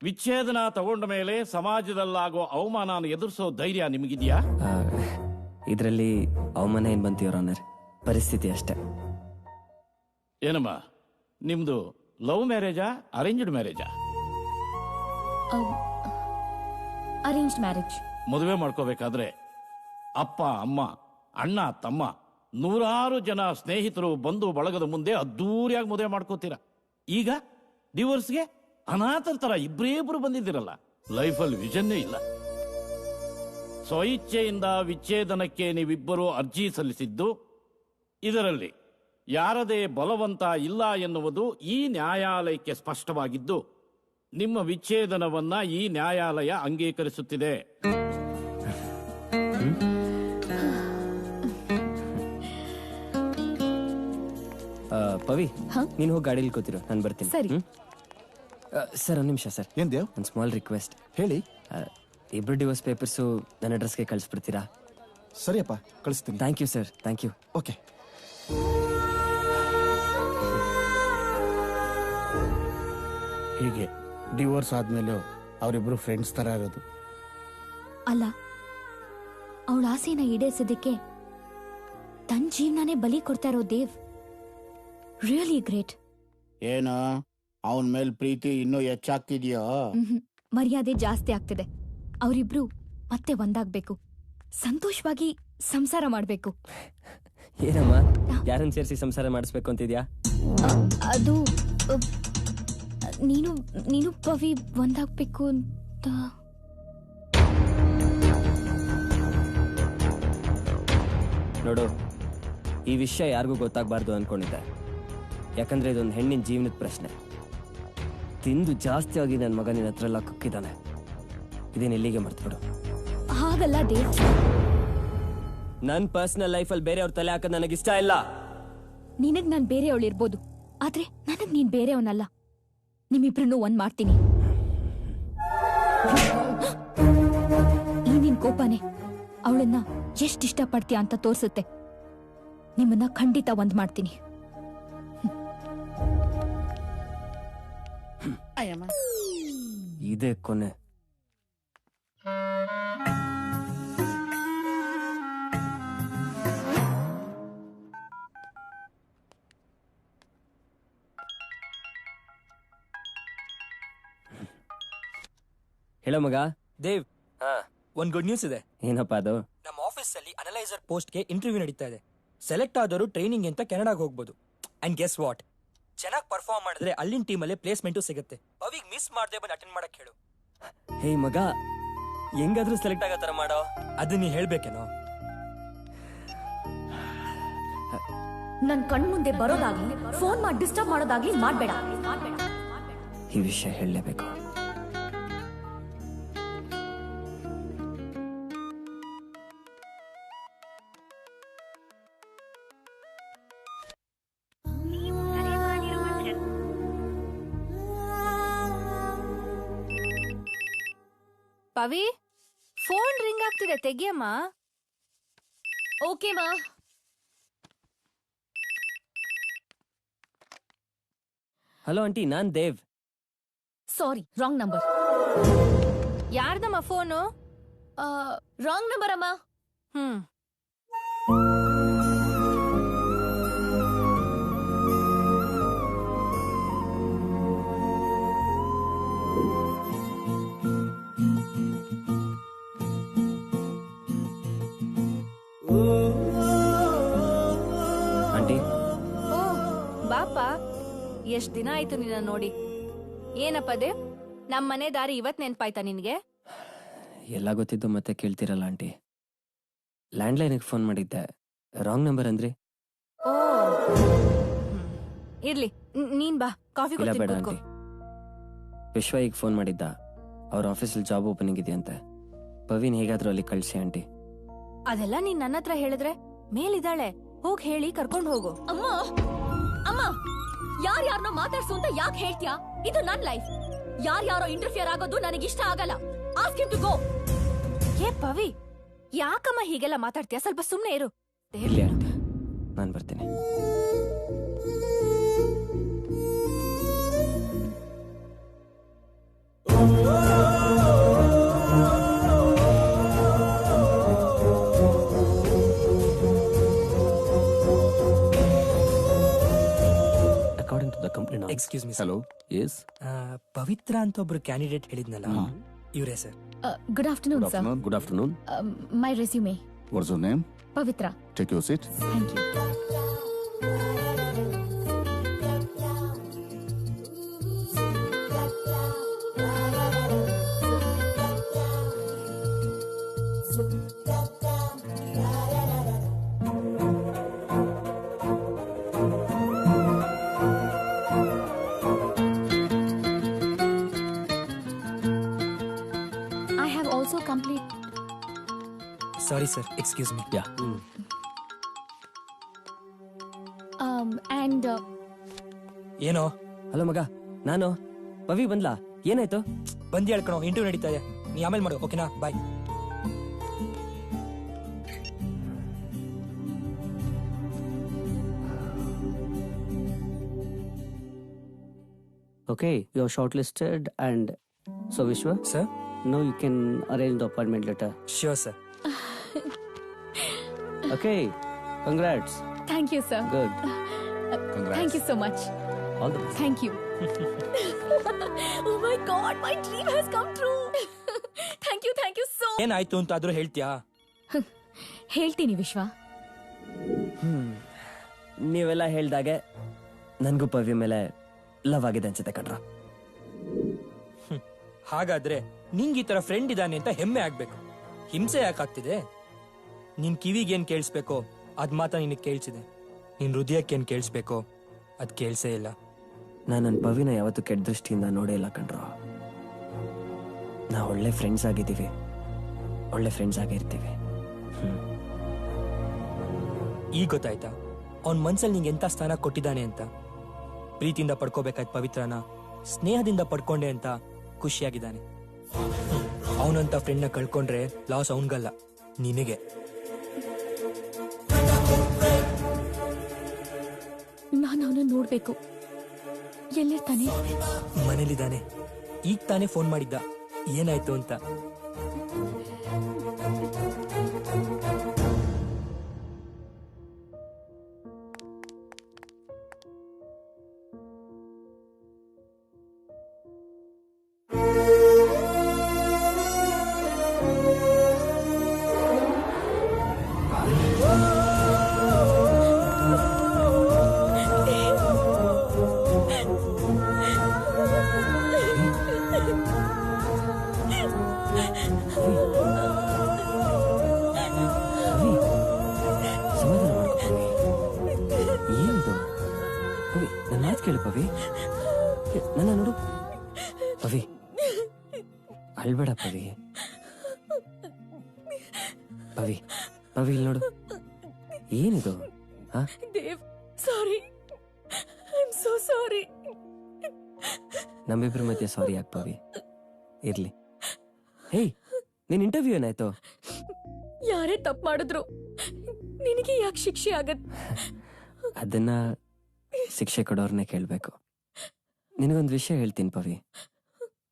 ವಿಚ್ಛೇದನ ತಗೊಂಡ ಮೇಲೆ ಸಮಾಜದಲ್ಲಾಗೋ ಅವಮಾನ ಎದುರಿಸೋ ಧೈರ್ಯ ನಿಮಗಿದ್ಯಾ? ಇದರಲ್ಲಿ ಅವಮಾನ ಏನ್ ಬಂತು ಯುವರ್ ಆನರ್, ಪರಿಸ್ಥಿತಿ ಅಷ್ಟೇ. ಏನಮ್ಮ, ನಿಮ್ದು ಲವ್ ಮ್ಯಾರೇಜಾ ಅರೇಂಜ್ಡ್ ಮ್ಯಾರೇಜಾ? Arranged marriage. ಮದುವೆ ಮಾಡ್ಕೋಬೇಕಾದ್ರೆ ಅಪ್ಪ ಅಮ್ಮ ಅಣ್ಣ ತಮ್ಮ 100 ಜನ ಸ್ನೇಹಿತರು ಬಂಧು ಬಳಗದ ಮುಂದೆ ಅದ್ದೂರಿಯಾಗಿ ಮದುವೆ ಮಾಡ್ಕೋತೀರ. ಈಗ ಡಿವೋರ್ಸ್ಗೆ ಅನಾಥರ ತರ ಇಬ್ರು ಬಂದಿದ್ದೀರಲ್ಲ, ಲೈಫಲ್ಲಿ ವಿಷನ್ನೇ ಇಲ್ಲ. ಸ್ವಇಚ್ಛೆಯಿಂದ ವಿಚ್ಛೇದನಕ್ಕೆ ನೀವಿಬ್ಬರು ಅರ್ಜಿ ಸಲ್ಲಿಸಿದ್ದು, ಇದರಲ್ಲಿ ಯಾರದೇ ಬಲವಂತ ಇಲ್ಲ ಎನ್ನುವುದು ಈ ನ್ಯಾಯಾಲಯಕ್ಕೆ ಸ್ಪಷ್ಟವಾಗಿದ್ದು, ನಿಮ್ಮ ವಿಚ್ಛೇದನವನ್ನ ಈ ನ್ಯಾಯಾಲಯ ಅಂಗೀಕರಿಸುತ್ತಿದೆ. ಪವಿ, ನೀನು ಹೋಗಿ ಗಾಡಿಯಲ್ಲಿ ಕೂತಿರು, ನಾನು ಬರ್ತೀನಿ. ಸರಿ ಸರ್, ಒಂದು ನಿಮಿಷ ಸರ್. ಏನ್ ದೇವ್? ಒಂದು ಸ್ಮಾಲ್ ರಿಕ್ವೆಸ್ಟ್. ಹೇಳಿ. ಇಬ್ರು ಡಿವೋರ್ಸ್ ಪೇಪರ್ಸು ನನ್ನ ಅಡ್ರೆಸ್ಗೆ ಕಳಿಸ್ಬಿಡ್ತೀರಾ? ಸರಿಯಪ್ಪ, ಕಳಿಸ್ತೀನಿ. Thank you sir, thank you. Okay. ಹೀಗೆ ಡಿವೋರ್ಸ್ ಆದ್ಮೇಲೆ ಅವರಿಬ್ರು ಫ್ರೆಂಡ್ಸ್ ತರ ಇರೋದು. ಅಲ್ಲ, ಅವಳ ಆಸೆನ ಈಡೇರಿಸೋದಕ್ಕೆ ತನ್ನ ಜೀವನನೇ ಬಲಿ ಕೊಡ್ತಾ ಇರೋ ದೇವ್ ರಿಯಲಿ ಗ್ರೇಟ್. ಏನು ಅವನ ಮೇಲೆ ಪ್ರೀತಿ ಇನ್ನೂ ಹೆಚ್ಚಾಗ್ತಿದ್ಯೋ? ಮರ್ಯಾದೆ ಜಾಸ್ತಿ ಆಗ್ತಿದೆ. ಅವರಿಬ್ರು ಮತ್ತೆ ಒಂದಾಗ್ಬೇಕು, ಸಂತೋಷವಾಗಿ ಸಂಸಾರ ಮಾಡ್ಬೇಕು. ಏನಮ್ಮ, ಯಾರನ್ನ ಸೇರಿಸಿ ಸಂಸಾರ ಮಾಡಿಸ್ಬೇಕು ಅಂತಿದ್ಯಾ? ಅದು ನೀನು ನೀನು ಪವಿ ಒಂದಾಗ್ಬೇಕು ಅಂತ. ನೋಡು, ಈ ವಿಷಯ ಯಾರಿಗೂ ಗೊತ್ತಾಗಬಾರ್ದು ಅನ್ಕೊಂಡಿದ್ದೆ. ಯಾಕಂದ್ರೆ ಇದೊಂದು ಹೆಣ್ಣಿನ ಜೀವನದ ಪ್ರಶ್ನೆ. ತಿಂದು ಜಾಸ್ತಿ ಆಗಿ ನನ್ನ ಮಗ ನಿನ್ನ ಹತ್ರ ಎಲ್ಲ ಕುಕ್ಕಿದ್ದಾನೆ. ಇದೇನು ಇಲ್ಲಿಗೆ ಮರ್ತ್ಬಿಡು. ಹಾಗಲ್ಲ ದೇವ್, ನನ್ನ ಪರ್ಸನಲ್ ಲೈಫಲ್ಲಿ ಬೇರೆಯವ್ರ ತಲೆ ಹಾಕೋದು ನನಗಿಷ್ಟ ಇಲ್ಲ. ನಿನಗ್ ನಾನ್ ಬೇರೆಯವಳಿರ್ಬೋದು, ಆದ್ರೆ ನನಗ್ ನೀನ್ ಬೇರೆಯವನಲ್ಲ. ನಿಮ್ಮಿಬ್ರನ್ನೂ ಒಂದ್ ಮಾಡ್ತೀನಿ. ಈ ನಿನ್ ಕೋಪನೆ ಅವಳನ್ನ ಎಷ್ಟ್ ಇಷ್ಟಪಡ್ತೀಯ ಅಂತ ತೋರ್ಸುತ್ತೆ. ನಿಮ್ಮನ್ನ ಖಂಡಿತ ಒಂದ್ ಮಾಡ್ತೀನಿ. ಇದೇ ಕೊನೆ. ಹೇಳೋ ಮಗ. ದೇವ್, ಒಂದ್ ಗುಡ್ ನ್ಯೂಸ್ ಇದೆ. ಏನಪ್ಪಾ ಅದು? ನಮ್ಮ ಆಫೀಸ್ ಅಲ್ಲಿ ಅನಲೈಸರ್ ಪೋಸ್ಟ್ಗೆ ಇಂಟರ್ವ್ಯೂ ನಡೀತಾ ಇದೆ. ಸೆಲೆಕ್ಟ್ ಆದವರು ಟ್ರೈನಿಂಗ್ ಅಂತ ಕೆನಡಾಗೆ ಹೋಗ್ಬೋದು. ಅಂಡ್ ಗೆಸ್ ವಾಟ್, ಚೆನ್ನಾಗಿ ಪರ್ಫಾರ್ಮ್ ಮಾಡಿದ್ರೆ ಅಲ್ಲಿನ ಟೀಮಲ್ಲೇ ಪ್ಲೇಸ್ಮೆಂಟು ಸಿಗುತ್ತೆ. ಪವಿಗ್ ಮಿಸ್ ಮಾಡದೆ ಬಂದು ಅಟೆಂಡ್ ಮಾಡಕ್ ಹೇಳು. ಹೇ ಮಗ, ಹೆಂಗಾದ್ರೂ ಸೆಲೆಕ್ಟ್ ಆಗೋ ತರ ಮಾಡೋ. ಅದು ನೀ ಹೇಳ್ಬೇಕೇನೋ. ನನ್ ಕಣ್ ಮುಂದೆ ಬರೋದಾಗ್ಲಿ ಫೋನ್ ಮಾಡಿ ಡಿಸ್ಟರ್ಬ್ ಮಾಡೋದಾಗ್ಲಿ ಮಾಡ್ಬೇಡ. ಈ ವಿಷಯ ಹೇಳಲೇಬೇಕು. ಪವಿ, ಫೋನ್ ರಿಂಗ್ ಆಗ್ತಿದೆ, ತೆಗಿಯಮ್ಮ. ಓಕೆ ಮಾ. ಹಲೋ ಆಂಟಿ, ನಾನ್ ದೇವ್. Sorry, wrong number. ಯಾರ್ದಮ್ಮ ಫೋನು? ರಾಂಗ್ ನಂಬರ್ ಅಮ್ಮ. ಆಂಟಿ, ಓ ಬಾಪ, ಎಷ್ಟ್ ದಿನ ಆಯ್ತು ನಿನ್ನ ನೋಡಿ. ಏನಪ್ಪ ದೇವ್, ನಮ್ ಮನೆ ದಾರಿ ಇವತ್ ನೆನ್ಪಾಯ್ತಾ ನಿನ್ಗೆ? ಎಲ್ಲ ಗೊತ್ತಿದ್ದು ಮತ್ತೆ ಕೇಳ್ತಿರಲ್ಲ ಆಂಟಿ. ಲ್ಯಾಂಡ್ಲೈನ್ಗೆ ಫೋನ್ ಮಾಡಿದ್ದೆ, ರಾಂಗ್ ನಂಬರ್ ಅಂದ್ರಿ. ಓ ಇರ್ಲಿ, ನೀನ್ ಬಾ, ಕಾಫಿ ಇಲ್ಲ ಬೇಡ ಕೊಡ್ತೀನಿ. ಆಂಟಿ. ವಿಶ್ವ ಈಗ ಫೋನ್ ಮಾಡಿದ್ದ, ಅವ್ರ ಆಫೀಸಲ್ಲಿ ಜಾಬ್ ಓಪನಿಂಗ್ ಇದೆಯಂತೆ. ಪವಿನ್ ಹೇಗಾದ್ರೂ ಅಲ್ಲಿ ಕಳ್ಸಿ ಆಂಟಿ. ಅದೆಲ್ಲ ನೀನ್ ನನ್ನ ಹತ್ರ ಹೇಳಿದ್ರೆ ಮೇಲಿದ್ದಾಳೆ, ಹೋಗ್ ಹೇಳಿ ಕರ್ಕೊಂಡ್ ಹೋಗು. ಅಮ್ಮ ಅಮ್ಮ, ಯಾರ್ಯಾರನ್ನೋ ಮಾತಾಡ್ಸು ಅಂತ ಯಾಕೆ ಹೇಳ್ತೀಯಾ? ಇದು ನನ್ ಲೈಫ್. ಯಾರ್ಯಾರೋ ಇಂಟರ್ಫಿಯರ್ ಆಗೋದು ನನಗಿಷ್ಟ ಆಗಲ್ಲ. Ask him to go. ಏ ಪವಿ, ಯಾಕಮ್ಮ ಹೀಗೆಲ್ಲ ಮಾತಾಡ್ತೀಯ? ಸ್ವಲ್ಪ ಸುಮ್ನೆ ಇರು. ಇಲ್ಲಿ ಆಂಟಿ, ನಾನು ಬರ್ತೀನಿ. According to the company. Excuse me. Hello. Yes. Pavitra ಅಂತ ಒಬ್ರು ಕ್ಯಾಂಡಿಡೇಟ್ ಹೇಳಿದ್ನಲ್ಲ, ಇವರೇ sir. Good afternoon sir. Good afternoon. My resume. What's your name? Pavitra. Take your seat. Thank you. I have also complete. Sorry sir, excuse me. Yeah. And ಏನೋ? ಹಲೋ ಮಗ, ನಾನು ಪವಿ ಬಂದ್ಲಾ? ಏನಾಯ್ತು? ಬಂದಿ ಹೇಳ್ಕಣೋ, ಇಂಟರ್ವ್ಯೂ ನಡೀತಾ ಇದೆ. ನೀ ಆಮೇಲೆ ಮಾಡು, ಓಕೆನಾ? ಬಾಯ್. Okay, you're shortlisted, and so Vishwa, sir, now you can arrange the appointment letter. Sure, sir. Okay, congrats. Thank you, sir. Good. Congrats. Thank you so much. All the best. Thank you. Oh my God, my dream has come true. Thank you so. ಏನಾಯ್ತು ಅಂತ ಆದ್ರೂ ಹೇಳ್ತೀಯಾ? ಹೇಳ್ತೀನಿ ವಿಶ್ವ. ನೀವೆಲ್ಲ ಹೇಳ್ದಾಗೆ ನನ್ಗೂ ಪವಿ ಮೇಲೆ ಲವ್ ಆಗಿದೆ ಅನ್ಸುತ್ತೆ ಕಣ್ರ. ಹಾಗಾದ್ರೆ ನಿಂಗ್ ಈ ತರ ಫ್ರೆಂಡ್ ಇದ್ದಾನೆ ಅಂತ ಹೆಮ್ಮೆ ಆಗ್ಬೇಕು. ಹಿಂಸೆ ಯಾಕಾಗ್ತಿದೆ? ನಿನ್ ಕಿವಿಗೇನ್ ಕೇಳಿಸ್ಬೇಕೋ ಅದ್ ಮಾತ್ರ ನಿನಗ್ ಕೇಳಿಸಿದೆ. ನಿನ್ ಹೃದಯಕ್ಕೇನ್ ಕೇಳಿಸ್ಬೇಕೋ ಅದ್ ಕೇಳ್ಸೇ ಇಲ್ಲ. ನಾನು ನನ್ನ ಪವಿನ ಯಾವತ್ತೂ ಕೆಟ್ಟ ದೃಷ್ಟಿಯಿಂದ ನೋಡೇ ಇಲ್ಲ ಕಣ್ರು. ನಾವು ಒಳ್ಳೆ ಫ್ರೆಂಡ್ಸ್ ಆಗಿದ್ದೀವಿ, ಒಳ್ಳೆ ಫ್ರೆಂಡ್ಸ್ ಆಗಿರ್ತೀವಿ. ಈಗ ಗೊತ್ತಾಯ್ತಾ ಅವ್ನ್ ಮನ್ಸಲ್ಲಿ ನಿಂಗೆ ಎಂತ ಸ್ಥಾನ ಕೊಟ್ಟಿದ್ದಾನೆ ಅಂತ? ಪ್ರೀತಿಯಿಂದ ಪಡ್ಕೋಬೇಕಾದ ಪವಿತ್ರನ ಸ್ನೇಹದಿಂದ ಪಡ್ಕೊಂಡೆ ಅಂತ ಖುಷಿಯಾಗಿದ್ದಾನೆ. ಅವನಂತ ಫ್ರೆಂಡ್ನ ಕಳ್ಕೊಂಡ್ರೆ ಲಾಸ್ ಅವನ್ಗಲ್ಲ, ನಿನಗೆ. ನಾನು ಅವನ ನೋಡ್ಬೇಕು. ಎಲ್ಲಿರ್ತಾನೆ? ಮನೇಲಿದ್ದಾನೆ. ಈಗ ತಾನೇ ಫೋನ್ ಮಾಡಿದ್ದ, ಏನಾಯ್ತು ಅಂತ. ನನ್ನ ನೋಡು ಪವಿ, ಅಳ್ಬೇಡ ಪವಿ. ಪವಿ ಪವಿ ಇಲ್ಲಿ ನೋಡು, ಏನಿದು? ದೇವ್, ಸಾರಿ, ಐ ಆಮ್ ಸೋ ಸಾರಿ. ನಮ್ಮಿಬ್ರ ಮಧ್ಯೆ ಸಾರಿ ಯಾಕೆ ಪವಿ? ಇರ್ಲಿ. ಹೇಯ್, ನಿನ್ ಇಂಟರ್ವ್ಯೂ ಏನಾಯ್ತು? ಯಾರೇ ತಪ್ಪು ಮಾಡಿದ್ರು ನಿನಗೆ ಯಾಕೆ ಶಿಕ್ಷೆ ಆಗತ್? ಅದನ್ನ ಶಿಕ್ಷೆ ಕೊಡೋರ್ನೇ ಕೇಳ್ಬೇಕು. ನಿನಗೊಂದು ವಿಷಯ ಹೇಳ್ತೀನಿ ಪವಿ,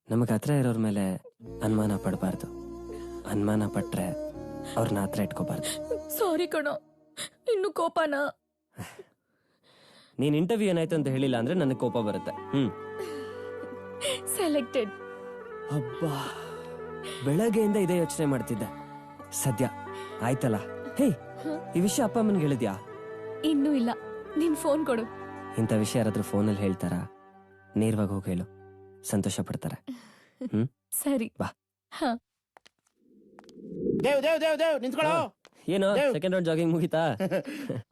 ನಮಗ್ ಹತ್ರ ಇರೋರ್ ಮೇಲೆ ಅನುಮಾನ ಪಡಬಾರ್ದು. ಅನುಮಾನ ಪಟ್ರೆ ಅವ್ರನ್ನ ಹತ್ರ ಇಟ್ಕೋಬಾರ್ದು. ಸಾರಿ ಕಣೋ, ಇನ್ನು ಕೋಪನ? ನೀನ್ ಇಂಟರ್ವ್ಯೂ ಏನಾಯ್ತು ಅಂತ ಹೇಳಿಲ್ಲ ಅಂದ್ರೆ ನನಗೆ ಕೋಪ ಬರುತ್ತೆ. ಸೆಲೆಕ್ಟೆಡ್. ಅಬ್ಬಾ, ಬೆಳಗ್ಗೆಯಿಂದ ಇದೇ ಯೋಚನೆ ಮಾಡ್ತಿದ್ದೆ. ಸದ್ಯ ಆಯ್ತಲ್ಲ. ಹೇ, ಈ ವಿಷಯ ಅಪ್ಪ ಅಮ್ಮನ್ಗೆ ಹೇಳಿದ್ಯಾ? ಇನ್ನೂ ಇಲ್ಲ. ನಿನ್ ಫೋನ್ ಕೊಡು. ಇಂಥ ವಿಷಯ ಯಾರಾದ್ರೂ ಫೋನಲ್ಲಿ ಹೇಳ್ತಾರ? ನೇರವಾಗಿ ಹೋಗಿ ಹೇಳು, ಸಂತೋಷ ಪಡ್ತಾರೆ. ಸರಿ ಬಾ. ದೇವ್ ದೇವ್ ದೇವ್ ದೇವ್ ನಿಂತ್ಕೊಳ್ಳೋ. ಏನೋ ಸೆಕೆಂಡ್ ರೌಂಡ್ ಜಾಗಿಂಗ್ ಮುಗಿತಾ?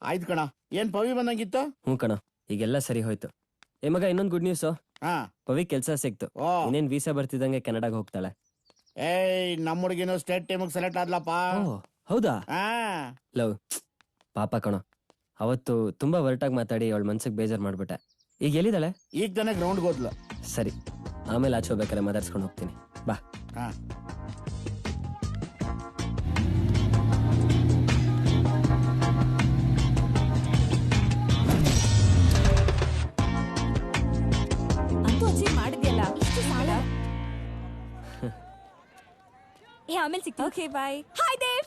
ಆಯ್ತು ಕಣ. ಏನ್ ಪವಿ ಬಂದಂಗಿತ್ತು? ಕಣ, ಈಗೆಲ್ಲ ಸರಿ ಹೋಯ್ತು. ಏ ಮಗ, ಇನ್ನೊಂದು ಗುಡ್ ನ್ಯೂಸ್. ಪವಿ ಕೆಲ್ಸ ಸಿಕ್ತು. ಇನ್ನೇನ್ ವೀಸಾ ಬರ್ತಿದಂಗೆ ಕೆನಡಾಗ ಹೋಗ್ತಾಳೆ. ಏಯ್, ನಮ್ಮ ಹುಡುಗಿನ ಸ್ಟೇಟ್ ಟೀಮಿಗೆ ಸೆಲೆಕ್ಟ್ ಆದ್ಲಪ್ಪ. ಹೌದಾ? ಲವ್, ಪಾಪ ಕಣೋ, ಅವತ್ತು ತುಂಬಾ ಒರಟಾಗಿ ಮಾತಾಡಿ ಅವಳ ಮನ್ಸಿಗೆ ಬೇಜಾರ್ ಮಾಡ್ಬಿಟ್ಟೆ. ಈಗ ಎಲ್ಲಿದ್ದಾಳೆ? ಈಗ ತಾನೇ ಗ್ರೌಂಡ್ಗೆ ಹೋದ್ಲು. ಸರಿ, ಆಮೇಲೆ ಆಚೆ ಹೋಗ್ಬೇಕಾರೆ ಮಾತಾಡ್ಸ್ಕೊಂಡು ಹೋಗ್ತೀನಿ. ಬಾ. ಮಾಡಿದ್ಯಲ್ಲ, ಇಷ್ಟು ಸಾಲ. ಆಮೇಲೆ ಸಿಗ್ತೀವಿ. Okay, bye. Hi Dev.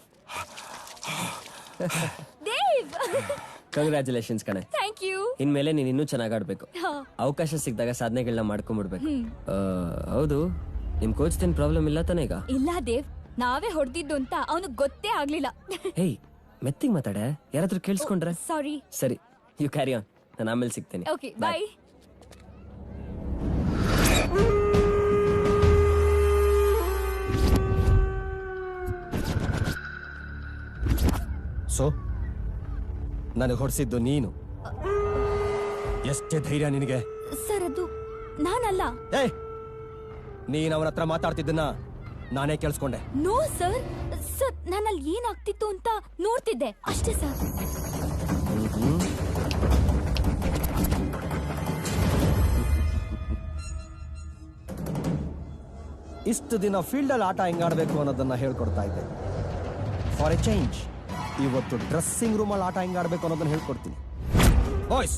Dev, congratulations ಕಣೆ. Thank you. ಇನ್ಮೇಲೆ ನೀನ್ ಇನ್ನೂ ಚೆನ್ನಾಗಿ ಆಡ್ಬೇಕು. ಅವಕಾಶ ಸಿಕ್ಕಿದಾಗ ಸಾಧನೆಗಳನ್ನ ಮಾಡ್ಕೊಂಡ್ಬಿಡ್ಬೇಕು. ಹೌದು, ನಿಮ್ ಕೋಚ್ ಏನ್ ಪ್ರಾಬ್ಲಮ್ ಇಲ್ಲ ತಾನೇ ಈಗ? ಇಲ್ಲ ದೇವ್, ನಾವೇ ಹೊಡೆದಿದ್ದು ಅಂತ ಅವನಿಗೆ ಗೊತ್ತೇ ಆಗ್ಲಿಲ್ಲ. ಹೇಯ್, ಮೆತ್ತಿಗೆ ಮಾತಾಡೆ, ಯಾರಾದ್ರೂ ಕೇಳಿಸ್ಕೊಂಡ್ರೆ? ಸಾರಿ. ಸರಿ, ಯು ಕ್ಯಾರಿ ಆನ್. ನಾನು ಆಮೇಲೆ ಸಿಗ್ತೇನೆ. ಓಕೆ, ಬಾಯ್. ಸೊ ನನಗೆ ಹೊಡ್ಸಿದ್ದು ನೀನು. ಎಷ್ಟೇ ಧೈರ್ಯ ನಿನಗೆ? ಸರ್, ಅದು ನಾನಲ್ಲ. ನೀನ್ ಅವನ ಹತ್ರ ಮಾತಾಡ್ತಿದ್ದನ್ನ ನಾನೇ ಕೇಳಿಸ್ಕೊಂಡೆ. ನೋ ಸರ್, ಸರ್ ನಾನಲ್ಲಿ ಏನಾಗ್ತಿತ್ತು ಅಂತ ನೋಡ್ತಿದ್ದೆ ಅಷ್ಟೇ ಸರ್. ಇಷ್ಟು ದಿನ ಫೀಲ್ಡ್ ಅಲ್ಲಿ ಆಟ ಹೆಂಗಾಡ್ಬೇಕು ಅನ್ನೋದನ್ನ ಹೇಳ್ಕೊಡ್ತಾ ಇದ್ದೆ. ಫಾರ್ ಎ ಚೇಂಜ್ ಇವತ್ತು ಡ್ರೆಸ್ಸಿಂಗ್ ರೂಮ್ ಅಲ್ಲಿ ಆಟ ಹೆಂಗಾಡ್ಬೇಕು ಅನ್ನೋದನ್ನ ಹೇಳ್ಕೊಡ್ತೀನಿ. ಬಾಯ್ಸ್,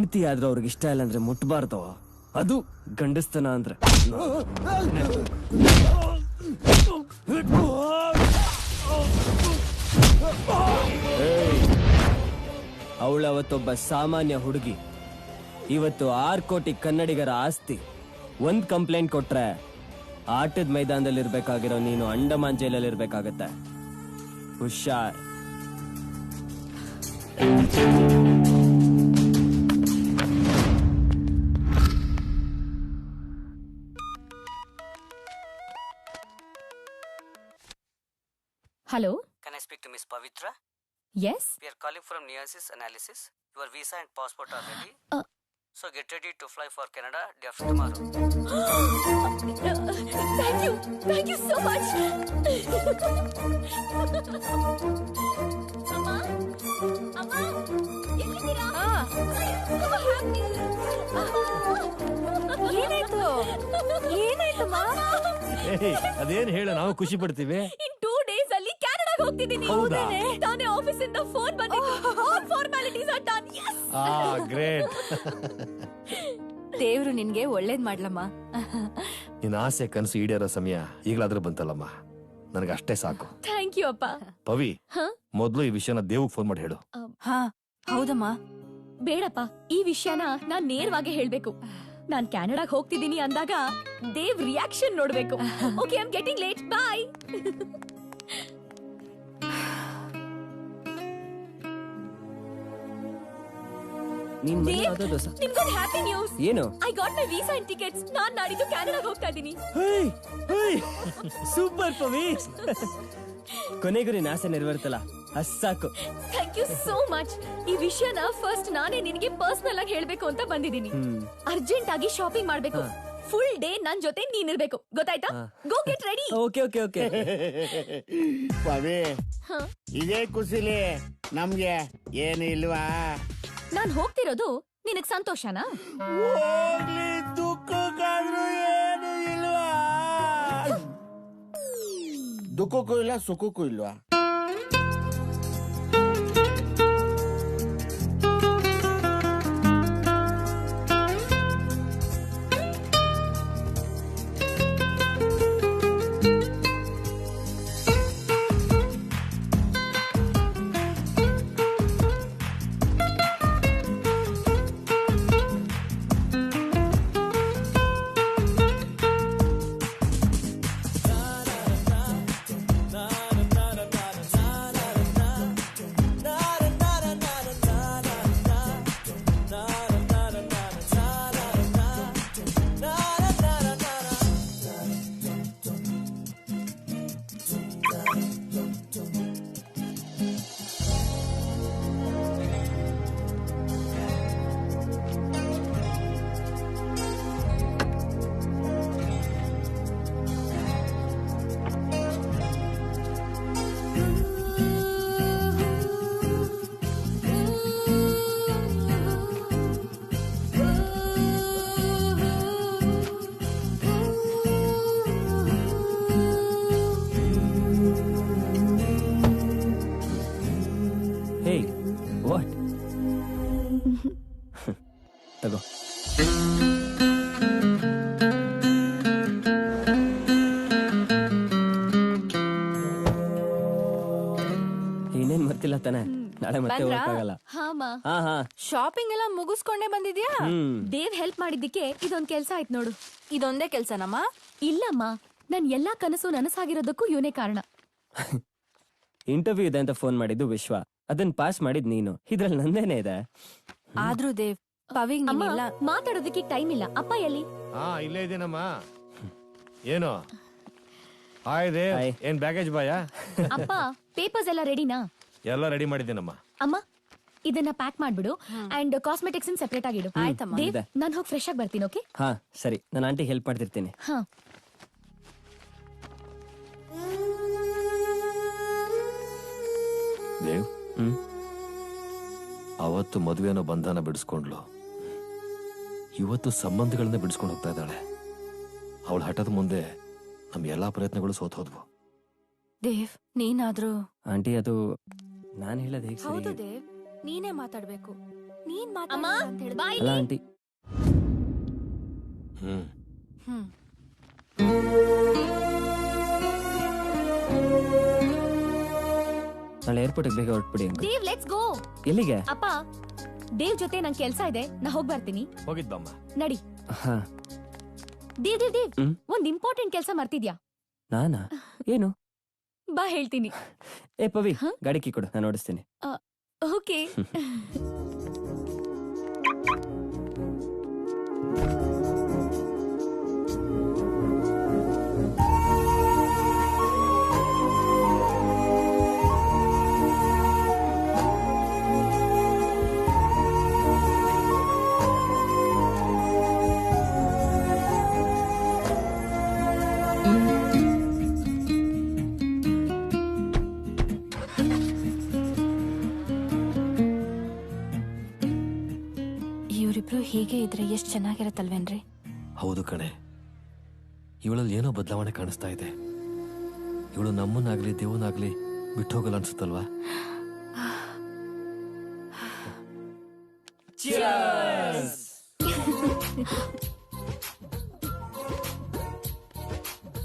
ಹೆಂಡತಿ ಆದ್ರೂ ಅವ್ರಿಗೆ ಇಷ್ಟ ಇಲ್ಲ ಅಂದ್ರೆ ಮುಟ್ಬಾರ್ದು. ಅದು ಗಂಡಸ್ತನ ಅಂದ್ರೆ. ಅವಳು ಅವತ್ತೊಬ್ಬ ಸಾಮಾನ್ಯ ಹುಡುಗಿ, ಇವತ್ತು 6 ಕೋಟಿ ಕನ್ನಡಿಗರ ಆಸ್ತಿ. ಒಂದ್ ಕಂಪ್ಲೇಂಟ್ ಕೊಟ್ರೆ ಆಟದ ಮೈದಾನದಲ್ಲಿ ಇರ್ಬೇಕಾಗಿರೋ ನೀನು ಅಂಡಮಾನ್ ಜೈಲಲ್ಲಿ ಇರ್ಬೇಕಾಗತ್ತೆ. ಹುಷಾರ್. Hello? Can I speak to Miss Pavitra? Yes? We are calling from Nuances Analysis. Your visa and passport are ready. So get ready to fly for Canada day after tomorrow. Thank you so much. ಏನಾಯ್ತಮ್ಮ? ಅದೇನ್ ಹೇಳ, ನಾವು ಖುಷಿ ಪಡ್ತೀವಿ. In 2 days ಅಲ್ಲಿ ಕ್ಯಾನಡಾಗೆ ಹೋಗ್ತಿದ್ದೀನಿ. ಹೌದಾ? ತಾನೇ ಆಫೀಸ್ ಇಂದ ಫೋನ್ ಬಂದಿತ್ತು. All formalities are done. Yes. Great. ದೇವ್ರು ನಿನ್ಗೆ ಒಳ್ಳೇದ್ ಮಾಡ್ಲಮ್ಮ. ನಿನ್ನ ಆಸೆ ಕನಸು ಈಡೇರೋ ಸಮಯ ಈಗಲಾದ್ರೂ ಬಂತಲ್ಲಮ್ಮ, ನನಗೆ ಅಷ್ಟೇ ಸಾಕು. Thank you ಅಪ್ಪ. ಪವಿ, ಮೊದ್ಲು ಈ ವಿಷಯನ ದೇವ್ಗೆ ಫೋನ್ ಮಾಡಿ ಹೇಳು. ಹಾ ಹೌದಮ್ಮ. ಬೇಡಪ್ಪ, ಈ ವಿಷಯನ ನಾನ್ ನೇರವಾಗಿ ಹೇಳ್ಬೇಕು. ನಾನ್ ಕ್ಯಾನಡಾಗ್ ಹೋಗ್ತಿದ್ದೀನಿ ಅಂದಾಗ ದೇವ್ ರಿಯಾಕ್ಷನ್ ನೋಡ್ಬೇಕು. Okay, I am getting late. Bye. ನಿಮ್ಗೊಂದು ಹ್ಯಾಪಿ ನ್ಯೂಸ್. ಏನು? I got my visa and tickets. ನಾನ್ ನಾಡಿದ್ದು ಕ್ಯಾನಡಾಗ್ ಹೋಗ್ತಾ ಇದ್ದೀನಿ. ಸೂಪರ್ ಪವಿ. ಕೊನೆಗೂ ನಿನ್ನ ಆಸೆ ನೆರವೇರ್ತಲ್ಲ, ಸಾಕು. Thank you so much. ಈ ವಿಷಯನ ಫಸ್ಟ್ ನಾನೇ ನಿನಗೆ ಪರ್ಸನಲ್ ಆಗಿ ಹೇಳ್ಬೇಕು ಅಂತ ಬಂದಿದ್ದೀನಿ. ಅರ್ಜೆಂಟ್ ಆಗಿ ಶಾಪಿಂಗ್ ಮಾಡ್ಬೇಕು. ಫುಲ್ ಡೇ ನನ್ ಜೊತೆ ನೀನಿರ್ಬೇಕು, ಗೊತ್ತಾಯ್ತಾ? ಗೋ get ready. Okay okay okay. Pavi, ಇದೇ ಖುಷಿಲಿ ನಮ್ಗೆ ಏನು ಇಲ್ವಾ? ನಾನ್ ಹೋಗ್ತಿರೋದು ನಿನಗ್ ಸಂತೋಷನಾ? ಹೋಗ್ಲಿ, ದುಃಖಕ್ಕಾದ್ರೂ ಏನು ಇಲ್ವಾ? ದುಃಖಕ್ಕೂ ಇಲ್ಲ, ಸುಖಕ್ಕೂ ಇಲ್ವಾ? ತಗೋ. ಇನ್ನೇನ್ ಮರ್ತಿಲ್ಲ ತಾನೆ? ನಾಳೆ ಮತ್ತೆ ಹೋಗಕ್ಕಾಗಲ್ಲ. ಶಾಪಿಂಗ್ ಎಲ್ಲ ಮುಗಿಸ್ಕೊಂಡೇ ಬಂದಿದ್ಯಾ? ದೇವ್ ಹೆಲ್ಪ್ ಮಾಡಿದ್ದಕ್ಕೆ ಇದೊಂದ್ ಕೆಲ್ಸ ಆಯ್ತು ನೋಡು. ಇದೊಂದೇ ಕೆಲ್ಸನಮ್ಮ? ಇಲ್ಲಮ್ಮ, ನನ್ ಎಲ್ಲಾ ಕನಸು ನನಸಾಗಿರೋದಕ್ಕೂ ಇವನೇ ಕಾರಣ. ಇಂಟರ್ವ್ಯೂ ಇದೆ ಅಂತ ಫೋನ್ ಮಾಡಿದ್ದು ವಿಶ್ವ, ಅದನ್ನ ಪಾಸ್ ಮಾಡಿದ್ ನೀನು. ಇದ್ರಲ್ಲಿ ನಂದೇನೆ ಇದೆ. ಆದ್ರೂ ದೇವ್, ಪವಿಗ್ ನೀನಿಲ್ಲ. ಮಾತಾಡೋದಕ್ಕೆ ಟೈಮ್ ಇಲ್ಲ. ಅಪ್ಪ ಎಲ್ಲಿ? ಇಲ್ಲೇ ಇದೇನಮ್ಮ. ಏನು ಹಾಯ್ ದೇವ್, ಏನ್ ಬ್ಯಾಗೇಜ್ ಬಾಯ? ಅಪ್ಪ, ಪೇಪರ್ಸ್ ಎಲ್ಲ ರೆಡಿನಾ? ಎಲ್ಲ ರೆಡಿ ಮಾಡಿದ್ದೇನಮ್ಮ. ಅಮ್ಮ, ಇದನ್ನ ಪ್ಯಾಕ್ ಮಾಡ್ಬಿಡು ಅಂಡ್ ಕಾಸ್ಮೆಟಿಕ್ಸ್ ಸೆಪರೇಟ್ ಆಗಿಡು. ಆಯ್ತಮ್ಮ. ದೇವ್, ನಾನು ಹೋಗಿ ಫ್ರೆಶ್ ಆಗಿ ಬರ್ತೀನಿ. ಓಕೆ? ಹಾ ಸರಿ, ನಾನು ಆಂಟಿ ಹೆಲ್ಪ್ ಮಾಡ್ತಿರ್ತೀನಿ. ಹಾ. ದೇವ್, ಅವತ್ತು ಮದುವೆನೋ ಬಂಧನ ಬಿಡಿಸ್ಕೊಂಡ್ಲು, ಇವತ್ತು ಸಂಬಂಧಗಳನ್ನ ಬಿಡಿಸ್ಕೊಂಡು ಹೋಗ್ತಾ ಇದ್ದಾಳೆ. ಅವಳ ಹಠದ ಮುಂದೆ ನಮ್ ಎಲ್ಲಾ ಪ್ರಯತ್ನಗಳು ಸೋತ್ ಹೋದ್ವು. ದೇವ್, ನೀನಾದ್ರೂ. ಆಂಟಿ, ಅದು ನಾನು ಹೇಳೋದು ಹೇಗೆ ಹೌದು ಸರಿ? ದೇವ್, ನೀನೇ ಮಾತಾಡ್ಬೇಕು. ನೀನ್ ಅಮ್ಮ ಮಾತಾಡ ಅಂತ ಹೇಳಿದ್ರೆ ಅಲ್ಲ ಆಂಟಿ. ನಾಳೆ ಏರ್ಪೋರ್ಟ್ಗೆ ಬೇಗ ಹೊರಟ್ಬಿಡಿ ಅಂಕಲ್. Dev let's go. ಎಲ್ಲಿಗೆ? ಅಪ್ಪ ದೇವ್ ಜೊತೆ ನಂಗೆ ಕೆಲ್ಸ ಇದೆ, ನಾ ಹೋಗ್ ಬರ್ತೀನಿ. ಹೋಗಿದ್ದಮ್ಮ. ನಡಿ. ಹಾ. ದೇವ್ ದೇವ್ ದೇವ್ ಒಂದ್ ಇಂಪಾರ್ಟೆಂಟ್ ಕೆಲ್ಸ ಮರ್ತಿದ್ಯಾ? ನಾನಾ? ಏನು? ಬಾ ಹೇಳ್ತೀನಿ. ಏ ಪವಿ, ಗಾಡಿ ಕೀ ಕೊಡು, ನಾನು ಓಡಿಸ್ತೀನಿ. ಓಕೆ. ಇವರಿಬ್ರು ಹೀಗೆ ಇದ್ರೆ ಎಷ್ಟ್ ಚೆನ್ನಾಗಿರತ್ತಲ್ವೇನ್ರಿ? ಹೌದು ಕಣೆ, ಇವಳಲ್ಲಿ ಏನೋ ಬದಲಾವಣೆ ಕಾಣಿಸ್ತಾ ಇದೆ. ಇವಳು ನಮ್ಮನ್ನಾಗ್ಲಿ ದೇವನಾಗ್ಲಿ ಬಿಟ್ಟು ಹೋಗಲ್ಲ ಅನ್ಸುತ್ತಲ್ವಾ?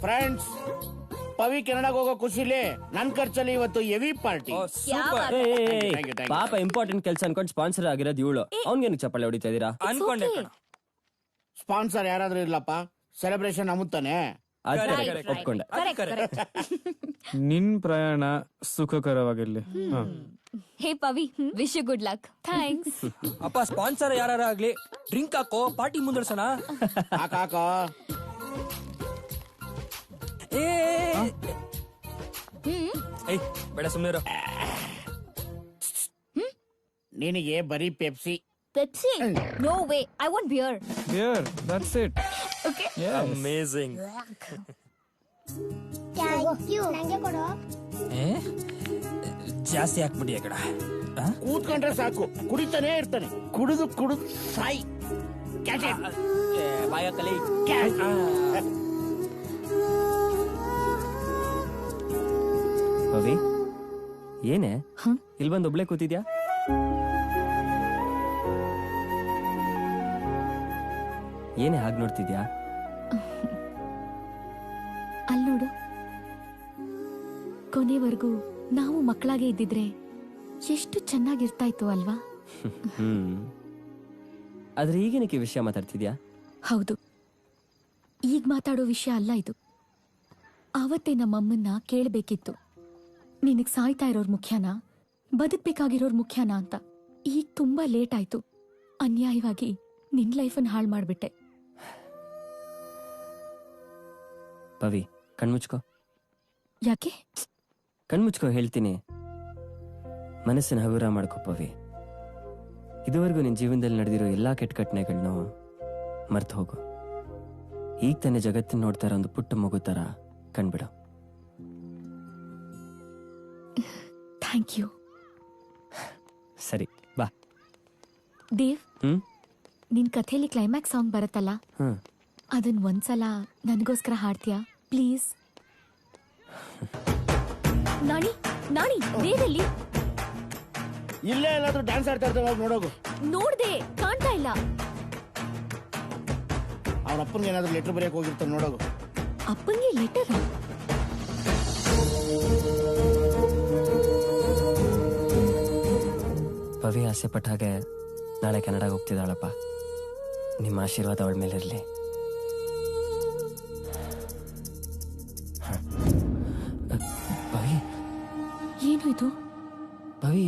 ಫ್ರೆಂಡ್ಸ್, ಪವಿ ಕೆನಡಾಗ ಹೋಗೋ ಖುಷಿಲಿ ನನ್ ಖರ್ಚಲ್ಲಿ ಇವತ್ತು ಹೆವಿ ಪಾರ್ಟಿ. ಪಾಪ ಇಂಪಾರ್ಟೆಂಟ್ ಕೆಲಸ ಅನ್ಕೊಂಡು ಸ್ಪಾನ್ಸರ್ ಆಗಿರೋದು ಇವಳು. ಅವ್ನಿಗೇನು ಚಪ್ಪಾಳೆ ಹೊಡಿತಾ ಇದೀರಾ? ಅನ್ಕೊಂಡೆ ಸ್ಪಾನ್ಸರ್ ಯಾರಾದ್ರೂ ಇರ್ಲಪ್ಪ, ಸೆಲೆಬ್ರೇಷನ್ ಅಮುತ್ತಾನೆ. ಒಪ್ಕೊಂಡೆ. ನಿನ್ ಪ್ರಯಾಣ ಸುಖಕರವಾಗಿರ್ಲಿ. Hey Pavi, wish you good luck. Thanks. ಅಪ್ಪ ಸ್ಪಾನ್ಸರ್ ಯಾರು ಆಗ್ಲಿ ಡ್ರಿಂಕ್ ಹಾಕೋ, ಪಾರ್ಟಿ ಮುಂದುವರ್ಸೋಣ. ಹಾಕೋ. ಬೇಡ ಸುಮ್ಮನೆ. ನಿನಗೆ ಬರೀ Pepsi. Pepsi? No way, I want beer. Beer, that's it. Okay. Amazing. Thank you. ನಂಗೆ ಕೊಡು. ಜಾಸ್ತಿ ಹಾಕ್ಬಿಡಿ ಆ ಕಡೆ. ಕೂತ್ಕೊಂಡ್ರೆ ಸಾಕು, ಕುಡಿತಾನೆ ಇರ್ತಾನೆ. ಕುಡಿದು ಸಾಯಿ. ಬಾಯಕಲಿ. ಪವಿ, ಏನೇ ಇಲ್ಲಿ ಬಂದು ಒಬ್ಳೆ ಕೂತಿದ್ಯಾ? ಏನೇ ಹಾಗೆ ನೋಡ್ತಿದ್ಯಾ? ಅಲ್ಲಿ ನೋಡು, ಕೊನೆವರೆಗೂ ನಾವು ಮಕ್ಕಳಾಗೆ ಇದ್ದಿದ್ರೆ ಎಷ್ಟು ಚೆನ್ನಾಗಿರ್ತಾ ಇತ್ತು ಅಲ್ವಾ? ಆದ್ರೆ ಈಗೇನಕ್ಕೆ ವಿಷಯ ಮಾತಾಡ್ತಿದ್ಯಾ? ಹೌದು, ಈಗ ಮಾತಾಡೋ ವಿಷಯ ಅಲ್ಲ ಇದು. ಆವತ್ತೇ ನಮ್ಮಮ್ಮನ್ನ ಕೇಳಬೇಕಿತ್ತು, ನಿನಗ್ ಸಾಯ್ತಾ ಇರೋರ್ ಮುಖ್ಯನಾ, ಬದುಕ್ಬೇಕಾಗಿರೋರ್ ಮುಖ್ಯನಾ ಅಂತ. ಈಗ ತುಂಬಾ ಲೇಟ್ ಆಯ್ತು. ಅನ್ಯಾಯವಾಗಿ ನಿನ್ ಲೈಫನ್ ಹಾಳು ಮಾಡ್ಬಿಟ್ಟೆ. ಪವಿ, ಕಣ್ಮುಚ್ಕೋ. ಯಾಕೆ? ಕಣ್ಮುಚ್ಕೋ ಹೇಳ್ತೀನಿ. ಮನಸ್ಸನ್ನ ಹಗುರ ಮಾಡ್ಕೋ ಪವಿ. ಇದುವರೆಗೂ ನಿನ್ ಜೀವನದಲ್ಲಿ ನಡೆದಿರೋ ಎಲ್ಲಾ ಕೆಟ್ಟ ಘಟನೆಗಳನ್ನೂ ಮರ್ತು ಹೋಗು. ಈಗ ತಾನೇ ಜಗತ್ತಿನ ನೋಡ್ತಾ ಇರೋ ಒಂದು ಪುಟ್ಟ ಮಗು ತರ ಕಣ್ಬಿಡು. Thank you. ಸರಿ, ಬಾ. ದೇವ್, ನಿನ್ ಕಥೆಯಲ್ಲಿ ಕ್ಲೈಮ್ಯಾಕ್ಸ್ ಸಾಂಗ್ ಬರುತ್ತಲ್ಲ, ಅದನ್ ಒಂದ್ಸಲ ನನಗೋಸ್ಕರ ಹಾಡ್ತೀಯಾ ಪ್ಲೀಸ್? ನಾಣಿ, ನಾಣಿ, ದೇವಲ್ಲಿ ಇಲ್ಲೇ ಎಲ್ಲಾದ್ರೂ ಡ್ಯಾನ್ಸ್ ಆಡ್ತಾ ಇರ್ತಾವ, ನೋಡೋಗು. ನೋಡ್ದೆ, ಕಾಣ್ತಾ ಇಲ್ಲ. ಅವ್ರ ಅಪ್ಪನ್ಗೆ ಏನಾದ್ರು ಲೆಟರ್ ಬರೆಯಕ್ ಹೋಗಿರ್ತಾನೆ, ನೋಡೋಗು. ಅಪ್ಪನ್ಗೆ ಲೆಟರ್? ಪವಿ ಆಸೆ ಪಟ್ಟ ಹಾಗೆ ನಾಳೆ ಕೆನಡಾಗ ಹೋಗ್ತಿದ್ದಾಳಪ್ಪ. ನಿಮ್ಮ ಆಶೀರ್ವಾದ ಅವಳ ಮೇಲಿರಲಿ. ಪವಿ, ಏನು ಇದು? ಪವಿ,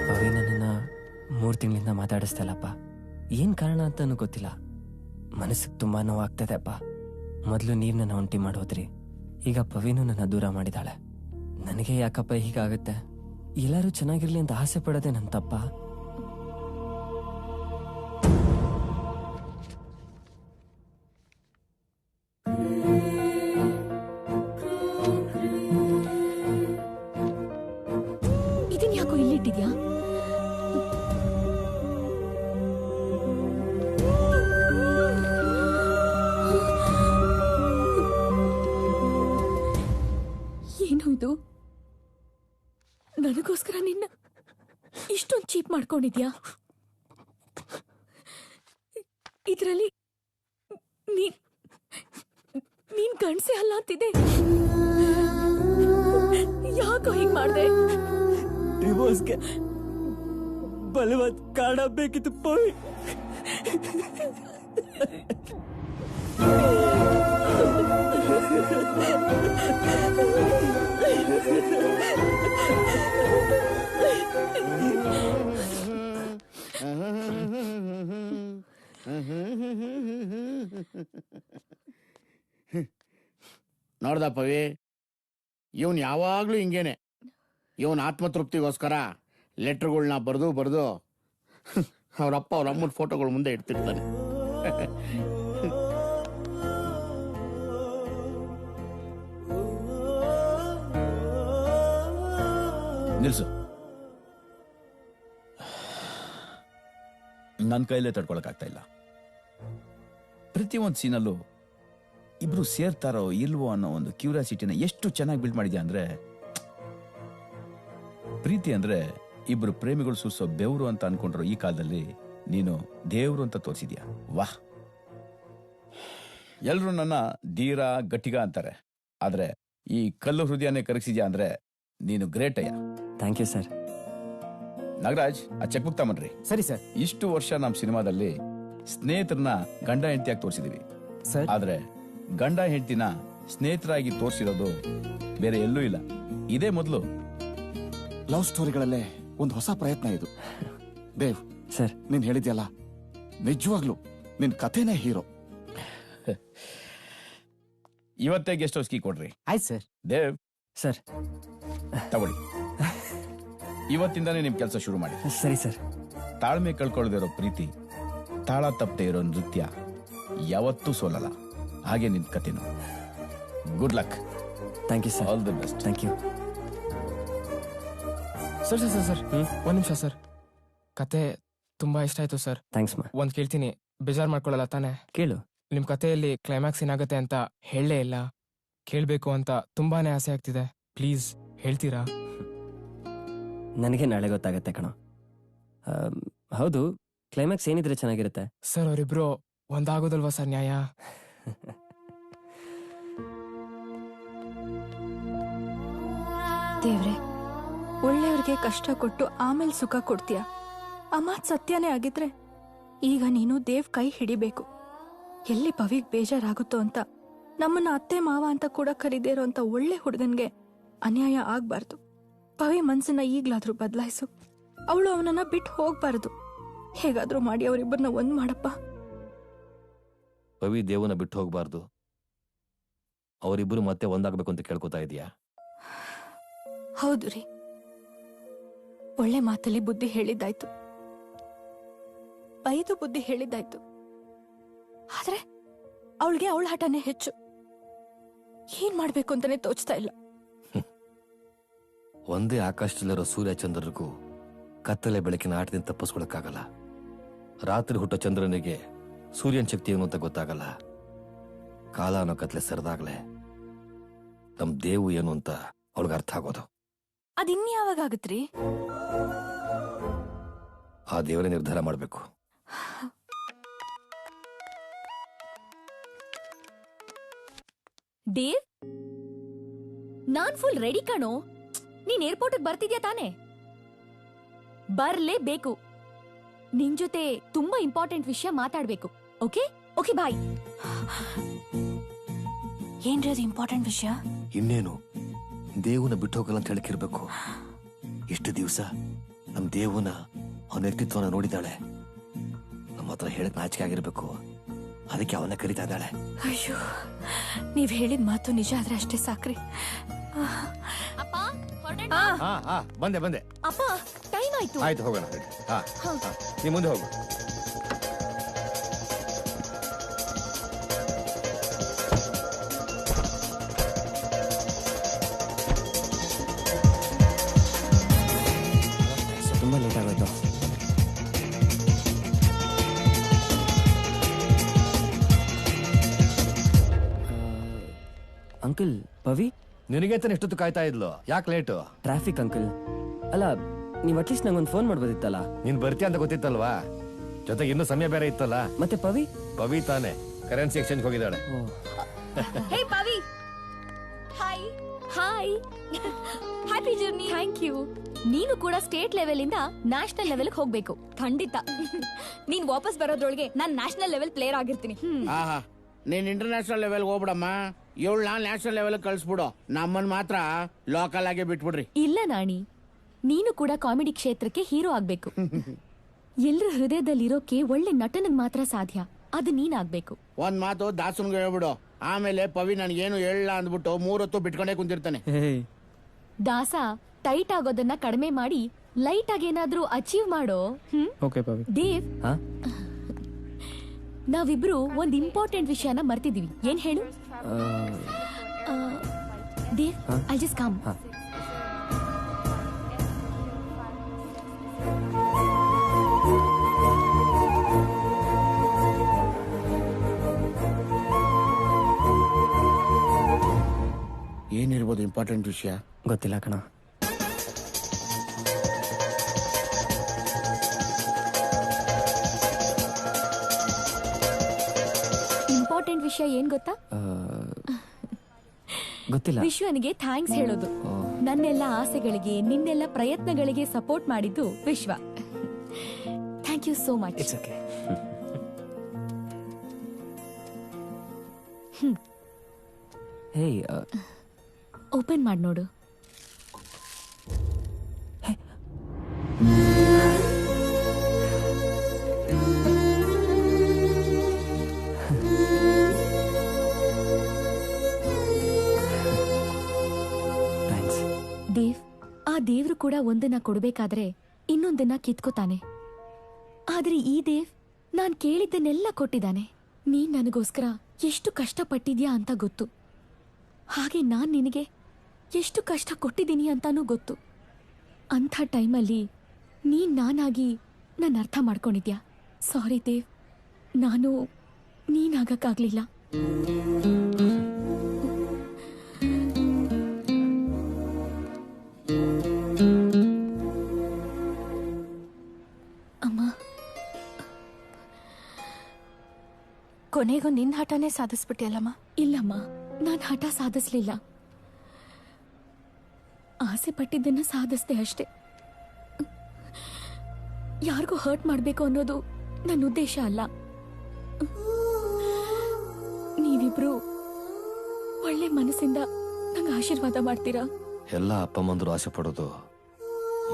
ಪವಿ ನನ್ನನ್ನ 3 ತಿಂಗಳಿಂದ ಮಾತಾಡಿಸ್ತಲ್ಲಪ್ಪ. ಏನ್ ಕಾರಣ ಅಂತಾನು ಗೊತ್ತಿಲ್ಲ. ಮನಸ್ಸಿಗೆ ತುಂಬಾ ನೋವಾಗ್ತದೆ ಅಪ್ಪ. ಮೊದಲು ನೀವ್ ನನ್ನ ಒಂಟಿ ಮಾಡೋದ್ರಿ, ಈಗ ಪವಿನೂ ನನ್ನ ದೂರ ಮಾಡಿದಾಳೆ. ನನಗೆ ಯಾಕಪ್ಪ ಹೀಗಾಗತ್ತೆ? ಎಲ್ಲರೂ ಚೆನ್ನಾಗಿರ್ಲಿ ಅಂತ ಆಸೆ ಪಡೋದೆ ನನ್ನ ತಪ್ಪ? ಇದನ್ ಯಾಕೋ ಇಲ್ಲಿಟ್ಟಿದ್ಯಾ? ಏನು ಇದು? ನನಗೋಸ್ಕರ ನಿನ್ನ ಇಷ್ಟೊಂದು ಚೀಪ್ ಮಾಡ್ಕೊಂಡಿದ್ಯಾ? ಇದರಲ್ಲಿ ನೀನ್ ಗಂಡ್ಸೆ ಅಲ್ಲ ಅಂತಿದೆ. ಯಾಕೋ ಹೀಗ್ ಮಾಡ್ದೆ? ಡಿವೋರ್ಸ್ಗೆ ಬಲವತ್ ಕಾರಣ ಬೇಕಿತ್ತು ಪವಿ. ನೋಡ್ದ ಪವಿ, ಇವನ್ ಯಾವಾಗ್ಲೂ ಹಿಂಗೇನೆ. ಇವನ್ ಆತ್ಮತೃಪ್ತಿಗೋಸ್ಕರ ಲೆಟರ್ಗಳನ್ನ ಬರೆದು ಅವ್ರಪ್ಪ ಅವ್ರ ಅಮ್ಮನ ಫೋಟೋಗಳ ಮುಂದೆ ಇಡ್ತಿರ್ತಾನೆ. ನಿಲ್ಸು. ನನ್ನ ಕೈಲೇ ತಡ್ಕೊಳಕ್ಕಾಗ್ತಾ ಇಲ್ಲ. ಪ್ರತಿಯೊಂದು ಸೀನಲ್ಲೂ ಇಬ್ರು ಸೇರ್ತಾರೋ ಇಲ್ವೋ ಅನ್ನೋ ಒಂದು ಕ್ಯೂರಿಯಾಸಿಟಿನ ಎಷ್ಟು ಚೆನ್ನಾಗಿ ಬಿಲ್ಡ್ ಮಾಡಿದ್ಯಾ ಅಂದ್ರೆ, ಪ್ರೀತಿ ಅಂದ್ರೆ ಇಬ್ರು ಪ್ರೇಮಿಗಳು ಸೂಸೋ ಬೆವರು ಅಂತ ಅನ್ಕೊಂಡ್ರು ಈ ಕಾಲದಲ್ಲಿ ನೀನು ದೇವ್ರು ಅಂತ ತೋರಿಸಿದ್ಯಾ. ವಾಹ್. ಎಲ್ರು ನನ್ನ ಧೀರ ಗಟ್ಟಿಗ ಅಂತಾರೆ, ಆದ್ರೆ ಈ ಕಲ್ಲು ಹೃದಯನೇ ಕರಗಿಸಿದ್ಯಾ ಅಂದ್ರೆ ನೀನು ಗ್ರೇಟ್ ಅಯ್ಯ. Thank you sir. ನಾಗರಾಜ್, ಆ ಚೆಕ್ ಬುಕ್ ತಗೊಂಡ್ರಿ. ಸರಿ ಸರ್. ಇಷ್ಟು ವರ್ಷ ನಮ್ಮ ಸಿನಿಮಾದಲ್ಲಿ ಸ್ನೇಹಿತರನ್ನ ಗಂಡ ಹೆಂಡತಿಯಾಗಿ ತೋರಿಸಿದೀವಿ, ಆದ್ರೆ ಗಂಡ ಹೆಂಡತಿನ ಸ್ನೇಹಿತರಾಗಿ ತೋರಿಸಿರೋದು ಬೇರೆ ಎಲ್ಲೂ ಇಲ್ಲ. ಇದೇ ಮೊದಲು. ಲವ್ ಸ್ಟೋರಿಗಳಲ್ಲೇ ಒಂದು ಹೊಸ ಪ್ರಯತ್ನ ಇದು. ದೇವ್ ಸರ್, ನೀನ್ ಹೇಳಿದ್ಯಲ್ಲ, ನಿಜವಾಗ್ಲು ನಿನ್ ಕಥೆನೇ ಹೀರೋ. ಇವತ್ತೇ ಗೆಸ್ಟ್ ಹೌಸ್ ಕೀ ಕೊಡ್ರಿ. ಆಯ್ತು ಸರ್. ದೇವ್ ಸರ್, ತಗೊಳ್ಳಿ. ಇವತ್ತಿಂದಾನೇ ನಿಮ್ ಕೆಲಸ ಶುರು ಮಾಡಿ. ಸರಿ ಸರ್. ತಾಳ್ಮೆ ಕಳ್ಕೊಳ್ಳದಿರೋ ಪ್ರೀತಿ, ತಾಳ ತಪ್ಪದೆ ಇರೋ ನೃತ್ಯ ಯಾವತ್ತೂ ಸೋಲಲ್ಲ. ಹಾಗೆ ನಿನ್ ಕಥೆನು. Good luck. Thank you sir. All the best. Thank you. Sir sir sir ಒಂದ್ ನಿಮಿಷ ಸರ್. ಕತೆ ತುಂಬಾ ಇಷ್ಟ ಆಯ್ತು ಸರ್. ಥ್ಯಾಂಕ್ಸ್ ಮಾ. ಒಂದ್ ಕೇಳ್ತೀನಿ, ಬೇಜಾರ್ ಮಾಡ್ಕೊಳ್ಳಲ್ಲ ತಾನೆ? ಕೇಳು. ನಿಮ್ ಕಥೆಯಲ್ಲಿ ಕ್ಲೈಮ್ಯಾಕ್ಸ್ ಏನಾಗುತ್ತೆ ಅಂತ ಹೇಳಲೇ ಇಲ್ಲ. ಕೇಳ್ಬೇಕು ಅಂತ ತುಂಬಾನೇ ಆಸೆ ಆಗ್ತಿದೆ. ಪ್ಲೀಸ್ ಹೇಳ್ತೀರಾ? ನನಗೆ ನಾಳೆ ಗೊತ್ತಾಗತ್ತೆ ಕಣೋ. ಹೌದು, ಕ್ಲೈಮ್ಯಾಕ್ಸ್ ಏನಿದ್ರೆ ಚೆನ್ನಾಗಿರುತ್ತೆ? ಸರ್, ಅವರಿಬ್ರು ಒಂದಾಗೋದಲ್ವಾ ಸರ್ ನ್ಯಾಯ? ದೇವ್ರೆ, ಒಳ್ಳೆಯವ್ರಿಗೆ ಕಷ್ಟ ಕೊಟ್ಟು ಆಮೇಲೆ ಸುಖ ಕೊಡ್ತೀಯ. ಆ ಮಾತ್ ಸತ್ಯನೇ ಆಗಿದ್ರೆ ಈಗ ನೀನು ದೇವ್ ಕೈ ಹಿಡಿಬೇಕು. ಎಲ್ಲಿ ಪವಿಗ್ ಬೇಜಾರಾಗುತ್ತೋ ಅಂತ ನಮ್ಮನ್ನ ಅತ್ತೆ ಮಾವ ಅಂತ ಕೂಡ ಕರೀದೇ ಇರೋಂತ ಒಳ್ಳೆ ಹುಡುಗನ್ಗೆ ಅನ್ಯಾಯ ಆಗ್ಬಾರ್ದು. ಪವಿ ಮನ್ಸನ್ನ ಈಗ್ಲಾದ್ರೂ ಬದಲಾಯಿಸು. ಅವಳು ಅವನನ್ನ ಬಿಟ್ಟು ಹೋಗ್ಬಾರ್ದು. ಹೇಗಾದ್ರೂ ಮಾಡಿ ಅವರಿಬ್ಬರನ್ನ ಒಂದ್ ಮಾಡಪ್ಪ. ಪವಿ ದೇವನ ಬಿಟ್ಟು ಹೋಗ್ಬಾರ್ದು. ಅವರಿಬ್ಬರು ಮತ್ತೆ ಒಂದಾಗಬೇಕು ಅಂತ ಕೇಳ್ಕೊತಾ ಇದೀಯಾ? ಹೌದು ರೀ, ಒಳ್ಳೆ ಮಾತಲ್ಲಿ ಬುದ್ಧಿ ಹೇಳಿದ್ದಾಯ್ತು, ಬೈದು ಬುದ್ಧಿ ಹೇಳಿದ್ದಾಯ್ತು. ಆದ್ರೆ ಅವಳಿಗೆ ಅವಳ ಹಠನೇ ಹೆಚ್ಚು. ಏನ್ ಮಾಡ್ಬೇಕು ಅಂತಾನೆ ತೋಚ್ತಾ ಇಲ್ಲ. ಒಂದೇ ಆಕಾಶದಲ್ಲಿರೋ ಸೂರ್ಯ ಚಂದ್ರರಿಗೂ ಕತ್ತಲೆ ಬೆಳಕಿನ ಆಟದಿಂದ ತಪ್ಪಿಸ್ಕೊಳಕ್ಕಾಗಲ್ಲ. ರಾತ್ರಿ ಹುಟ್ಟೋ ಚಂದ್ರನಿಗೆ ಸೂರ್ಯನ ಶಕ್ತಿ ಏನು ಅಂತ ಗೊತ್ತಾಗಲ್ಲ. ಕಾಲ ಅನ್ನೋ ಕತ್ಲೆ ಸರಿದಾಗ್ಲೆ ನಮ್ ದೇವು ಏನು ಅಂತ ಅವಳಿಗೆ ಅರ್ಥ ಆಗೋದು. ಅದಿನ್ಯಾವಾಗ ಆಗತ್ರಿ? ಆ ದೇವರೇ ನಿರ್ಧಾರ ಮಾಡ್ಬೇಕು. ದೇವ್, ನಾನ್ ಫುಲ್ ರೆಡಿ ಕಣೋ. ನೀನ್ ಏರ್ಪೋರ್ಟ್ ಬರ್ತಿದ್ಯಾ ತಾನೆ? ಬರ್ಲೇಬೇಕು. ನಿನ್ ಜೊತೆ ತುಂಬಾ ಇಂಪಾರ್ಟೆಂಟ್ ವಿಷಯ ಮಾತಾಡ್ಬೇಕು. ಓಕೆ ಓಕೆ, ಬಾಯ್. ಏನ್ರಿ ಅದು ಇಂಪಾರ್ಟೆಂಟ್ ವಿಷಯ? ಇನ್ನೇನು, ದೇವನ ಬಿಟ್ಟು ಹೋಗಲ್ಲ ಅಂತ ಹೇಳಕ್ಕಿರ್ಬೇಕು. ಎಷ್ಟು ದಿವಸ ನಮ್ ದೇವನ ಅವನ ವ್ಯಕ್ತಿತ್ವನ ನೋಡಿದಾಳೆ. ನಮ್ಮ ಹತ್ರ ಹೇಳಕ್ ನಾಚಿಕೆ ಆಗಿರ್ಬೇಕು. ಅದಕ್ಕೆ ಅವನ ಕರಿತಾ ಇದ್ದಾಳೆ. ಅಯ್ಯೋ, ನೀವ್ ಹೇಳಿದ ಮಾತು ನಿಜ ಆದ್ರೆ ಅಷ್ಟೇ ಸಾಕ್ರಿ. ಬಂದೆ. ಅಪ್ಪ, ಟೈಮ್ ಆಯ್ತು. ಆಯ್ತು, ಹೋಗೋಣ. ನೀ ಮುಂದೆ ಹೋಗು. ಅಂಕಲ್ ಪವಿ ನಿನಗೆ ತಾನೆ ಎಷ್ಟೊತ್ತು ಕಾಯ್ತಾ ಇದ್ಲು, ಯಾಕೆ ಲೇಟು? Traffic uncle. ಅಲ್ಲ ನೀವ್ ಅಟ್ಲೀಸ್ಟ್ ನಂಗೊಂದು ಫೋನ್ ಮಾಡ್ಬೋದಿತ್ತಲ್ಲ. ನೀನ್ ಬರ್ತೀಯ ಅಂತ ಗೊತ್ತಿತ್ತಲ್ವಾ, ಜೊತೆಗೆ ಇನ್ನೂ ಸಮಯ ಬೇರೆ ಇತ್ತಲ್ಲ. ಮತ್ತೆ ಪವಿ ತಾನೆ ಕರೆನ್ಸಿ ಎಕ್ಸ್ಚೇಂಜ್ ಹೋಗಿದ್ದಾಳೆ. Hey Pavi, hi hi, happy journey. Thank you. ನೀನು ಕೂಡ ಸ್ಟೇಟ್ ಲೆವೆಲ್ ಇಂದ ನ್ಯಾಷನಲ್ ಲೆವೆಲ್ ಹೋಗ್ಬೇಕು. ಖಂಡಿತ. ನೀನ್ ವಾಪಸ್ ಬರೋದ್ರೊಳಗೆ ನಾನ್ ನ್ಯಾಷನಲ್ ಲೆವೆಲ್ ಪ್ಲೇಯರ್ ಆಗಿರ್ತೀನಿ. ಆಹಾ, ನೀನ್ ಇಂಟರ್ನ್ಯಾಷನಲ್ ಲೆವೆಲ್ ಹೋಗ್ಬಿಡಮ್ಮ. ಇವಳನ್ನ ನ್ಯಾಷನಲ್ ಲೆವೆಲ್ ಕಳ್ಸ್ಬಿಡು, ನಮ್ಮನ್ ಮಾತ್ರ ಲೋಕಲ್ ಆಗಿ ಬಿಟ್ಬಿಡ್ರಿ. ಇಲ್ಲ ನಾಣಿ, ನೀನು ಕೂಡ ಕಾಮಿಡಿ ಕ್ಷೇತ್ರಕ್ಕೆ ಹೀರೋ ಆಗ್ಬೇಕು. ಎಲ್ರ ಹೃದಯದಲ್ಲಿರೋಕೆ ಒಳ್ಳೆ ನಟನಿಗೆ ಮಾತ್ರ ಸಾಧ್ಯ, ಅದು ನೀನಾಗ್ಬೇಕು. ಒಂದ್ ಮಾತು ದಾಸನ್ಗೆ ಹೇಳ್ಬಿಡು, ಆಮೇಲೆ ಪವಿ ನನ್ಗೇನು ಹೇಳಲ್ಲ ಅಂದ್ಬಿಟ್ಟು 3 ಹೊತ್ತು ಬಿಟ್ಕೊಂಡೇ ಕುಂತಿರ್ತಾನೆ. ದಾಸ, ಟೈಟ್ ಆಗೋದನ್ನ ಕಡಿಮೆ ಮಾಡಿ ಲೈಟ್ ಆಗಿ ಏನಾದ್ರೂ ಅಚೀವ್ ಮಾಡೋ. ದೇವ್, ನಾವಿಬ್ರು ಒಂದ್ ಇಂಪಾರ್ಟೆಂಟ್ ವಿಷಯನ ಮರ್ತಿದೀವಿ. ಏನ್ ಹೇಳು? Dev, I just come. ಏನಿರ್ಬೋದು ಇಂಪಾರ್ಟೆಂಟ್ ವಿಷಯ? ಗೊತ್ತಿಲ್ಲ ಕಣ. ಇಂಪಾರ್ಟೆಂಟ್ ವಿಷಯ ಏನ್ ಗೊತ್ತಾ? ಗೊತ್ತಿಲ್ಲ. ವಿಶ್ವನಿಗೆ ಥ್ಯಾಂಕ್ಸ್ ಹೇಳೋದು. ನನ್ನೆಲ್ಲ ಆಸೆಗಳಿಗೆ, ನಿನ್ನೆಲ್ಲ ಪ್ರಯತ್ನಗಳಿಗೆ ಸಪೋರ್ಟ್ ಮಾಡಿದ್ದು Vishwa. Thank you so much. It's okay. Hey, open ಮಾಡಿ ನೋಡು. ದೇವ್, ಆ ದೇವ್ರು ಕೂಡ ಒಂದನ್ನ ಕೊಡ್ಬೇಕಾದ್ರೆ ಇನ್ನೊಂದನ್ನ ಕಿತ್ಕೋತಾನೆ. ಆದ್ರೆ ಈ ದೇವ್ ನಾನ್ ಕೇಳಿದ್ದನ್ನೆಲ್ಲ ಕೊಟ್ಟಿದ್ದಾನೆ. ನೀನ್ ನನಗೋಸ್ಕರ ಎಷ್ಟು ಕಷ್ಟಪಟ್ಟಿದ್ಯಾ ಅಂತ ಗೊತ್ತು. ಹಾಗೆ ನಾನ್ ನಿನಗೆ ಎಷ್ಟು ಕಷ್ಟ ಕೊಟ್ಟಿದ್ದೀನಿ ಅಂತಾನೂ ಗೊತ್ತು. ಅಂಥ ಟೈಮಲ್ಲಿ ನೀನ್ ನಾನಾಗಿ ನನ್ನ ಅರ್ಥ ಮಾಡ್ಕೊಂಡಿದ್ಯಾ. ಸಾರಿ ದೇವ್, ನಾನು ನೀನಾಗಕ್ಕಾಗ್ಲಿಲ್ಲ. ಅಮ್ಮ, ಕೊನೆಗೂ ನಿನ್ನ ಹಠನೇ ಸಾಧಿಸ್ಬಿಟ್ಟಿಯಲ್ಲಮ್ಮ. ಇಲ್ಲಮ್ಮ, ನಾನು ಹಠ ಸಾಧಿಸ್ಲಿಲ್ಲ. ಆಸೆ ಪಟ್ಟಿದ್ದನ್ನ ಸಾಧಿಸ್ದೆ ಅಷ್ಟೇ. ಯಾರಿಗೂ ಹರ್ಟ್ ಮಾಡ್ಬೇಕು ಅನ್ನೋದು ನನ್ನ ಉದ್ದೇಶ ಅಲ್ಲ. ನೀವಿಬ್ರು ಒಳ್ಳೆ ಮನಸ್ಸಿಂದ ನಂಗೆ ಆಶೀರ್ವಾದ ಮಾಡ್ತೀರಾ? ಎಲ್ಲ ಅಪ್ಪಮ್ಮಂದ್ರು ಆಸೆ ಪಡೋದು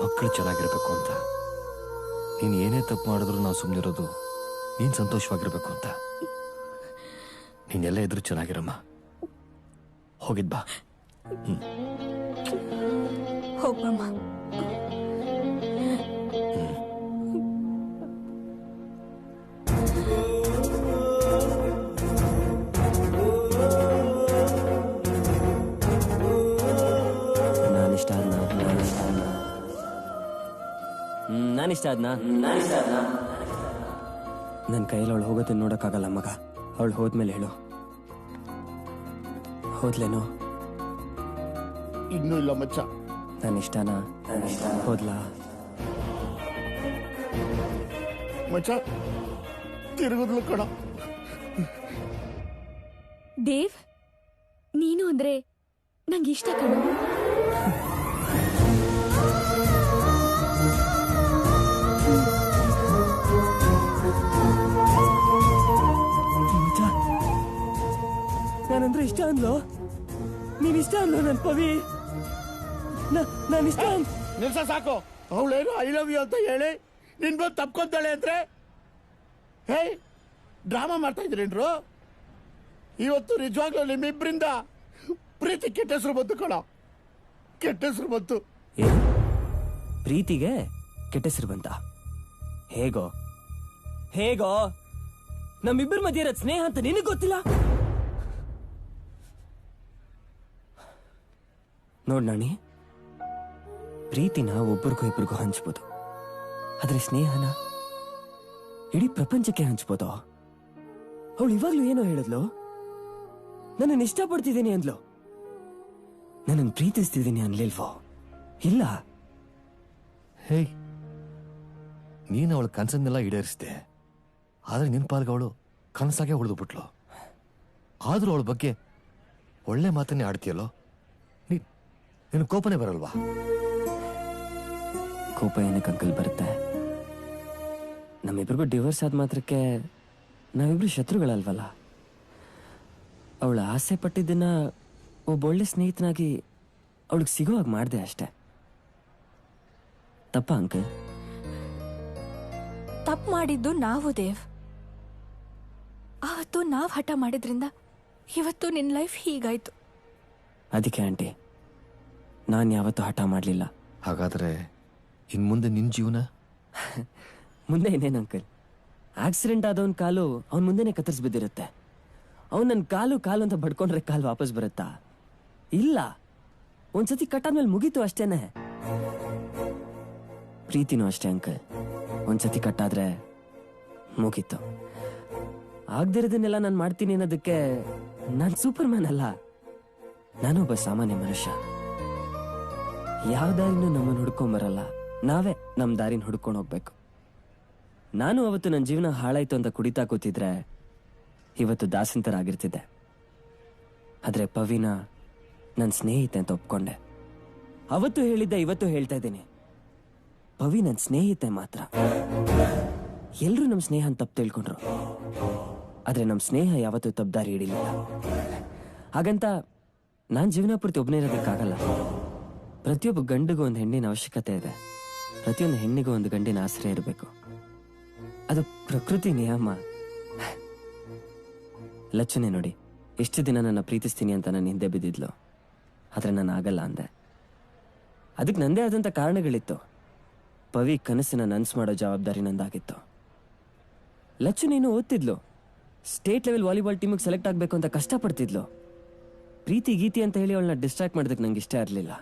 ಮಕ್ಕಳು ಚೆನ್ನಾಗಿರ್ಬೇಕು ಅಂತ. ನೀನ್ ಏನೇ ತಪ್ಪು ಮಾಡಿದ್ರು ನಾವು ಸುಮ್ಮನಿರೋದು ನೀನ್ ಸಂತೋಷವಾಗಿರ್ಬೇಕು ಅಂತ. ನೀನೆಲ್ಲ ಇದ್ರು ಚೆನ್ನಾಗಿರಮ್ಮ. ಹೋಗಿದ್ ಬಾ. ಹೋಗ್ಬಮ್ಮ. ನಾನಿಷ್ಟ ಆದ್ನಾ? ನನ್ನ ಕೈಯಲ್ಲಿ ಅವಳು ಹೋಗೋದನ್ನ ನೋಡಕ್ಕಾಗಲ್ಲ ಮಗ. ಅವಳು ಹೋದ್ಮೇಲೆ ಹೇಳು. ಹೋದ್ಲೇನೋ? ಇನ್ನೂ ಇಲ್ಲ ಮಚ್ಚ. ನಾನಿಷ್ಟನಾ? ಹೋದ್ಲಾ? ಮಚ್ಚ ತಿರುಗುದ್ಲು ಕಣ. ದೇವ್, ನೀನು ಅಂದ್ರೆ ನಂಗಿಷ್ಟ ಕಣ. ನಾನಂದ್ರೆ ಇಷ್ಟ ಅಂದ್ಲೋ? ನೀನ್ ಇಷ್ಟ ಅಂದ್ಲೋ ನನ್ ಪವಿ? ನಾನಿಷ್ಟ. ನಿಲ್ಸ ಸಾಕು. ಅವಳೇನು ಐ ಲವ್ ಯು ಅಂತ ಹೇಳಿ ನಿನ್ ಬಂದು ತಪ್ಕೊಂತಾಳೆ ಅಂದ್ರೆ ಹೇ ಡ್ರಾಮಾ ಮಾಡ್ತಾ ಇದ್ರೇನ್ರು? ಇವತ್ತು ನಿಜವಾಗ್ಲೂ ನಿಮ್ಮಿಬ್ರಿಂದ ಪ್ರೀತಿ ಕೆಟ್ಟ ಹೆಸರು ಬಂತು ಕಣ. ಕೆಟ್ಟ ಹೆಸರು ಬಂತು. ಪ್ರೀತಿಗೆ ಕೆಟ್ಟ ಹೆಸರು ಬಂತ? ಹೇಗೋ ಹೇಗೋ? ನಮ್ಮಿಬ್ಬರ ಮಧ್ಯೆ ಇರೋದ್ ಸ್ನೇಹ ಅಂತ ನಿನಗ್ ಗೊತ್ತಿಲ್ಲ? ನೋಡ್ ನಾಣಿ, ಪ್ರೀತಿನ ಒಬ್ಬರಿಗೂ ಇಬ್ಬರಿಗೂ ಹಂಚ್ಬೋದು, ಆದ್ರೆ ಸ್ನೇಹನ ಇಡೀ ಪ್ರಪಂಚಕ್ಕೆ ಹಂಚ್ಬೋದು. ಅವಳು ಇವಾಗ್ಲೂ ಏನೋ ಹೇಳಿದ್ಲು, ನನ್ನನ್ನು ಇಷ್ಟಪಡ್ತಿದ್ದೀನಿ ಅಂದ್ಲು. ನನ್ನನ್ನು ಪ್ರೀತಿಸ್ತಿದ್ದೀನಿ ಅನ್ಲಿಲ್ವೋ? ಇಲ್ಲ. ಹೇ, ನೀನು ಅವಳ ಕನಸನ್ನೆಲ್ಲ ಈಡೇರಿಸಿದೆ, ಆದ್ರೆ ನಿನ್ ಪಾಲ್ಗೆ ಅವಳು ಕನಸಾಗೆ ಉಳಿದು ಬಿಟ್ಲು. ಆದ್ರೂ ಅವಳ ಬಗ್ಗೆ ಒಳ್ಳೆ ಮಾತನ್ನೇ ಆಡ್ತೀಯಲ್ಲೋ, ನಿನ್ ಕೋಪನೇ ಬರಲ್ವಾ? ಕೋಪ ಏನಕ್ಕೆ ಅಂಕಲ್ ಬರುತ್ತೆ? ನಮ್ಮಿಬ್ರಿಗೂ ಡಿವೋರ್ಸ್ ಆದ ಮಾತ್ರಕ್ಕೆ ನಾವಿಬ್ರು ಶತ್ರುಗಳಲ್ವಲ್ಲ. ಅವಳ ಆಸೆ ಪಟ್ಟಿದ್ದನ್ನ ಒಬ್ಬೊಳ್ಳೆ ಸ್ನೇಹಿತನಾಗಿ ಅವಳಿಗೆ ಸಿಗೋವಾಗ ಮಾಡಿದೆ ಅಷ್ಟೆ. ತಪ್ಪ ಅಂಕಲ್? ತಪ್ಪು ಮಾಡಿದ್ದು ನಾವು ದೇವ್. ಅವತ್ತು ನಾವು ಹಠ ಮಾಡಿದ್ರಿಂದ ಇವತ್ತು ನಿನ್ನ ಲೈಫ್ ಹೀಗಾಯ್ತು. ಅದಕ್ಕೆ ಆಂಟಿ, ನಾನು ಯಾವತ್ತೂ ಹಠ ಮಾಡಲಿಲ್ಲ. ಹಾಗಾದ್ರೆ ಇನ್ ಮುಂದೆ ನಿನ್ ಜೀವನ? ಮುಂದೆ ಇನ್ನೇನು ಅಂಕಲ್? ಆಕ್ಸಿಡೆಂಟ್ ಆದವನ್ ಕಾಲು ಅವನ್ ಮುಂದೆನೆ ಕತ್ತರಿಸಿ ಬಿದ್ದಿರುತ್ತೆ. ಅವ್ನು ನನ್ನ ಕಾಲು ಅಂತ ಬಡ್ಕೊಂಡ್ರೆ ಕಾಲು ವಾಪಸ್ ಬರುತ್ತಾ? ಇಲ್ಲ. ಒಂದ್ಸತಿ ಕಟ್ಟಾದ್ಮೇಲೆ ಮುಗೀತು ಅಷ್ಟೇನೆ. ಪ್ರೀತಿನೂ ಅಷ್ಟೇ ಅಂಕಲ್, ಒಂದ್ಸತಿ ಕಟ್ಟಾದ್ರೆ ಮುಗೀತು. ಆಗ್ದಿರೋದನ್ನೆಲ್ಲ ನಾನು ಮಾಡ್ತೀನಿ ಅನ್ನೋದಕ್ಕೆ ನಾನು ಸೂಪರ್ ಮ್ಯಾನ್ ಅಲ್ಲ. ನಾನೊಬ್ಬ ಸಾಮಾನ್ಯ ಮನುಷ್ಯ. ಯಾವ ದಾರಿನೂ ನಮ್ಮನ್ನು ಹುಡ್ಕೊಂಬರಲ್ಲ, ನಾವೇ ನಮ್ಮ ದಾರಿನ ಹುಡ್ಕೊಂಡು ಹೋಗ್ಬೇಕು. ನಾನು ಅವತ್ತು ನನ್ನ ಜೀವನ ಹಾಳಾಯ್ತು ಅಂತ ಕುಡಿತಾ ಕೂತಿದ್ರೆ ಇವತ್ತು ದಾಸಂತರ ಆಗಿರ್ತಿದ್ದೆ. ಆದ್ರೆ ಪವಿನ ನನ್ನ ಸ್ನೇಹಿತೆ ಅಂತ ಒಪ್ಕೊಂಡೆ. ಅವತ್ತು ಹೇಳಿದ್ದೆ, ಇವತ್ತು ಹೇಳ್ತಾ ಇದ್ದೀನಿ, ಪವಿ ನನ್ನ ಸ್ನೇಹಿತೆ ಮಾತ್ರ. ಎಲ್ರೂ ನಮ್ಮ ಸ್ನೇಹ ಅಂತ ತಪ್ಪು ತಿಳ್ಕೊಂಡ್ರು, ಆದ್ರೆ ನಮ್ಮ ಸ್ನೇಹ ಯಾವತ್ತೂ ತಪ್ಪದಾರಿ ಹಿಡಿಲಿಲ್ಲ. ಹಾಗಂತ ನಾನು ಜೀವನ ಪೂರ್ತಿ ಒಬ್ಬನೇ ಇರೋದಕ್ಕಾಗಲ್ಲ. ಪ್ರತಿಯೊಬ್ಬ ಗಂಡಿಗೂ ಒಂದು ಹೆಣ್ಣಿನ ಅವಶ್ಯಕತೆ ಇದೆ. ಪ್ರತಿಯೊಂದು ಹೆಣ್ಣಿಗೂ ಒಂದು ಗಂಡಿನ ಆಶ್ರಯ ಇರಬೇಕು. ಅದು ಪ್ರಕೃತಿ ನಿಯಮ. ಲಚ್ಚನೆ ನೋಡಿ, ಎಷ್ಟು ದಿನ ನನ್ನ ಪ್ರೀತಿಸ್ತೀನಿ ಅಂತ ನನ್ನ ಹಿಂದೆ ಬಿದ್ದಿದ್ಲು, ಆದ್ರೆ ನಾನು ಆಗಲ್ಲ ಅಂದೆ. ಅದಕ್ಕೆ ನಂದೇ ಆದಂಥ ಕಾರಣಗಳಿತ್ತು. ಪವಿ ಕನಸನ್ನ ನನ್ಸ್ ಮಾಡೋ ಜವಾಬ್ದಾರಿ ನಂದಾಗಿತ್ತು. ಲಚ್ಚು ನೀನು ಓದ್ತಿದ್ಲು, ಸ್ಟೇಟ್ ಲೆವೆಲ್ ವಾಲಿಬಾಲ್ ಟೀಮಿಗೆ ಸೆಲೆಕ್ಟ್ ಆಗಬೇಕು ಅಂತ ಕಷ್ಟಪಡ್ತಿದ್ಲು. ಪ್ರೀತಿ ಗೀತಿ ಅಂತ ಹೇಳಿ ಅವಳನ್ನ ಡಿಸ್ಟ್ರಾಕ್ಟ್ ಮಾಡೋದಕ್ಕೆ ನಂಗೆ ಇಷ್ಟ ಇರಲಿಲ್ಲ.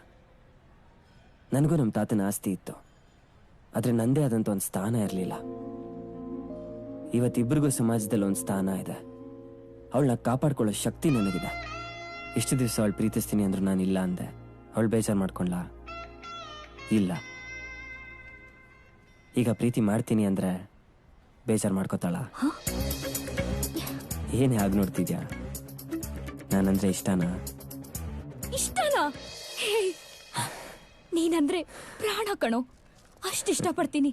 ನನಗೂ ನಮ್ಮ ತಾತನ ಆಸ್ತಿ ಇತ್ತು, ಆದ್ರೆ ನಂದೇ ಆದಂಥ ಒಂದು ಸ್ಥಾನ ಇರಲಿಲ್ಲ. ಇವತ್ತಿಬ್ಬರಿಗೂ ಸಮಾಜದಲ್ಲಿ ಒಂದು ಸ್ಥಾನ ಇದೆ. ಅವಳನ್ನ ಕಾಪಾಡ್ಕೊಳ್ಳೋ ಶಕ್ತಿ ನನಗಿದೆ. ಇಷ್ಟು ದಿವಸ ಅವಳು ಪ್ರೀತಿಸ್ತೀನಿ ಅಂದ್ರು ನಾನು ಇಲ್ಲ ಅಂದೆ. ಅವಳು ಬೇಜಾರು ಮಾಡ್ಕೊಂಡ್ಲ? ಇಲ್ಲ. ಈಗ ಪ್ರೀತಿ ಮಾಡ್ತೀನಿ ಅಂದ್ರೆ ಬೇಜಾರು ಮಾಡ್ಕೋತಾಳ? ಏನೇ ಆಗ ನೋಡ್ತಿದ್ಯಾ? ನಾನಂದ್ರೆ ಇಷ್ಟನಾ? ನೀನಂದ್ರೆ ಪ್ರಾಣ ಕಣೋ, ಅಷ್ಟಿಷ್ಟಪಡ್ತೀನಿ.